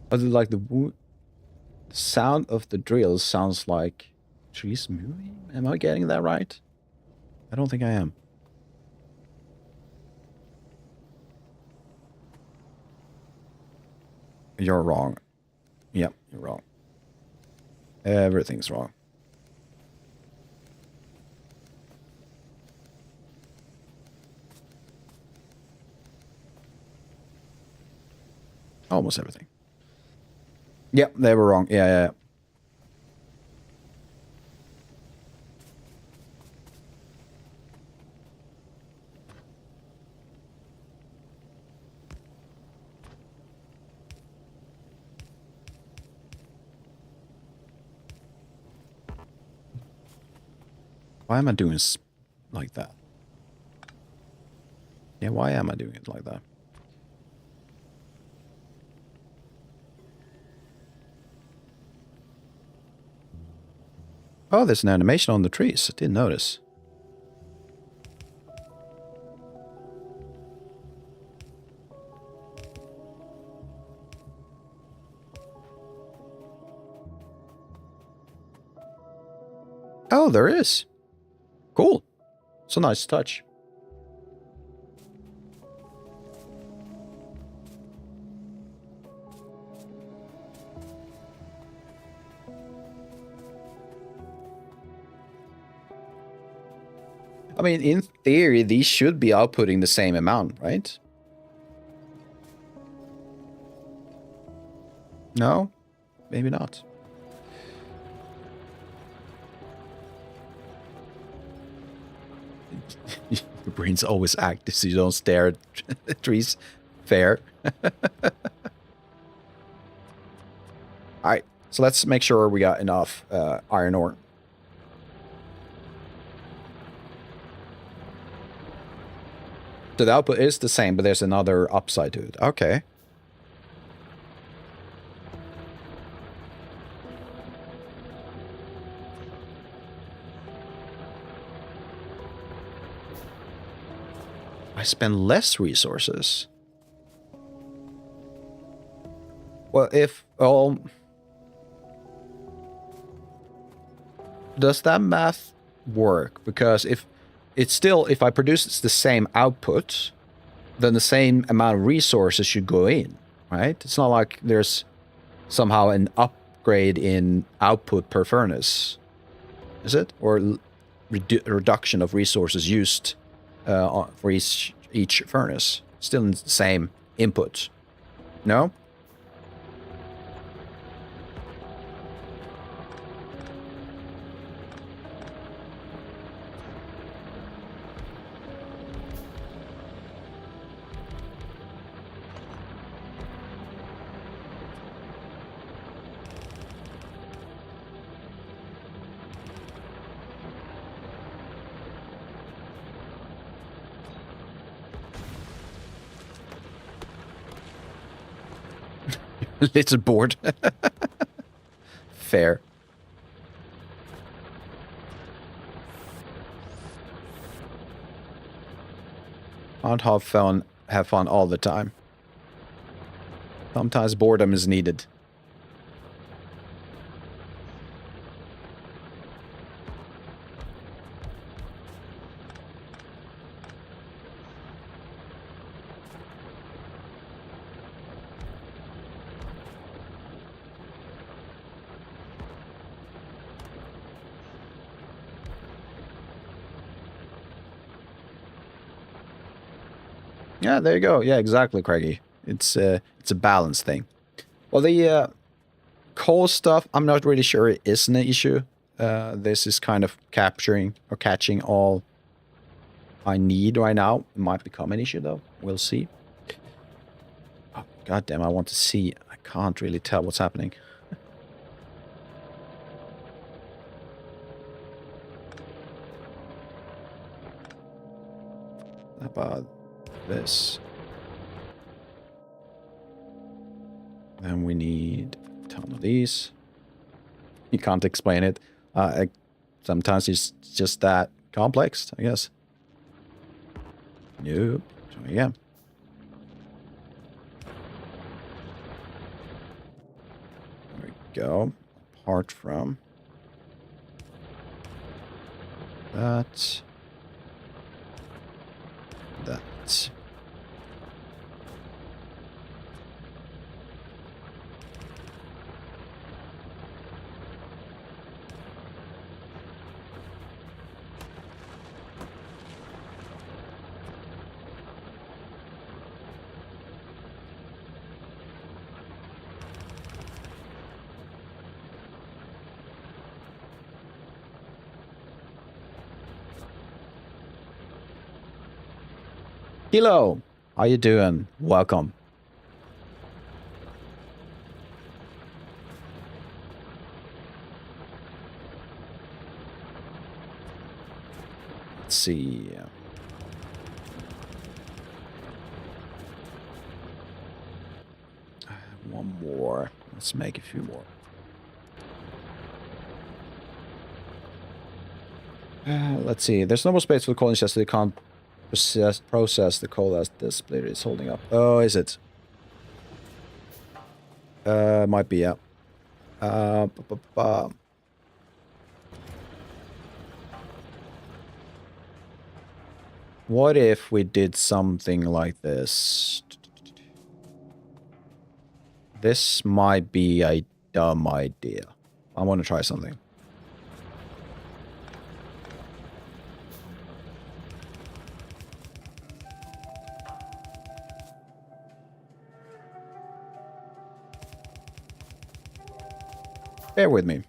But like the sound of the drill sounds like trees moving. Am I getting that right? I don't think I am. You're wrong. Yep, you're wrong. Everything's wrong. Almost everything. Yep, they were wrong. Yeah. Why am I doing it like that? Yeah, why am I doing it like that? Oh, there's an animation on the trees. I didn't notice. Oh, there is. Cool. It's a nice touch. I mean, in theory, these should be outputting the same amount, right? No? Maybe not. Your brain's always active, so you don't stare at trees. Fair. Alright, so let's make sure we got enough iron ore. So the output is the same, but there's another upside to it. Okay. I spend less resources. Well, if does that math work? Because if it's still, if I produce the same output, then the same amount of resources should go in, right? It's not like there's somehow an upgrade in output per furnace, is it? Or reduction of resources used for each furnace. Still in the same input. No? Little bored. Fair. Can't have fun all the time. Sometimes boredom is needed. Yeah, there you go. Yeah, exactly, Craigie. It's a balance thing. Well, the coal stuff, I'm not really sure it is an issue. This is kind of capturing or catching all I need right now. It might become an issue, though. We'll see. Oh, goddamn, I want to see. I can't really tell what's happening. How about this? Then we need a ton of these. You can't explain it. Sometimes it's just that complex, I guess. Nope. So, yeah. There we go. Apart from that. That. Hello, how you doing? Welcome. Let's see. I have one more. Let's make a few more. Let's see. There's no more space for the coal chest, so you can't process the coal as this splitter is holding up. Oh, is it? Might be, yeah. What if we did something like this? This might be a dumb idea. I want to try something. Bear with me.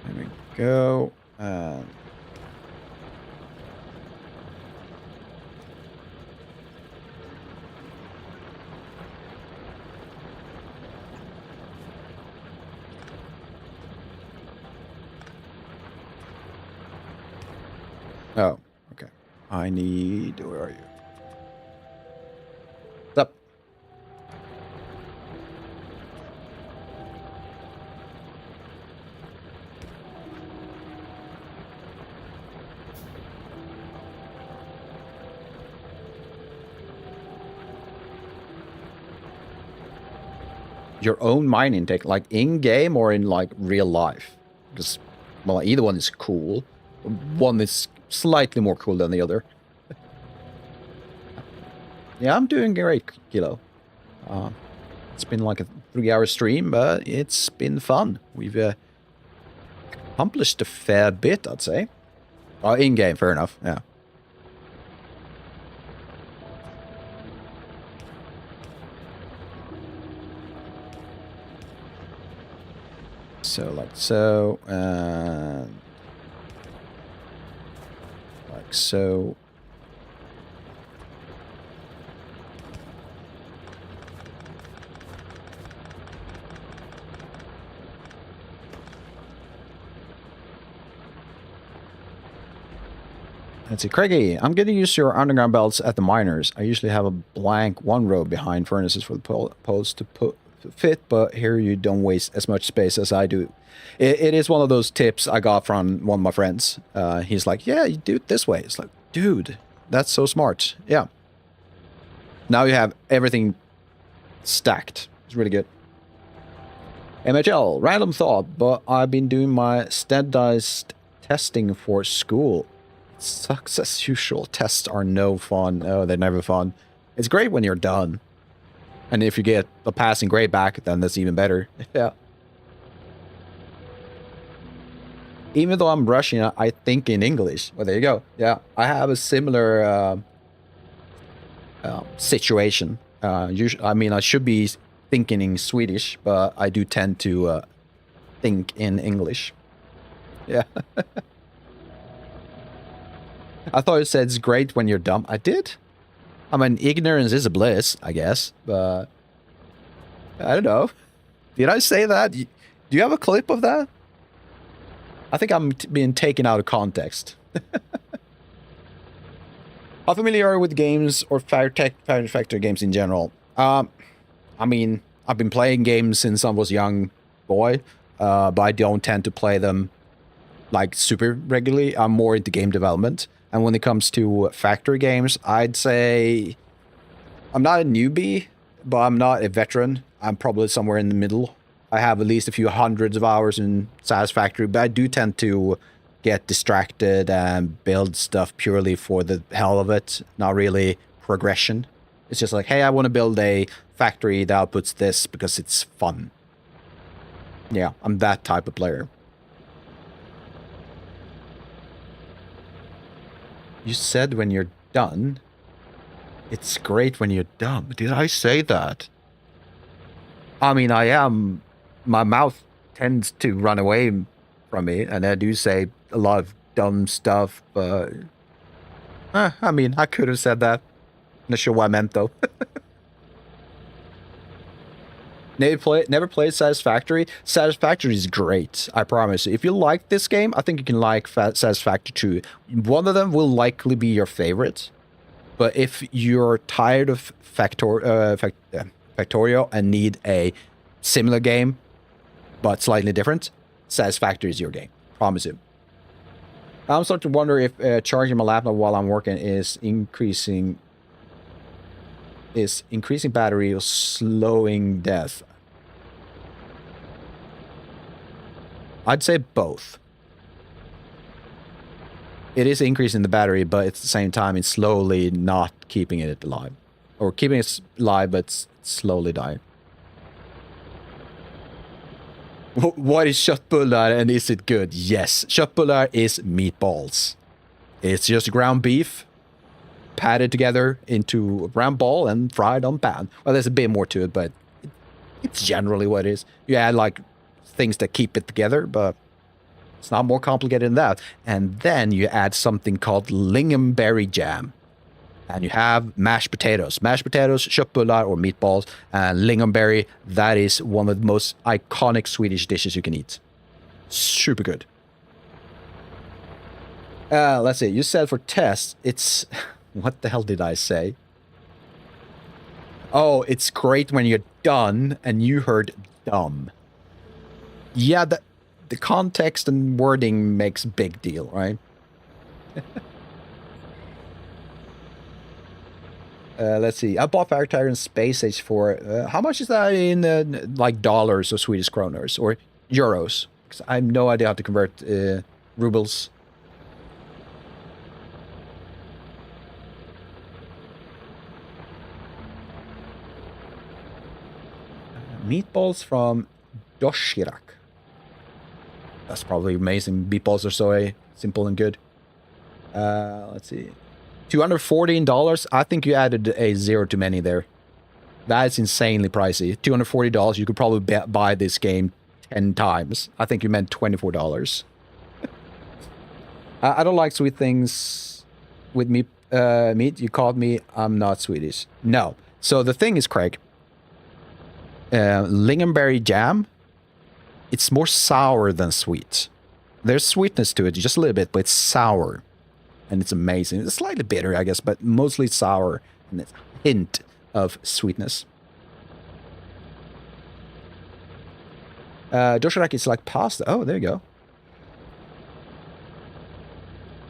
There we go. Oh, okay. I need... Where are you? What's up? Your own mine intake, like in-game or in like real life? Because, well, either one is cool. One is slightly more cool than the other. Yeah, I'm doing great, Kilo. It's been like a 3-hour stream, but it's been fun. We've accomplished a fair bit, I'd say. In-game, fair enough, yeah. So, like so, and... like so. Let's see, Craigie, I'm going to use your underground belts at the miners. I usually have a blank one row behind furnaces for the poles to fit, but here you don't waste as much space as I do. It is one of those tips I got from one of my friends. He's like, yeah, you do it this way. It's like, dude, that's so smart. Yeah. Now you have everything stacked. It's really good. MHL, random thought, but I've been doing my standardized testing for school. Sucks as usual. Tests are no fun. Oh, they're never fun. It's great when you're done. And if you get a passing grade back, then that's even better. Yeah. Even though I'm Russian, I think in English. Well, there you go. Yeah, I have a similar situation. Usually, I mean, I should be thinking in Swedish, but I do tend to think in English. Yeah. I thought it said it's great when you're dumb. I did. I mean, ignorance is a bliss, I guess, but I don't know. Did I say that? Do you have a clip of that? I think I'm being taken out of context. How familiar are you with games or Factorio games in general? I mean, I've been playing games since I was a young boy, but I don't tend to play them like super regularly. I'm more into game development. And when it comes to factory games, I'd say I'm not a newbie, but I'm not a veteran. I'm probably somewhere in the middle. I have at least a few hundreds of hours in Satisfactory, but I do tend to get distracted and build stuff purely for the hell of it, not really progression. It's just like, hey, I want to build a factory that outputs this because it's fun. Yeah, I'm that type of player. You said when you're done, it's great when you're dumb. Did I say that? I mean, I am. My mouth tends to run away from me, and I do say a lot of dumb stuff, but... I mean, I could have said that. Not sure what I meant, though. Never played Satisfactory. Satisfactory is great, I promise. If you like this game, I think you can like Satisfactory too. One of them will likely be your favorite. But if you're tired of Factorio and need a similar game, but slightly different, Satisfactory is your game. Promise you. I'm starting to wonder if charging my laptop while I'm working is increasing battery or slowing death. I'd say both. It is increasing the battery, but at the same time, it's slowly not keeping it alive. Or keeping it alive, but it's slowly dying. What is Köttbullar and is it good? Yes, Köttbullar is meatballs. It's just ground beef, patted together into a round ball and fried on pan. Well, there's a bit more to it, but it's generally what it is. You add like things that keep it together, but it's not more complicated than that. And then you add something called lingonberry jam. And you have mashed potatoes. Mashed potatoes, köttbullar or meatballs, and lingonberry. That is one of the most iconic Swedish dishes you can eat. Super good. Let's see. You said for tests, it's... What the hell did I say? Oh, it's great when you're done, and you heard dumb. Yeah, the context and wording makes big deal, right? Let's see. I bought Factorio and Space Age for... how much is that in, like, dollars or Swedish kroners or euros? Because I have no idea how to convert rubles. Meatballs from Doshirak. That's probably amazing. Meatballs are so simple and good. Let's see. $214. I think you added a zero too many there. That's insanely pricey. $240. You could probably buy this game 10 times. I think you meant $24. I don't like sweet things with meat. You called me. I'm not Swedish. No. So the thing is, Craig, lingonberry jam, it's more sour than sweet. There's sweetness to it, just a little bit, but it's sour. And it's amazing. It's slightly bitter, I guess, but mostly sour. And it's a hint of sweetness. Doshirak is like pasta. Oh, there you go.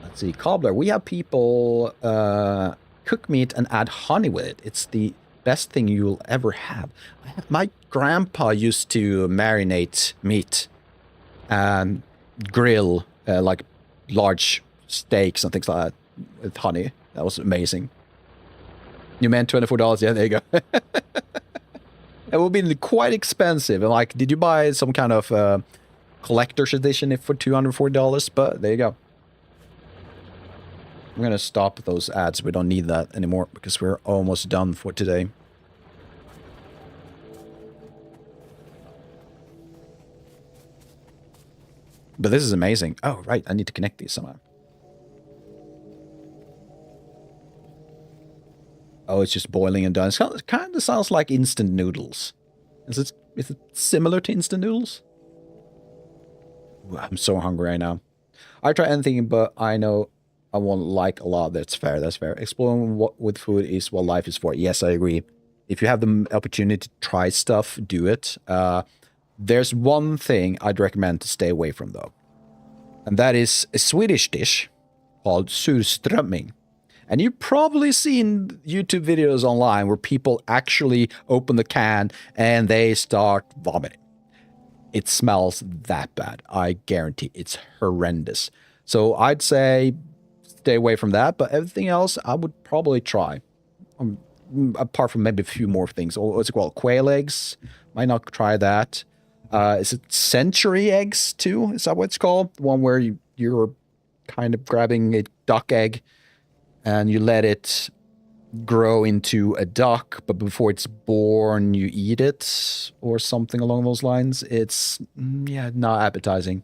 Let's see. Cobbler. We have people cook meat and add honey with it. It's the best thing you'll ever have. My grandpa used to marinate meat and grill like large steaks and things like that with honey. That was amazing. You meant $24? Yeah, there you go. It will be quite expensive. And like, did you buy some kind of collector's edition for $240? But there you go. I'm gonna stop those ads. We don't need that anymore because we're almost done for today. But this is amazing. Oh, right. I need to connect these somehow. Oh, it's just boiling and done. It kind of sounds like instant noodles. Is it similar to instant noodles? Ooh, I'm so hungry right now. I try anything, but I know I won't like a lot. That's fair. That's fair. Exploring with food is what life is for. Yes, I agree. If you have the opportunity to try stuff, do it. There's one thing I'd recommend to stay away from, though. And that is a Swedish dish called surströmming. And you've probably seen YouTube videos online where people actually open the can and they start vomiting. It smells that bad. I guarantee it's horrendous. So I'd say stay away from that. But everything else, I would probably try. Apart from maybe a few more things. What's it called? Quail eggs? Might not try that. Is it century eggs too? Is that what it's called? The one where you're kind of grabbing a duck egg and you let it grow into a duck, but before it's born, you eat it or something along those lines. It's, yeah, not appetizing.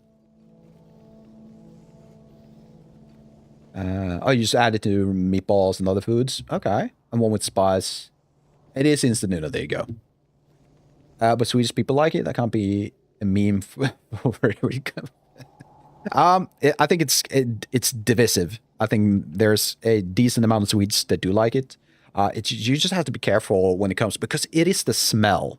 Oh, you just add it to meatballs and other foods? Okay. And one with spice. It is instant noodle. There you go. But Swedish people like it. That can't be a meme for where we go. I think it's divisive. I think there's a decent amount of Swedes that do like it. You just have to be careful when it comes, because it is the smell.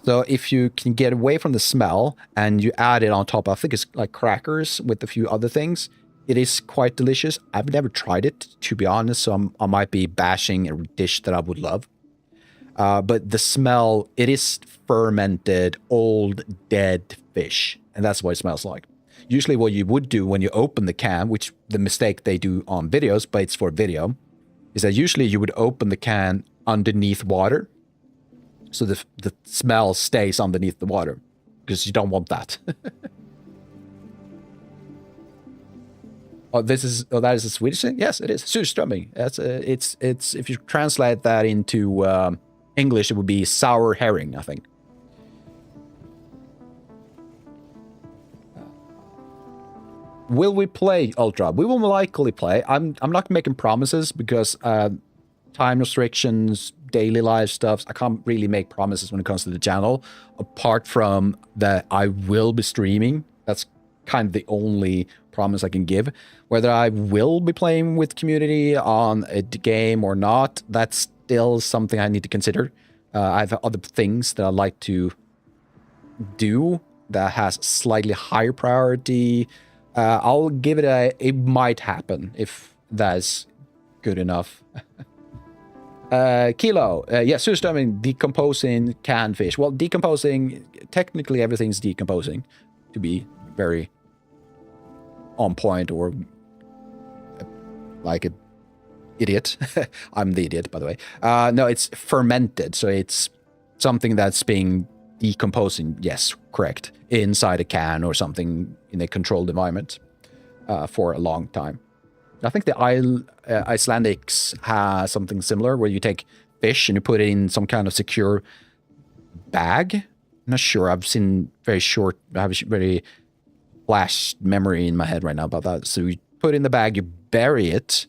So if you can get away from the smell and you add it on top, I think it's like crackers with a few other things, it is quite delicious. I've never tried it, to be honest, so I might be bashing a dish that I would love. But the smell, it is fermented, old, dead fish. And that's what it smells like. Usually what you would do when you open the can, which the mistake they do on videos, but it's for video, is that usually you would open the can underneath water. So the smell stays underneath the water, because you don't want that. That is a Swedish thing? Yes, it is. Surströmming. It's if you translate that into English, it would be sour herring, I think. Will we play Ultra? We will likely play. I'm not making promises because time restrictions, daily life stuff. I can't really make promises when it comes to the channel, apart from that I will be streaming. That's kind of the only promise I can give. Whether I will be playing with community on a game or not, that's still something I need to consider. I have other things that I like to do that has slightly higher priority. I'll give it a, it might happen if that's good enough. Kilo, yeah, surströmming, decomposing canned fish. Well, decomposing, technically everything's decomposing, to be very on point, or like an idiot. I'm the idiot, by the way. No, it's fermented, so it's something that's being decomposing, yes, correct, inside a can or something in a controlled environment for a long time. I think the Icelandics has something similar, where you take fish and you put it in some kind of secure bag. I'm not sure. I've seen very short, I have a very flash memory in my head right now about that. So you put it in the bag, you bury it,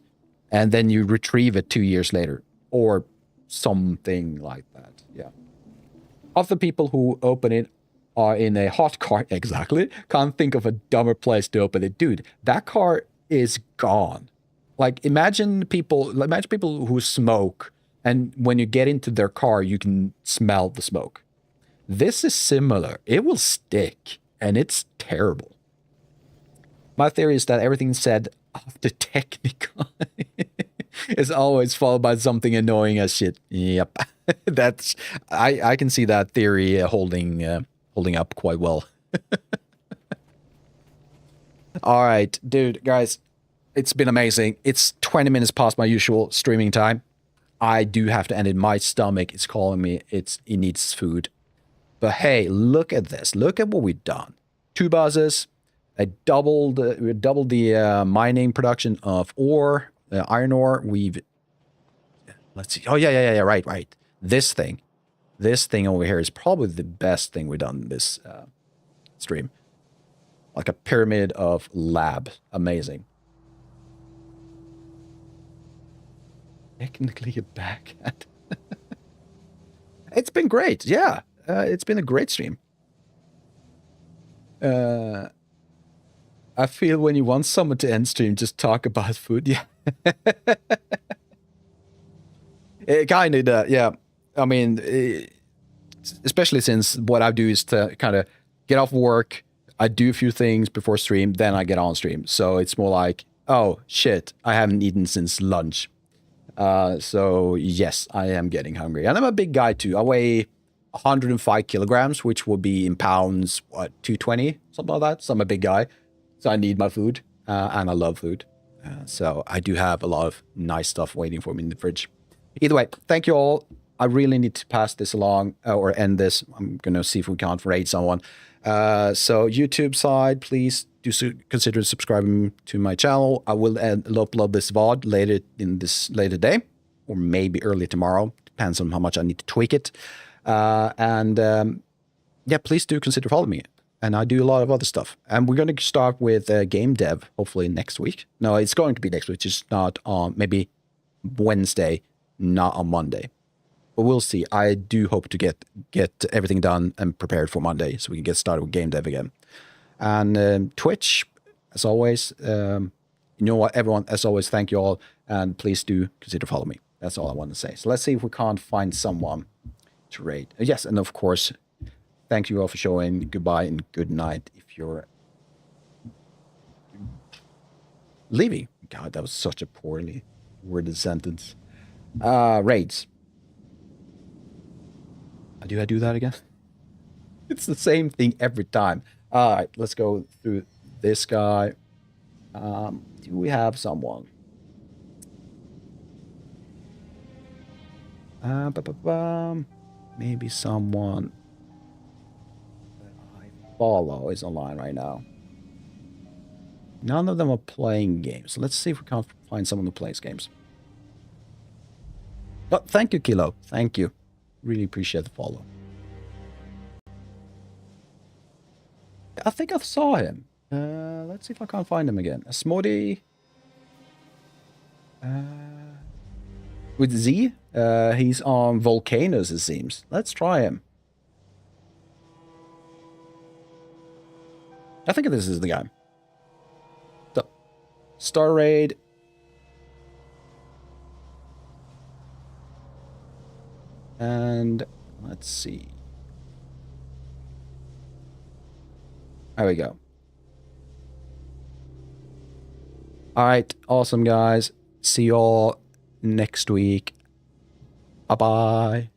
and then you retrieve it 2 years later, or something like that. Yeah. Of the people who open it are in a hot car. Exactly. Can't think of a dumber place to open it. Dude, that car is gone. Like, imagine people who smoke, and when you get into their car, you can smell the smoke. This is similar. It will stick, and it's terrible. My theory is that everything said after technical is always followed by something annoying as shit. Yep. That's, I can see that theory holding up quite well. All right, dude, guys, it's been amazing. It's 20 minutes past my usual streaming time. I do have to end it. My stomach is calling me. It needs food. But hey, look at this. Look at what we've done. 2 buses. We doubled the mining production of ore, iron ore. Let's see. Oh, yeah, right. This thing over here is probably the best thing we've done this stream. Like a pyramid of lab. Amazing. Technically a backhand. It's been great. Yeah. It's been a great stream. I feel when you want someone to end stream, just talk about food. Yeah. It kind of, yeah. I mean, especially since what I do is to kind of get off work, I do a few things before stream, then I get on stream. So it's more like, oh, shit, I haven't eaten since lunch. So yes, I am getting hungry. And I'm a big guy too. I weigh 105 kilograms, which would be in pounds, what, 220? Something like that. So I'm a big guy. So I need my food, and I love food. So I do have a lot of nice stuff waiting for me in the fridge. Either way, thank you all. I really need to pass this along, or end this. I'm going to see if we can't raid someone. So YouTube side, please do consider subscribing to my channel. I will upload this VOD later day, or maybe early tomorrow. Depends on how much I need to tweak it. Yeah, please do consider following me. And I do a lot of other stuff. And we're going to start with game dev, hopefully next week. No, it's going to be next week, just not on, maybe Wednesday, not on Monday. But we'll see. I do hope to get everything done and prepared for Monday, so we can get started with game dev again. And Twitch, as always, you know what, everyone, as always, thank you all. And please do consider following me. That's all I want to say. So let's see if we can't find someone to raid. Yes, and of course, thank you all for showing. Goodbye and good night if you're leaving. God, that was such a poorly worded sentence. Raids. Do I do that again? It's the same thing every time. All right, let's go through this guy. Do we have someone? Maybe someone that I follow is online right now. None of them are playing games. So let's see if we can find someone who plays games. Oh, thank you, Kilo. Thank you. Really appreciate the follow. I think I saw him. Let's see if I can't find him again. Smody. With Z. He's on volcanoes, it seems. Let's try him. I think this is the guy. So, Star Raid. And let's see. There we go. All right. Awesome, guys. See y'all next week. Bye-bye.